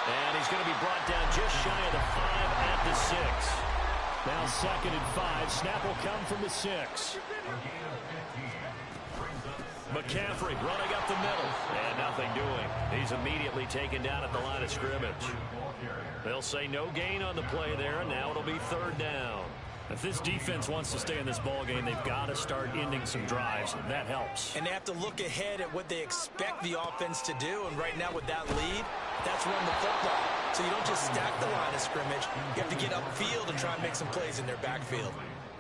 And he's going to be brought down just shy of the 5 at the 6. Now 2nd and 5. Snap will come from the 6. McCaffrey running up the middle. And nothing doing. He's immediately taken down at the line of scrimmage. They'll say no gain on the play there, and now it'll be 3rd down. If this defense wants to stay in this ball game, they've got to start ending some drives. That helps. And they have to look ahead at what they expect the offense to do. And right now with that lead, that's run the football. So you don't just stack the line of scrimmage. You have to get upfield and try and make some plays in their backfield.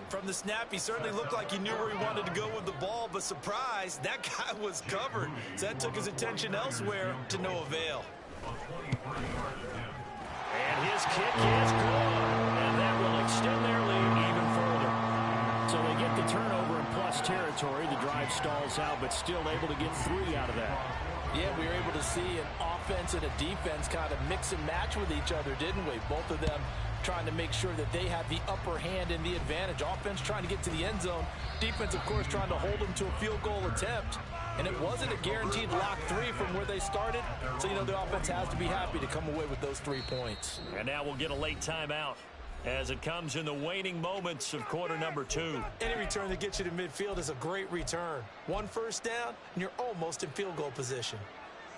From the snap, he certainly looked like he knew where he wanted to go with the ball, but surprise, that guy was covered. So that took his attention elsewhere to no avail. And his kick is good. And that will extend their lead even further. So they get the turnover in plus territory. The drive stalls out, but still able to get 3 out of that. Yeah, we were able to see an offense and a defense kind of mix and match with each other, didn't we? Both of them trying to make sure that they have the upper hand and the advantage. Offense trying to get to the end zone. Defense, of course, trying to hold them to a field goal attempt. And it wasn't a guaranteed lock 3 from where they started. So, you know, the offense has to be happy to come away with those 3 points. And now we'll get a late timeout as it comes in the waning moments of quarter number 2. Any return that gets you to midfield is a great return. 1 first down, and you're almost in field goal position.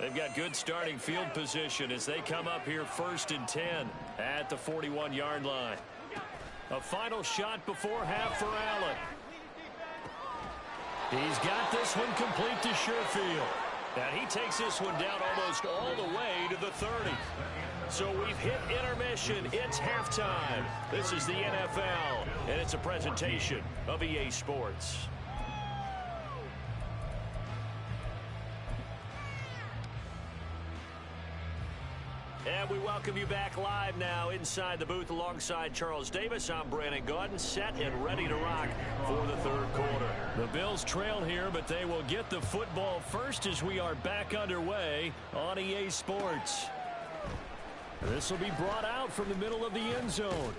They've got good starting field position as they come up here 1st and 10 at the 41-yard line. A final shot before half for Allen. He's got this one complete to Sherfield. And he takes this one down almost all the way to the 30. So we've hit intermission. It's halftime. This is the NFL, and it's a presentation of EA Sports. And we welcome you back live now inside the booth alongside Charles Davis. I'm Brandon Gaudin, set and ready to rock for the 3rd quarter. The Bills trail here, but they will get the football first as we are back underway on EA Sports. This will be brought out from the middle of the end zone.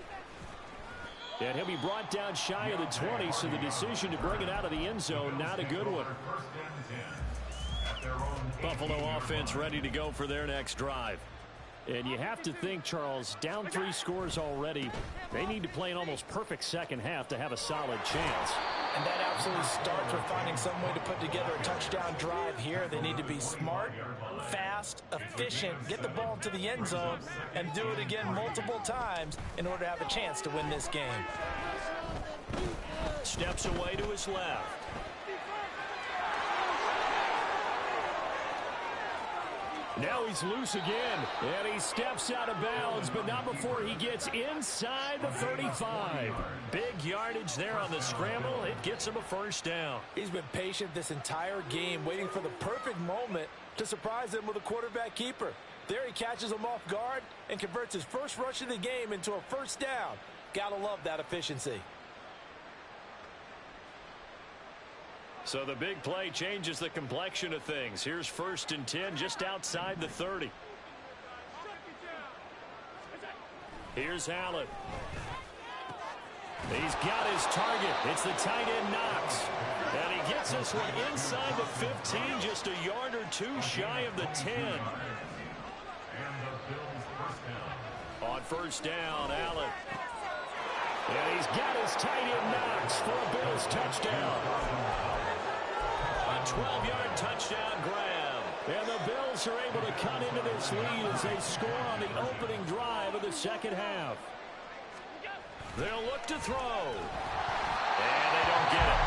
And he'll be brought down shy of the 20, so the decision to bring it out of the end zone, not a good one. Buffalo offense ready to go for their next drive. And you have to think, Charles, down 3 scores already. They need to play an almost perfect second half to have a solid chance. And that absolutely starts with finding some way to put together a touchdown drive here. They need to be smart, fast, efficient, get the ball to the end zone, and do it again multiple times in order to have a chance to win this game. Steps away to his left. Now he's loose again, and he steps out of bounds, but not before he gets inside the 35. Big yardage there on the scramble. It gets him a 1st down. He's been patient this entire game, waiting for the perfect moment to surprise them with a quarterback keeper. There he catches him off guard and converts his first rush of the game into a 1st down. Gotta love that efficiency. So the big play changes the complexion of things. Here's 1st and 10 just outside the 30. Here's Allen. He's got his target. It's the tight end Knox. And he gets this one inside the 15, just a yard or 2 shy of the 10. On 1st down, Allen. And he's got his tight end Knox for a Bills touchdown. A 12-yard touchdown grab. And the Bills are able to cut into this lead as they score on the opening drive of the second half. They'll look to throw. And they don't get it.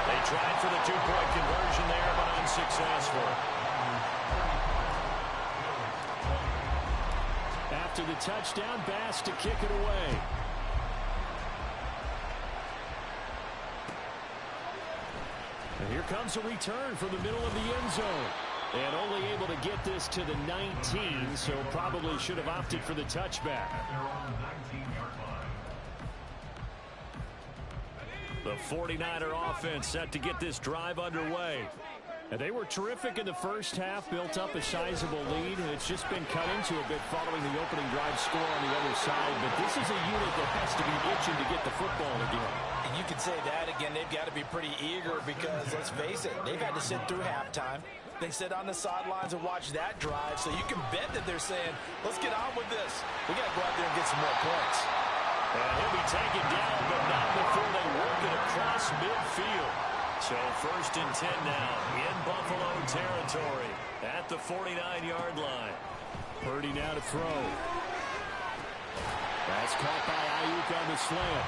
They tried for the 2-point conversion there, but unsuccessful. After the touchdown, Bass to kick it away. And here comes a return from the middle of the end zone. And only able to get this to the 19, so probably should have opted for the touchback. The 49er offense set to get this drive underway. And they were terrific in the first half, built up a sizable lead, and it's just been cut into a bit following the opening drive score on the other side. But this is a unit that has to be itching to get the football again. And you could say that again. They've got to be pretty eager because, let's face it, they've had to sit through halftime. They sit on the sidelines and watch that drive. So you can bet that they're saying, let's get on with this. We got to go out there and get some more points. And he'll be taken down, but not before they work it across midfield. So 1st and 10 now in Buffalo territory at the 49-yard line. Purdy now to throw. That's caught by Ayuk on the slant.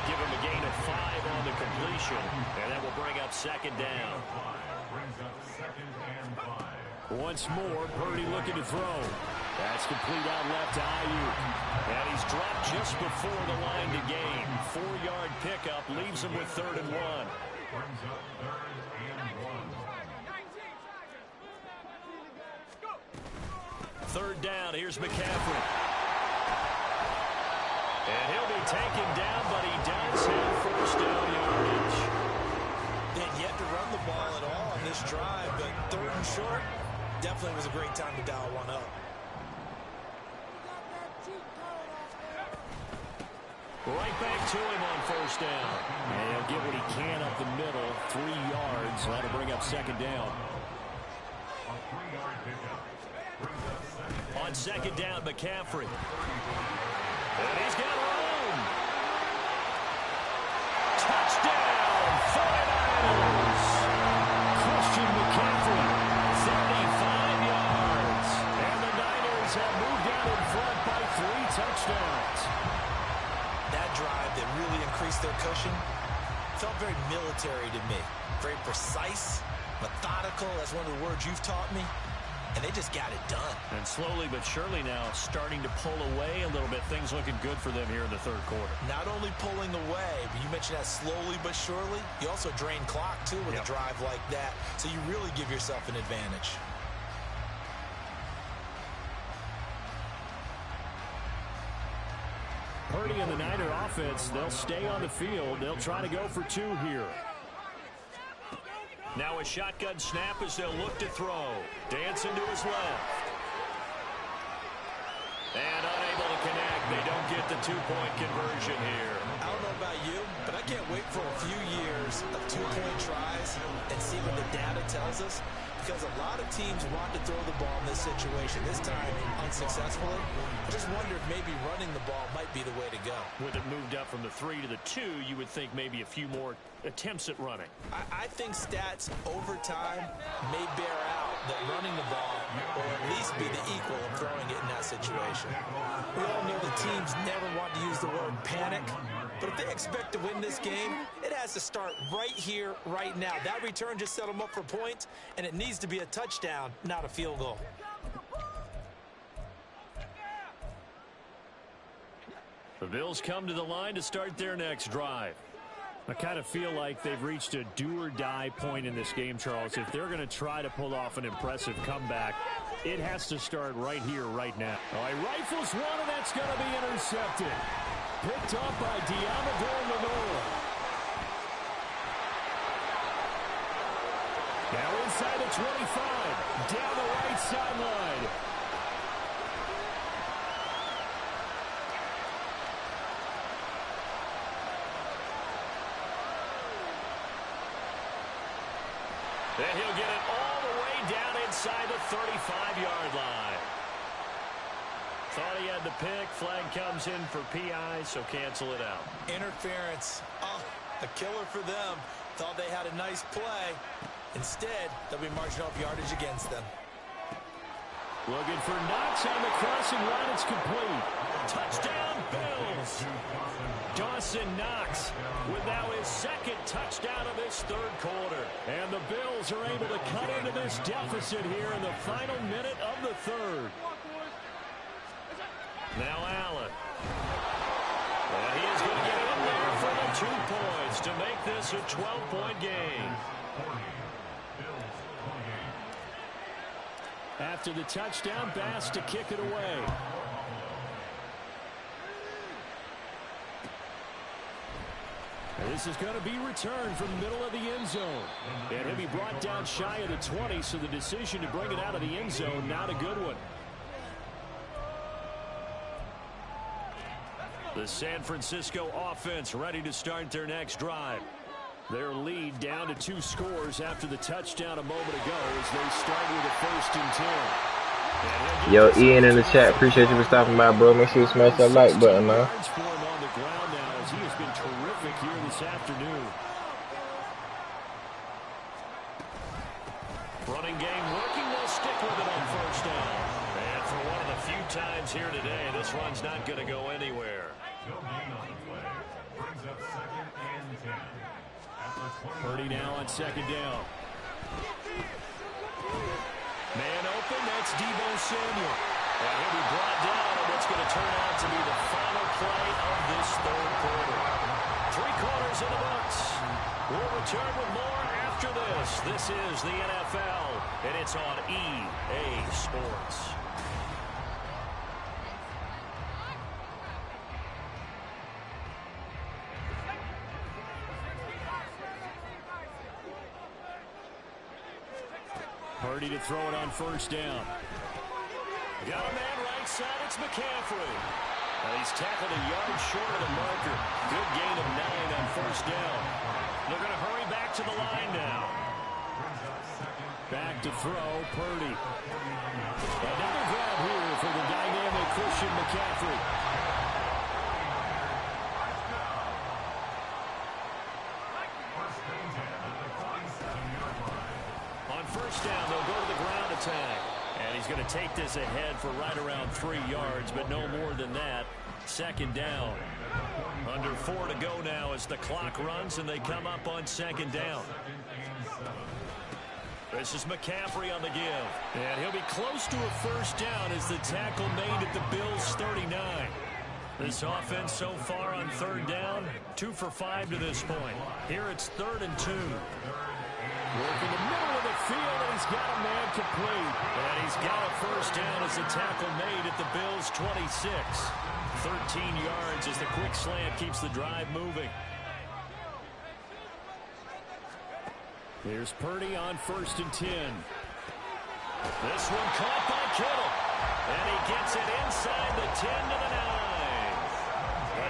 Give him a gain of 5 on the completion, and that will bring up 2nd down. Once more, Purdy looking to throw. That's complete out left to Ayuk. And he's dropped just before the line to gain. 4-yard pickup leaves him with 3rd and 1. Brings up 3rd and 1. 3rd down, here's McCaffrey. And he'll be taken down, but he does have 1st down yardage. They had yet to run the ball at all on this drive, but 3rd and short definitely was a great time to dial one up. Right back to him on 1st down. And he'll get what he can up the middle, 3 yards. So that'll bring up 2nd down. On 2nd down, McCaffrey. And he's got room. Touchdown, 49ers. Christian McCaffrey, 35 yards. and the Niners have moved out in front by 3 touchdowns. That drive that really increased their cushion felt very military to me. Very precise, methodical. That's one of the words you've taught me. And they just got it done. And slowly but surely now starting to pull away a little bit. Things looking good for them here in the 3rd quarter. Not only pulling away, but you mentioned that slowly but surely. You also drain clock, too, with a drive like that. So you really give yourself an advantage. Purdy and the Niner offense, they'll stay on the field. They'll try to go for 2 here. Now a shotgun snap as they'll look to throw. Dancing to his left. And unable to connect. They don't get the 2-point conversion here. I don't know about you, but I can't wait for a few years of 2-point tries and see what the data tells us. Because a lot of teams want to throw the ball in this situation. This time, unsuccessfully. I just wonder if maybe running the ball might be the way to go. With it moved up from the 3 to the 2, you would think maybe a few more attempts at running. I think stats over time may bear out that running the ball will at least be the equal of throwing it in that situation. We all know the teams never want to use the word panic, but if they expect to win this game, it has to start right here, right now. That return just set them up for points, and it needs to be a touchdown, not a field goal. The Bills come to the line to start their next drive. I kind of feel like they've reached a do-or-die point in this game, Charles. If they're going to try to pull off an impressive comeback, it has to start right here, right now. Oh, he rifles one, and that's going to be intercepted. Picked up by Diamador Lenore. Now inside the 25, down the right sideline. And he'll get it all the way down inside the 35-yard line. Thought he had the pick. Flag comes in for PI, so cancel it out. Interference. Oh, a killer for them. Thought they had a nice play. Instead, they'll be marching off yardage against them. Looking for Knox on the crossing route. It's complete. Touchdown, Bills. Dawson Knox with now his 2nd touchdown of this 3rd quarter. And the Bills are able to cut into this deficit here in the final minute of the 3rd. Now Allen. And he is going to get in there for the 2 points to make this a 12-point game. After the touchdown, Bass to kick it away. This is going to be returned from the middle of the end zone. And he'll be brought down shy of the 20, so the decision to bring it out of the end zone, not a good one. The San Francisco offense ready to start their next drive. Their lead down to 2 scores after the touchdown a moment ago as they start with a 1st and 10. Yo, Ian in the chat, appreciate you for stopping by, bro. Make sure you smash that like button, man. For him on the ground now as he has been terrific here this afternoon. Running game working. They'll stick with it on first down. And for one of the few times here today, this run's not going to go anywhere. No gain on the play. Brings up 2nd and 10. At the 20. Purdy now on 2nd down. Man open, that's Deebo Samuel. And he'll be brought down on what's going to turn out to be the final play of this third quarter. 3 quarters in the books. We'll return with more after this. This is the NFL, and it's on EA Sports. Purdy to throw it on first down. Got a man right side, it's McCaffrey. And he's tackled a yard short of the marker. Good gain of 9 on first down. They're going to hurry back to the line now. Back to throw, Purdy. Another grab here for the dynamic Christian McCaffrey. On first down, they'll go to the ground attack. And he's going to take this ahead for right around 3 yards, but no more than that. 2nd down. Under 4 to go now as the clock runs, and they come up on 2nd down. This is McCaffrey on the give. And he'll be close to a first down as the tackle made at the Bills' 39. This offense so far on 3rd down, 2 for 5 to this point. Here it's 3rd and 2. Working the middle of the field, and he's got a man complete. And he's got a first down as the tackle made at the Bills' 26. 13 yards as the quick slant keeps the drive moving. Here's Purdy on 1st and 10. This one caught by Kittle. And he gets it inside the 10 to the 9.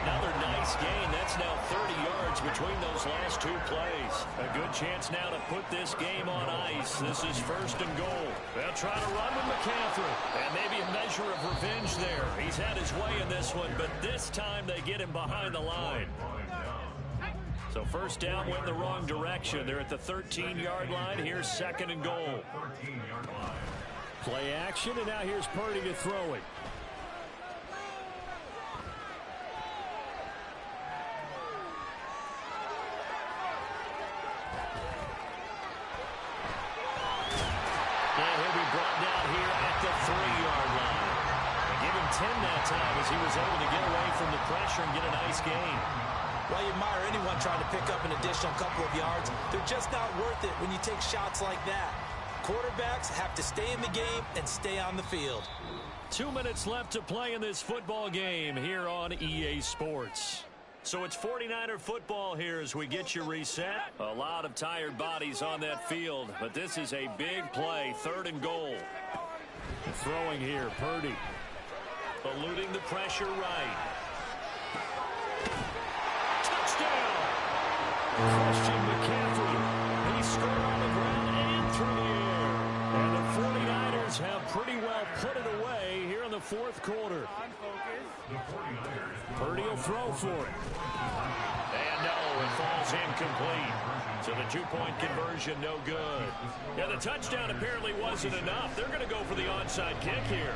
Another nice gain. That's now 30 yards between those last 2 plays. A good chance now to put this game on ice. This is 1st and goal. They'll try to run with McCaffrey. And maybe a measure of revenge there. He's had his way in this one, but this time they get him behind the line. So first down went in the wrong direction. They're at the 13-yard line. Here's 2nd and goal. Play action, and now here's Purdy to throw it. And he'll be brought down here at the 3-yard line. They give him 10 that time as he was able to get away from the pressure and get a nice gain. Well, you admire anyone trying to pick up an additional couple of yards. They're just not worth it when you take shots like that. Quarterbacks have to stay in the game and stay on the field. 2 minutes left to play in this football game here on EA Sports. So it's 49er football here as we get you reset. A lot of tired bodies on that field, but this is a big play, 3rd and goal. Throwing here, Purdy. Eluding the pressure right. Touchdown! Christian McCaffrey. He scored on the ground and through the air. And the 49ers have pretty well put it away here in the 4th quarter. Purdy will throw for it. And no, it falls incomplete. So the 2-point conversion no good. Yeah, the touchdown apparently wasn't enough. They're going to go for the onside kick here.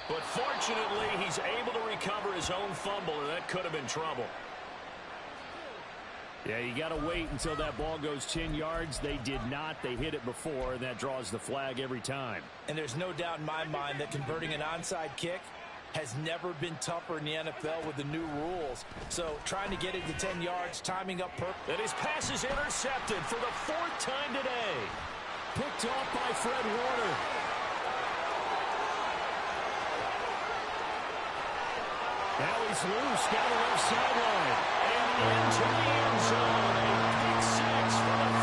But fortunately, he's able to recover his own fumble, or that could have been trouble. Yeah, you got to wait until that ball goes 10 yards. They did not. They hit it before, and that draws the flag every time. And there's no doubt in my mind that converting an onside kick has never been tougher in the NFL with the new rules. So trying to get it to 10 yards, timing up perfect. And his pass is intercepted for the 4th time today. Picked off by Fred Warner. Now he's loose down the left sideline. And into the end zone. A big 6 for the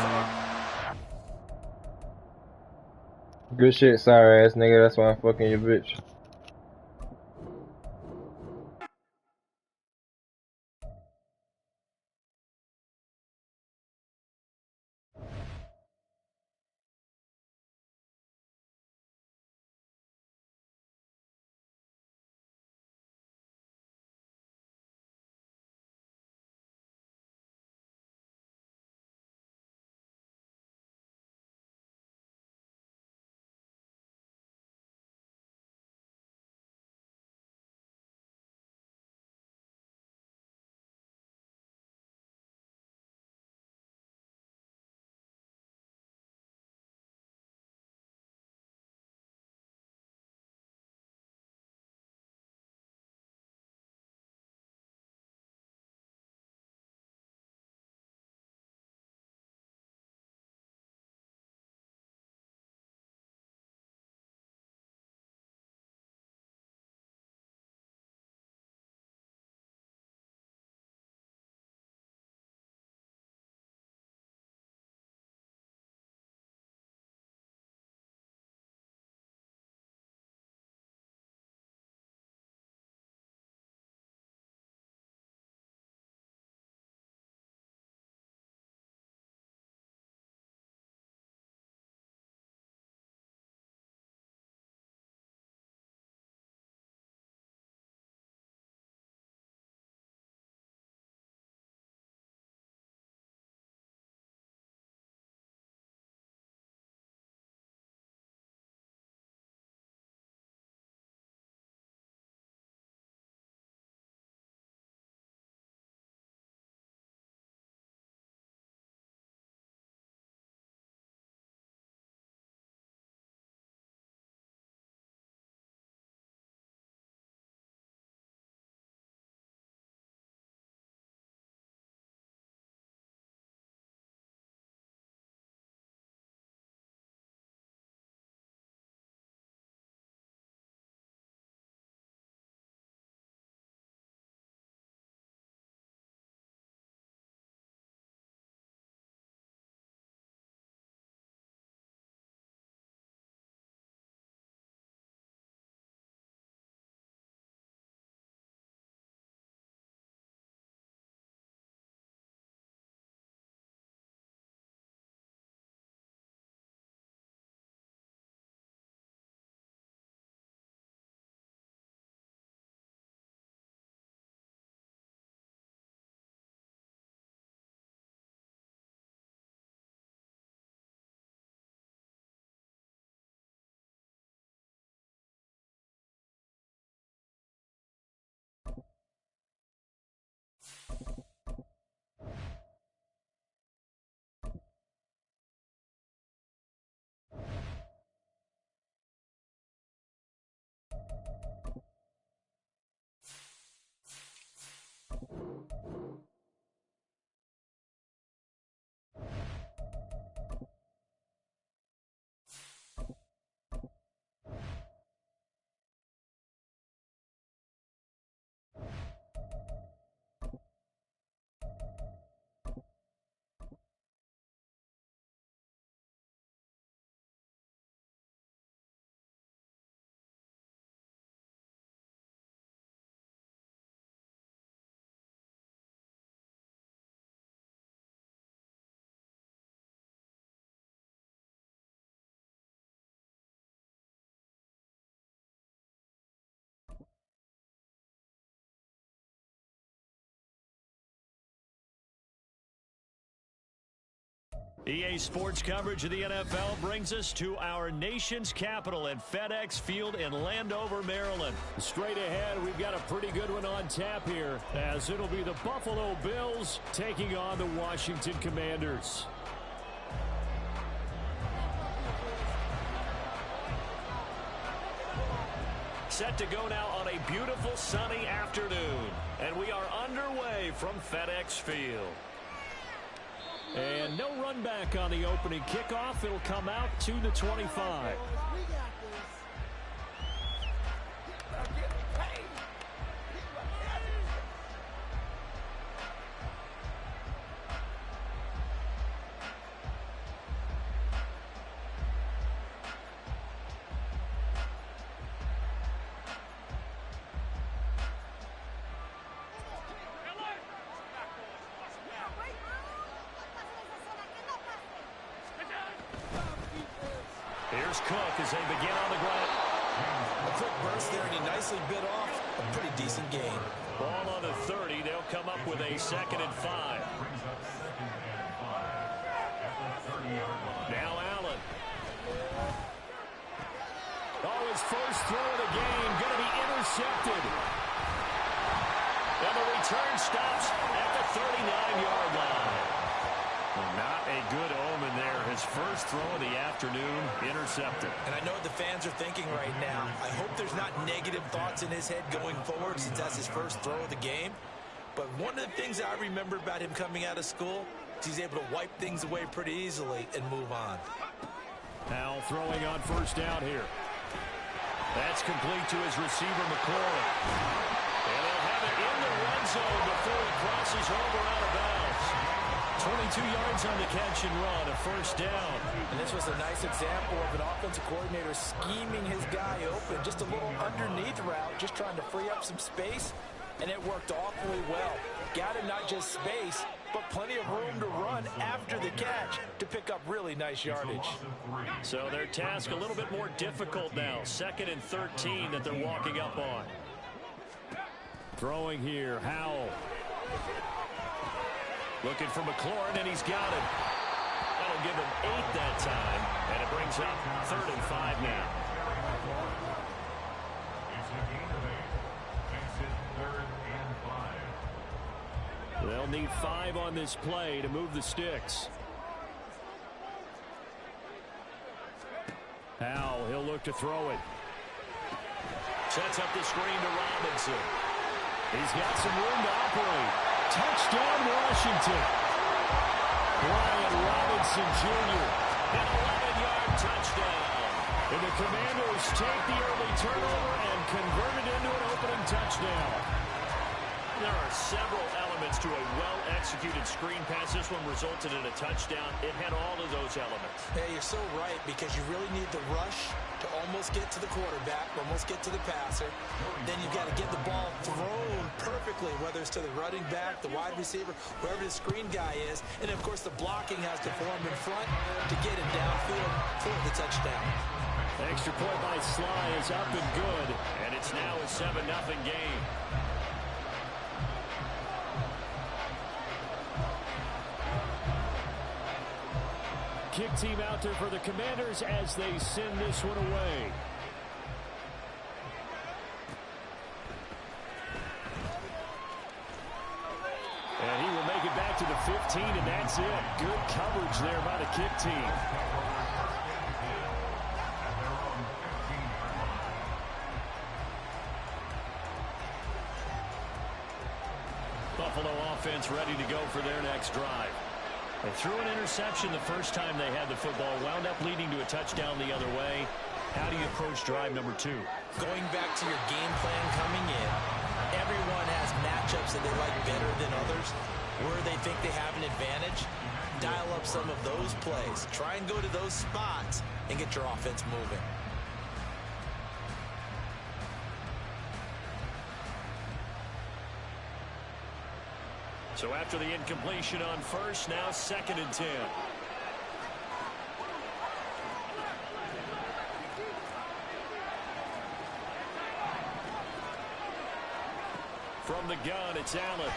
4th. Good shit, sorry ass nigga. That's why I'm fucking your bitch. EA Sports coverage of the NFL brings us to our nation's capital at FedEx Field in Landover, Maryland. Straight ahead, we've got a pretty good one on tap here, as it'll be the Buffalo Bills taking on the Washington Commanders. Set to go now on a beautiful sunny afternoon, and we are underway from FedEx Field. And no run back on the opening kickoff. It'll come out to the 25. Here's Cook as they begin on the ground. A quick burst there, and he nicely bit off a pretty decent gain. Ball on the 30. They'll come up with a 2nd and 5. Now Allen. Oh, his first throw of the game going to be intercepted. And the return stops at the 39-yard line. Not a good omen there. His first throw of the afternoon, intercepted. And I know what the fans are thinking right now. I hope there's not negative thoughts in his head going forward since that's his first throw of the game. But one of the things I remember about him coming out of school is he's able to wipe things away pretty easily and move on. Now throwing on first down here. That's complete to his receiver, McLaurin. And they'll have it in the red zone before he crosses over out of bounds. 22 yards on the catch and run, a first down. And this was a nice example of an offensive coordinator scheming his guy open. Just a little underneath route, just trying to free up some space, and it worked awfully well. Got him not just space, but plenty of room to run after the catch to pick up really nice yardage. So their task a little bit more difficult now. 2nd and 13 that they're walking up on. Throwing here, Howell. Looking for McLaurin, and he's got it. That'll give him 8 that time, and it brings up 3rd and 5 now. It's a gain of 8. Makes it 3rd and 5. They'll need 5 on this play to move the sticks. Howell, he'll look to throw it. Sets up the screen to Robinson. He's got some room to operate. Touchdown, Washington. Brian Robinson Jr. An 11-yard touchdown. And the Commanders take the early turnover and convert it into an opening touchdown. There are several elements to a well-executed screen pass. This one resulted in a touchdown. It had all of those elements. Yeah, you're so right, because you really need the rush to almost get to the quarterback, almost get to the passer. Then you've got to get the ball thrown perfectly, whether it's to the running back, the wide receiver, wherever the screen guy is. And, of course, the blocking has to form in front to get it downfield for the touchdown. Extra point by Sly is up and good, and it's now a 7-0 game. Kick team out there for the Commanders as they send this one away. And he will make it back to the 15, and that's it. Good coverage there by the kick team. Buffalo offense ready to go for their next drive. They threw an interception the first time they had the football, wound up leading to a touchdown the other way. How do you approach drive number 2? Going back to your game plan coming in, everyone has matchups that they like better than others, where they think they have an advantage. Dial up some of those plays. Try and go to those spots and get your offense moving. So after the incompletion on first, now 2nd and 10. From the gun, it's Allen.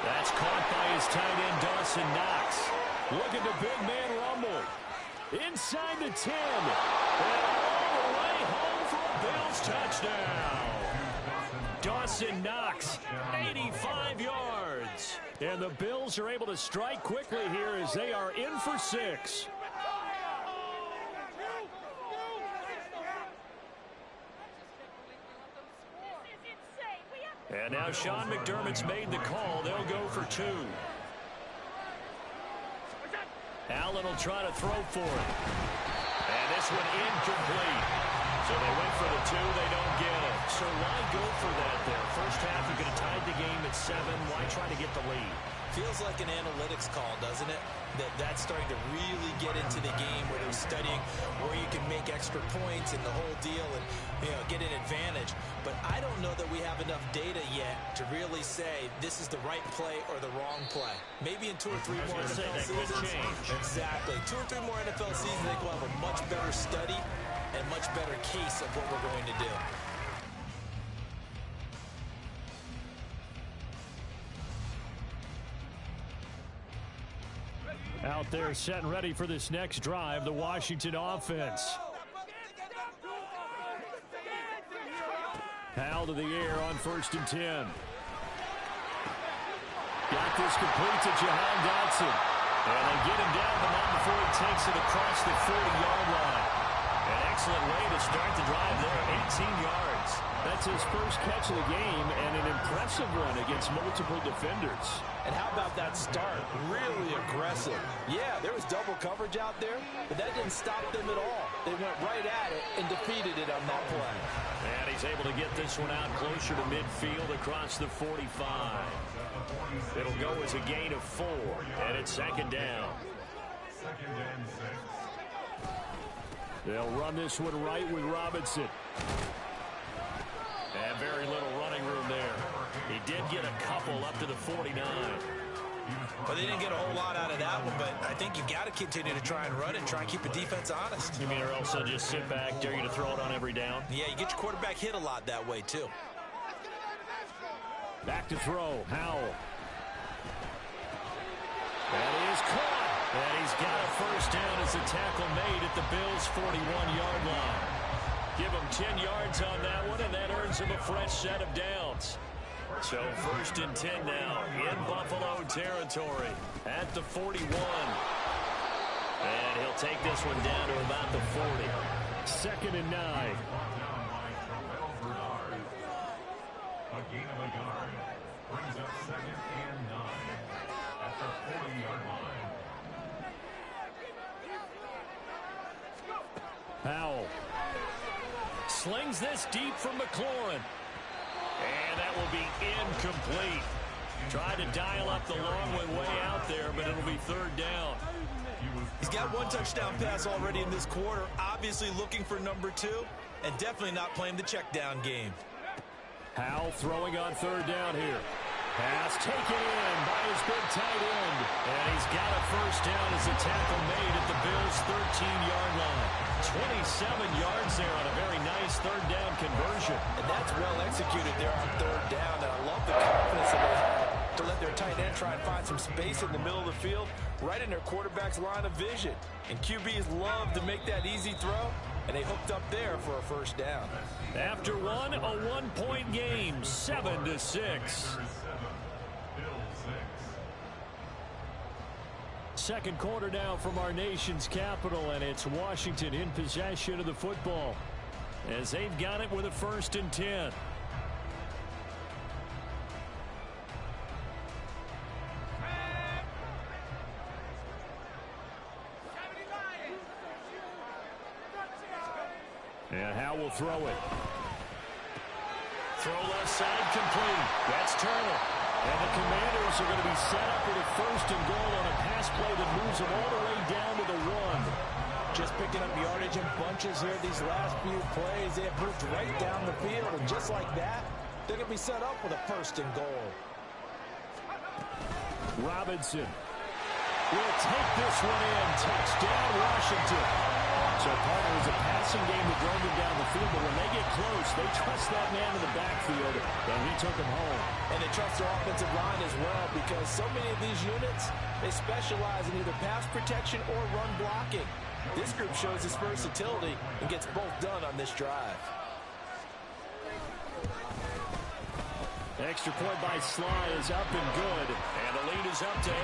That's caught by his tight end, Dawson Knox. Looking to big man rumble. Inside the 10. And all the way home for a Bills touchdown. Dawson Knox, 85 yards. And the Bills are able to strike quickly here as they are in for 6. And now Sean McDermott's made the call. They'll go for 2. Allen will try to throw for it. And this one incomplete. So they went for the 2. They don't get it. So why go for that there? First half, you could have tied the game at 7. Why try to get the lead? Feels like an analytics call, doesn't it? That's starting to really get into the game where they're studying where you can make extra points and the whole deal and, get an advantage. But I don't know that we have enough data yet to really say this is the right play or the wrong play. Maybe in 2 or 3 more NFL seasons. Exactly. 2 or 3 more NFL seasons, I think we'll have a much better study and much better case of what we're going to do. Out there set and ready for this next drive, the Washington offense. Howell to the air on 1st and 10. Got this complete to Jahan Dotson. And they get him down the mountain before he takes it across the 40-yard line. An excellent way to start the drive there, 18 yards. That's his first catch of the game and an impressive one against multiple defenders. And how about that start? Really aggressive. Yeah, there was double coverage out there, but that didn't stop them at all. They went right at it and defeated it on that play. And he's able to get this one out closer to midfield across the 45. It'll go as a gain of 4, and it's 2nd down. 2nd and 6. They'll run this one right with Robinson. And very little running room there. He did get a couple up to the 49. Well, they didn't get a whole lot out of that one, but I think you've got to continue to try and run it, try and keep the defense honest. You mean or else they'll just sit back, dare you to throw it on every down? Yeah, you get your quarterback hit a lot that way, too. Back to throw, Howell. And he is caught. And he's got a first down as the tackle made at the Bills' 41-yard line. Give him 10 yards on that one, and that earns him a fresh set of downs. So 1st and 10 now in Buffalo territory at the 41. And he'll take this one down to about the 40. 2nd and 9. A gain of a yard brings up 2nd and 9 at the 40-yard line. Howell slings this deep from McLaurin. And that will be incomplete. Tried to dial up the long one way out there, but it'll be 3rd down. He's got 1 touchdown pass already in this quarter, obviously looking for number 2, and definitely not playing the check down game. Howell throwing on 3rd down here. Pass taken in by his big tight end. And he's got a first down as the tackle made at the Bills' 13-yard line. 27 yards there on a very nice 3rd down conversion. And that's well executed there on 3rd down. And I love the confidence that they had to let their tight end try and find some space in the middle of the field, right in their quarterback's line of vision. And QBs love to make that easy throw, and they hooked up there for a first down. After one, a 1-point game, 7-6. Second quarter now from our nation's capital, and it's Washington in possession of the football as they've got it with a 1st and 10. And Howell will throw it. Throw left side complete. That's Turner. And the Commanders are going to be set up with a 1st and goal on a pass play that moves them all the way down to the 1. Just picking up yardage in bunches here these last few plays. They have moved right down the field, and just like that, they're going to be set up with a 1st and goal. Robinson will take this one in. Touchdown, Washington. So, partner, is a passing game that drove them down the field, but when they get close, they trust that man in the backfield, and he took him home. And they trust their offensive line as well, because so many of these units, they specialize in either pass protection or run blocking. This group shows its versatility and gets both done on this drive. Extra point by Sly is up and good, and the lead is up to 8.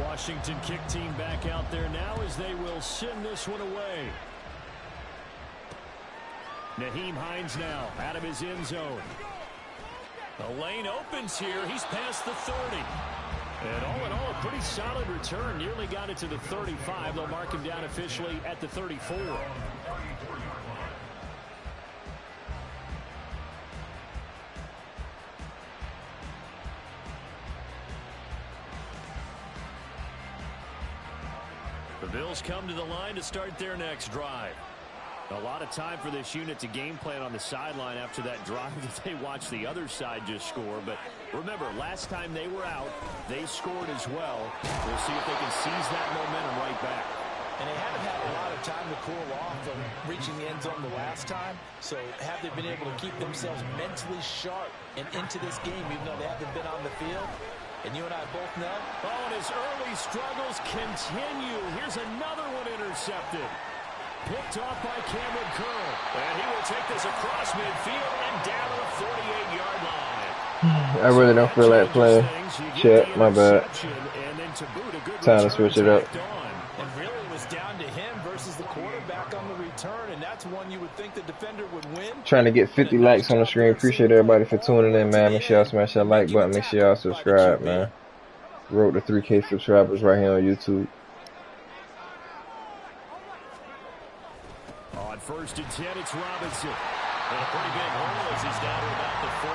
Washington kick team back out there now as they will send this one away. Nyheim Hines now out of his end zone. The lane opens here. He's past the 30. And all in all, a pretty solid return. Nearly got it to the 35. They'll mark him down officially at the 34. The Bills come to the line to start their next drive. A lot of time for this unit to game plan on the sideline after that drive that they watched the other side just score. But remember, last time they were out, they scored as well. We'll see if they can seize that momentum right back. And they haven't had a lot of time to cool off from reaching the end zone the last time. So have they been able to keep themselves mentally sharp and into this game, even though they haven't been on the field? And you and I both know. Oh, and his early struggles continue. Here's another one intercepted. Picked off by Cameron Curl. And he will take this across midfield and down to the 48-yard line. I really don't feel like playing. Check, my bad. Time to switch it up. And really it was down to him versus the quarterback on the return, and that's one you would think the defender would win. Trying to get 50 likes on the screen. Appreciate everybody for tuning in, man. Make sure y'all smash that like button. Make sure y'all subscribe, man. Road to 3K subscribers right here on YouTube. On 1st and 10, it's Robinson. And a pretty big hole as he's down to about the 40.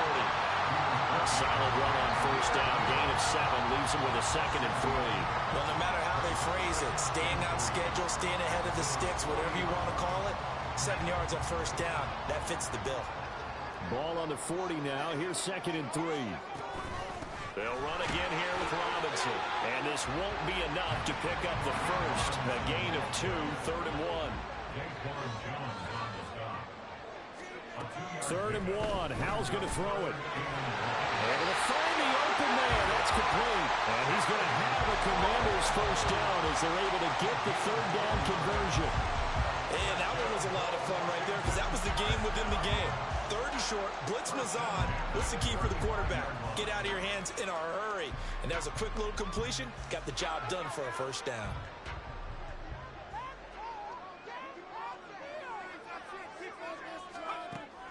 A solid run on 1st down. Gain of 7 leaves him with a 2nd and 3. Well, no matter how they phrase it, staying on schedule, staying ahead of the sticks, whatever you want to call it, 7 yards on 1st down. That fits the bill. Ball on the 40 now. Here's 2nd and 3. They'll run again here with Robinson. And this won't be enough to pick up the first. A gain of 2, 3rd and 1. 3rd and 1. Howell's going to throw it. Able to find the open man. That's complete. And he's going to have a Commanders 1st down as they're able to get the 3rd down conversion. And that one was a lot of fun right there because that was the game within the game. 3rd and short. Blitz was on. What's the key for the quarterback? Get out of your hands in a hurry. And there's a quick little completion. Got the job done for a 1st down.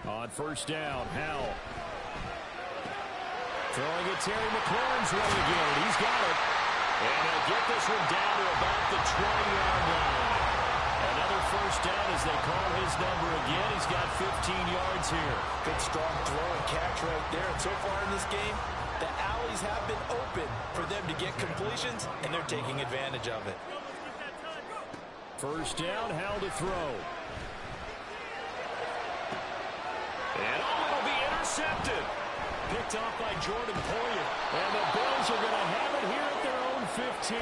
On 1st down, Howell. Throwing it, Terry McLaurin's way again. He's got it. And he'll get this one down to about the 20-yard line. Another 1st down as they call his number again. He's got 15 yards here. Good strong throw and catch right there. And so far in this game, the alleys have been open for them to get completions, and they're taking advantage of it. 1st down, Howell to throw. And it'll be intercepted. Picked off by Jordan Poyer. And the Bills are going to have it here at their own 15.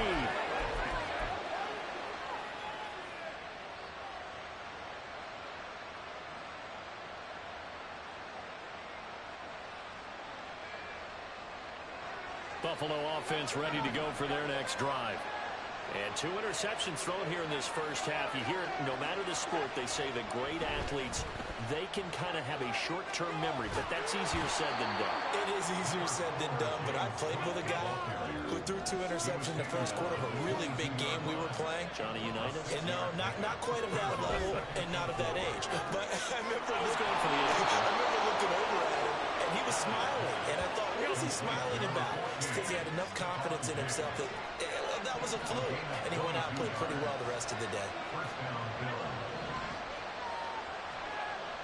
Buffalo offense ready to go for their next drive. And 2 interceptions thrown here in this 1st half. You hear it, no matter the sport, they say the great athletes, they can kind of have a short-term memory, but that's easier said than done. It is easier said than done, but I played with a guy who threw 2 interceptions in the 1st quarter of a really big game we were playing. Johnny Unitas? And no, not quite of that level and not of that age. But I remember going for the age. I remember looking over at him, and he was smiling. And I thought, what is he smiling about? It's because he had enough confidence in himself that that was a fluke. And he went out and played pretty well the rest of the day.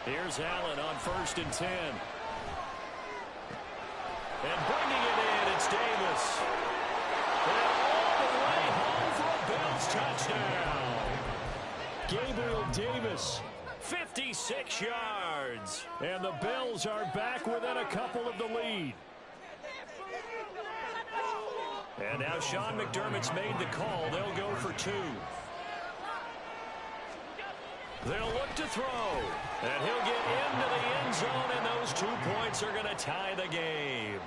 Here's Allen on 1st and 10. And bringing it in, it's Davis. And all the way home for a Bills touchdown. Gabriel Davis, 56 yards. yards. And the Bills are back within a couple of the lead. And now Sean McDermott's made the call. They'll go for 2. They'll look to throw. And he'll get into the end zone, and those 2 points are going to tie the game.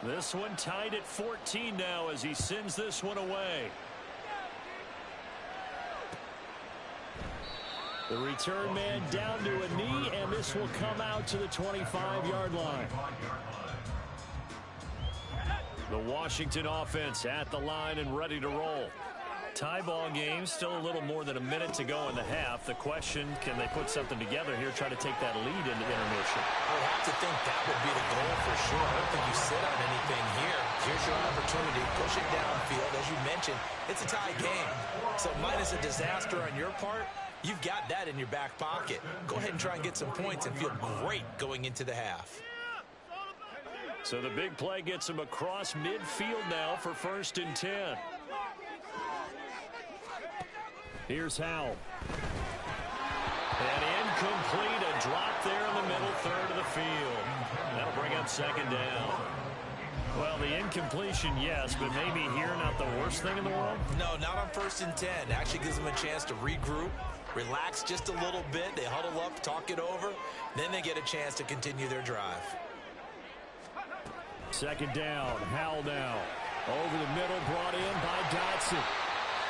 This one tied at 14 now as he sends this one away. The return man down to a knee, and this will come out to the 25-yard line. The Washington offense at the line and ready to roll. Tie ball game, still a little more than a minute to go in the half. The question, can they put something together here, try to take that lead into intermission? I would have to think that would be the goal for sure. I don't think you sit on anything here. Here's your opportunity. Push it downfield. As you mentioned, it's a tie game. So minus a disaster on your part, you've got that in your back pocket. Go ahead and try and get some points and feel great going into the half. So the big play gets him across midfield now for 1st and 10. Here's Howell. And incomplete, a drop there in the middle third of the field. That'll bring up 2nd down. Well, the incompletion, yes, but maybe here not the worst thing in the world? No, not on 1st and 10. Actually gives them a chance to regroup, relax just a little bit. They huddle up, talk it over. Then they get a chance to continue their drive. 2nd down, Howell now. Over the middle, brought in by Dotson.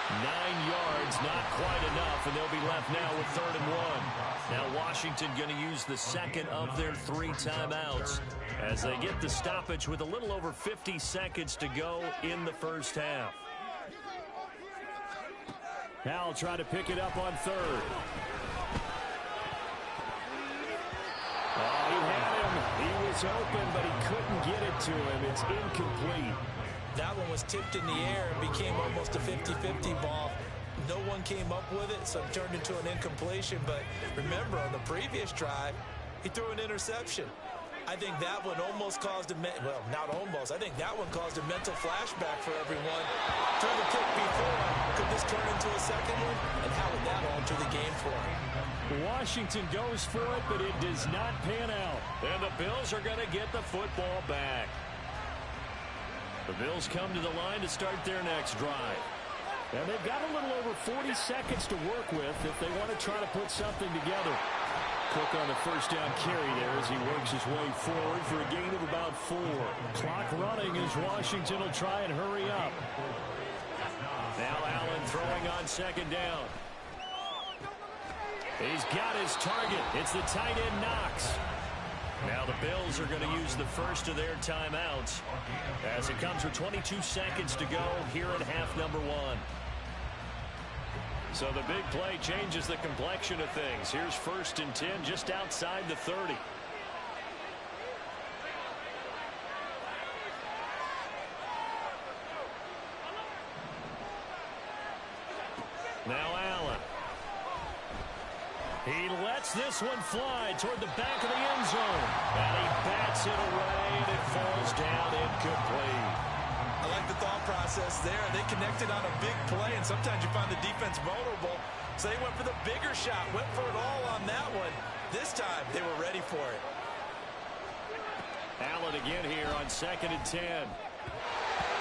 9 yards, not quite enough, and they'll be left now with 3rd and 1. Now Washington going to use the second of their 3 timeouts as they get the stoppage with a little over 50 seconds to go in the first half. Howell trying to pick it up on 3rd. Oh, he had him. He was open, but he couldn't get it to him. It's incomplete. That one was tipped in the air and became almost a 50-50 ball. No one came up with it, so it turned into an incompletion. But remember, on the previous drive, he threw an interception. I think that one almost caused a, well, not almost. I think that one caused a mental flashback for everyone. Threw the kick before. Could this turn into a second one? And how would that alter the game for him? Washington goes for it, but it does not pan out. And the Bills are going to get the football back. The Bills come to the line to start their next drive. And they've got a little over 40 seconds to work with if they want to try to put something together. Cook on the 1st down carry there as he works his way forward for a gain of about 4. Clock running as Washington will try and hurry up. Now Allen throwing on 2nd down. He's got his target. It's the tight end Knox. Now the Bills are going to use the first of their timeouts as it comes with 22 seconds to go here in half number 1. So the big play changes the complexion of things. Here's 1st and 10 just outside the 30. Now Allen. He lets this one fly toward the back of the end zone. And he bats it away, and it falls down incomplete. I like the thought process there. They connected on a big play, and sometimes you find the defense vulnerable. So they went for the bigger shot, went for it all on that one. This time, they were ready for it. Allen again here on 2nd and 10.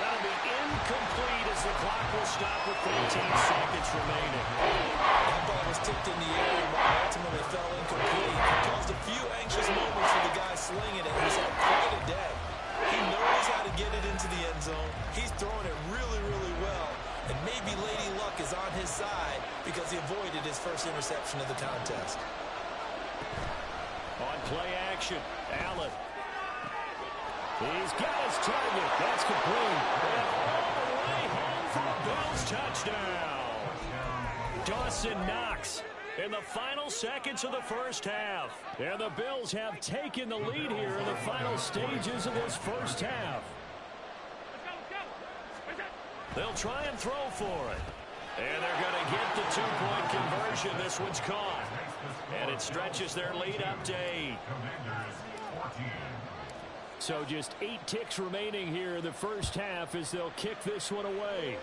That'll be incomplete as the clock will stop with 13 seconds remaining. That ball was tipped in the air, but ultimately fell incomplete. It caused a few anxious moments for the guy slinging it. He's had quite a day. He knows how to get it into the end zone. He's throwing it really, really well. And maybe Lady Luck is on his side because he avoided his first interception of the contest. On play action, Allen. He's got his target. That's complete. And all the way home for a Bills touchdown. Dawson Knox in the final seconds of the first half. And the Bills have taken the lead here in the final stages of this first half. They'll try and throw for it. And they're going to get the 2-point conversion. This one's caught. And it stretches their lead up to 8. So just 8 ticks remaining here in the first half as they'll kick this one away.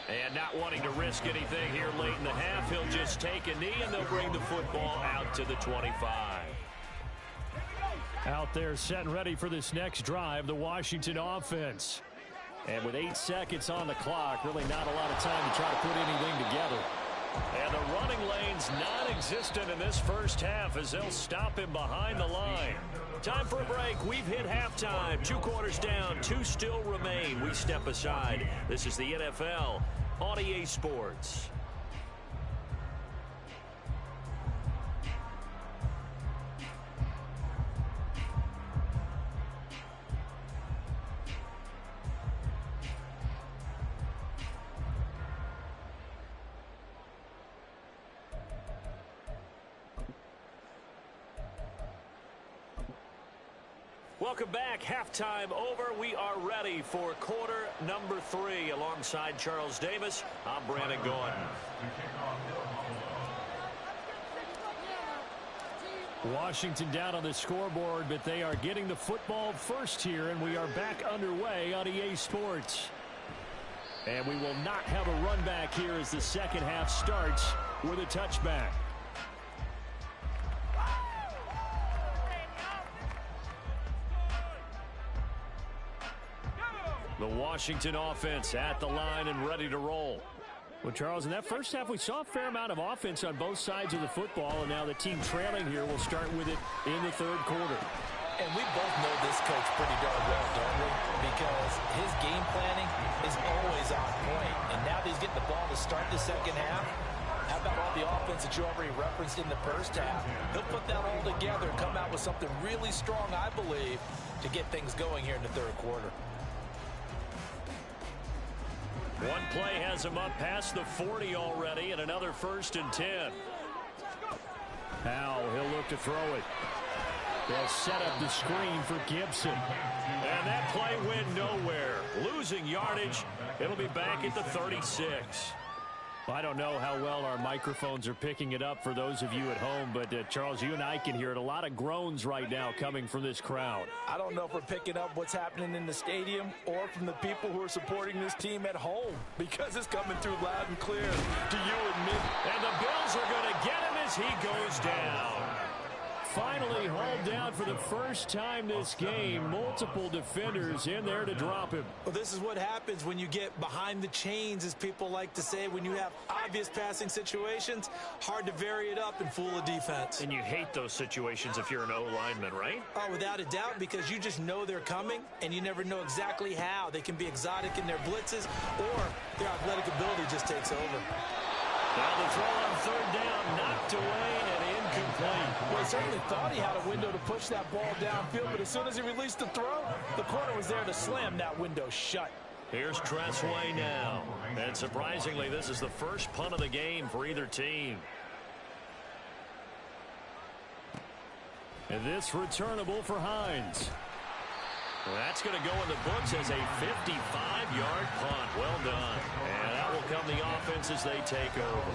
And not wanting to risk anything here late in the half, he'll just take a knee, and they'll bring the football out to the 25. Out there set and ready for this next drive, the Washington offense. And with 8 seconds on the clock, really not a lot of time to try to put anything together. And the running lane's non-existent in this first half as they'll stop him behind the line. Time for a break. We've hit halftime. 2 quarters down, 2 still remain. We step aside. This is the NFL on EA Sports. Welcome back. Halftime over. We are ready for quarter number 3. Alongside Charles Davis, I'm Brandon Gordon. Washington down on the scoreboard, but they are getting the football first here, and we are back underway on EA Sports. And we will not have a run back here as the second half starts with a touchback. The Washington offense at the line and ready to roll. Well, Charles, in that first half, we saw a fair amount of offense on both sides of the football, and now the team trailing here will start with it in the third quarter. And we both know this coach pretty darn well, don't we? Because his game planning is always on point. And now that he's getting the ball to start the second half, how about all the offense that you already referenced in the first half? He'll put that all together and come out with something really strong, I believe, to get things going here in the third quarter. One play has him up past the 40 already, and another 1st and 10. Now he'll look to throw it. They'll set up the screen for Gibson. And that play went nowhere. Losing yardage. It'll be back at the 36. I don't know how well our microphones are picking it up for those of you at home, but Charles, you and I can hear it. A lot of groans right now coming from this crowd. I don't know if we're picking up what's happening in the stadium or from the people who are supporting this team at home, because it's coming through loud and clear to you and me. And the Bills are going to get him as he goes down. Finally hauled down for the first time this game. Multiple defenders in there to drop him. Well, this is what happens when you get behind the chains, as people like to say. When you have obvious passing situations, hard to vary it up and fool a defense. And you hate those situations if you're an O-lineman, right? Oh, without a doubt, because you just know they're coming, and you never know exactly how. They can be exotic in their blitzes, or their athletic ability just takes over. Now the throw on 3rd down, knocked away and incomplete. Well, he certainly thought he had a window to push that ball downfield, but as soon as he released the throw, the corner was there to slam that window shut. Here's Tressway now. And surprisingly, this is the first punt of the game for either team. And this returnable for Hines. Well, that's going to go in the books as a 55-yard punt. Well done. And that will come the offense as they take over.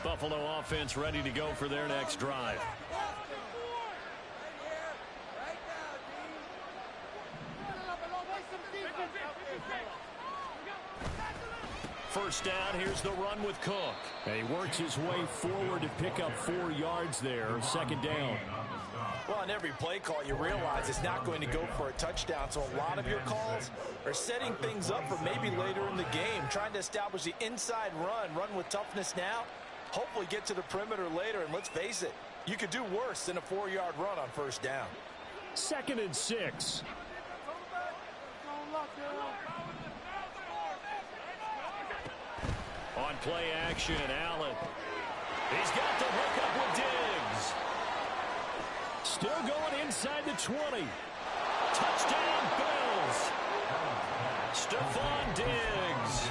Buffalo offense ready to go for their next drive. First down, here's the run with Cook. And he works his way forward to pick up 4 yards there. 2nd down. Well, on every play call, you realize it's not going to go for a touchdown. So a lot of your calls are setting things up for maybe later in the game, trying to establish the inside run with toughness now, hopefully get to the perimeter later. And let's face it, you could do worse than a 4-yard run on 1st down. 2nd and 6. On play action, Allen. He's got the hook up with Diggs. Still going inside the 20. Touchdown, Bills. Stephon Diggs.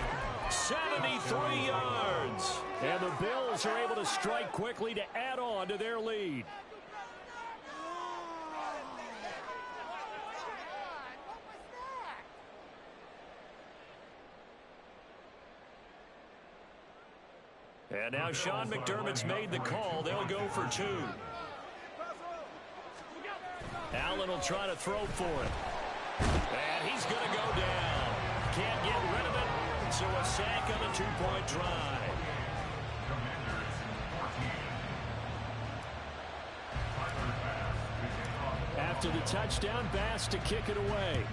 73 yards. And the Bills are able to strike quickly to add on to their lead. And now Sean McDermott's made the call. They'll go for 2. Allen will try to throw for it. And he's going to go down. Can't get rid of it. So a sack on a 2-point drive. After the touchdown, Bass to kick it away.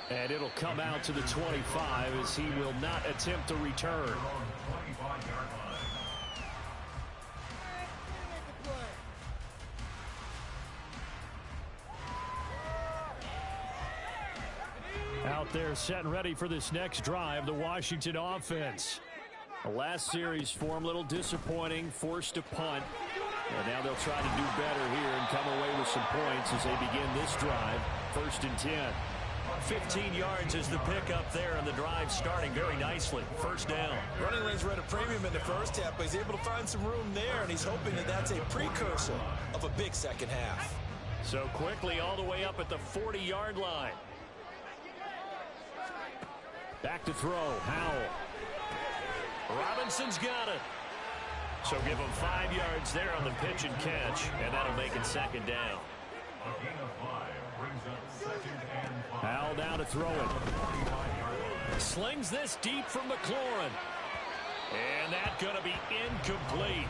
And it'll come out to the 25 as he will not attempt to return. Out there set and ready for this next drive, the Washington offense. The last series for him, a little disappointing, forced to punt. And now they'll try to do better here and come away with some points as they begin this drive. 1st and 10. 15 yards is the pickup there, and the drive starting very nicely. 1st down. Running lanes were at a premium in the first half, but he's able to find some room there, and he's hoping that that's a precursor of a big second half. So quickly all the way up at the 40-yard line. Back to throw, Howell. Robinson's got it. So give him 5 yards there on the pitch and catch, and that'll make it 2nd down. A gain of 5 brings up 2nd and 5. Howell down to throw it. Slings this deep from McLaurin. And that's going to be incomplete.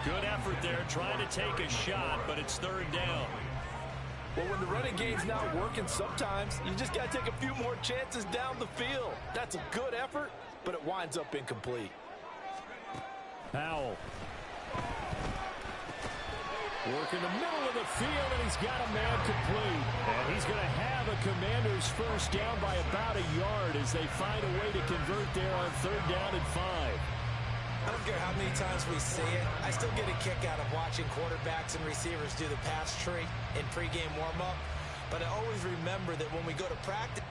Good effort there, trying to take a shot, but it's 3rd down. Well, when the running game's not working, sometimes you just got to take a few more chances down the field. That's a good effort, but it winds up incomplete. Howell. Work in the middle of the field, and he's got a man complete. And he's going to have a Commanders 1st down by about a yard as they find a way to convert there on 3rd down and 5. I don't care how many times we see it. I still get a kick out of watching quarterbacks and receivers do the pass tree in pregame warm-up. But I always remember that when we go to practice,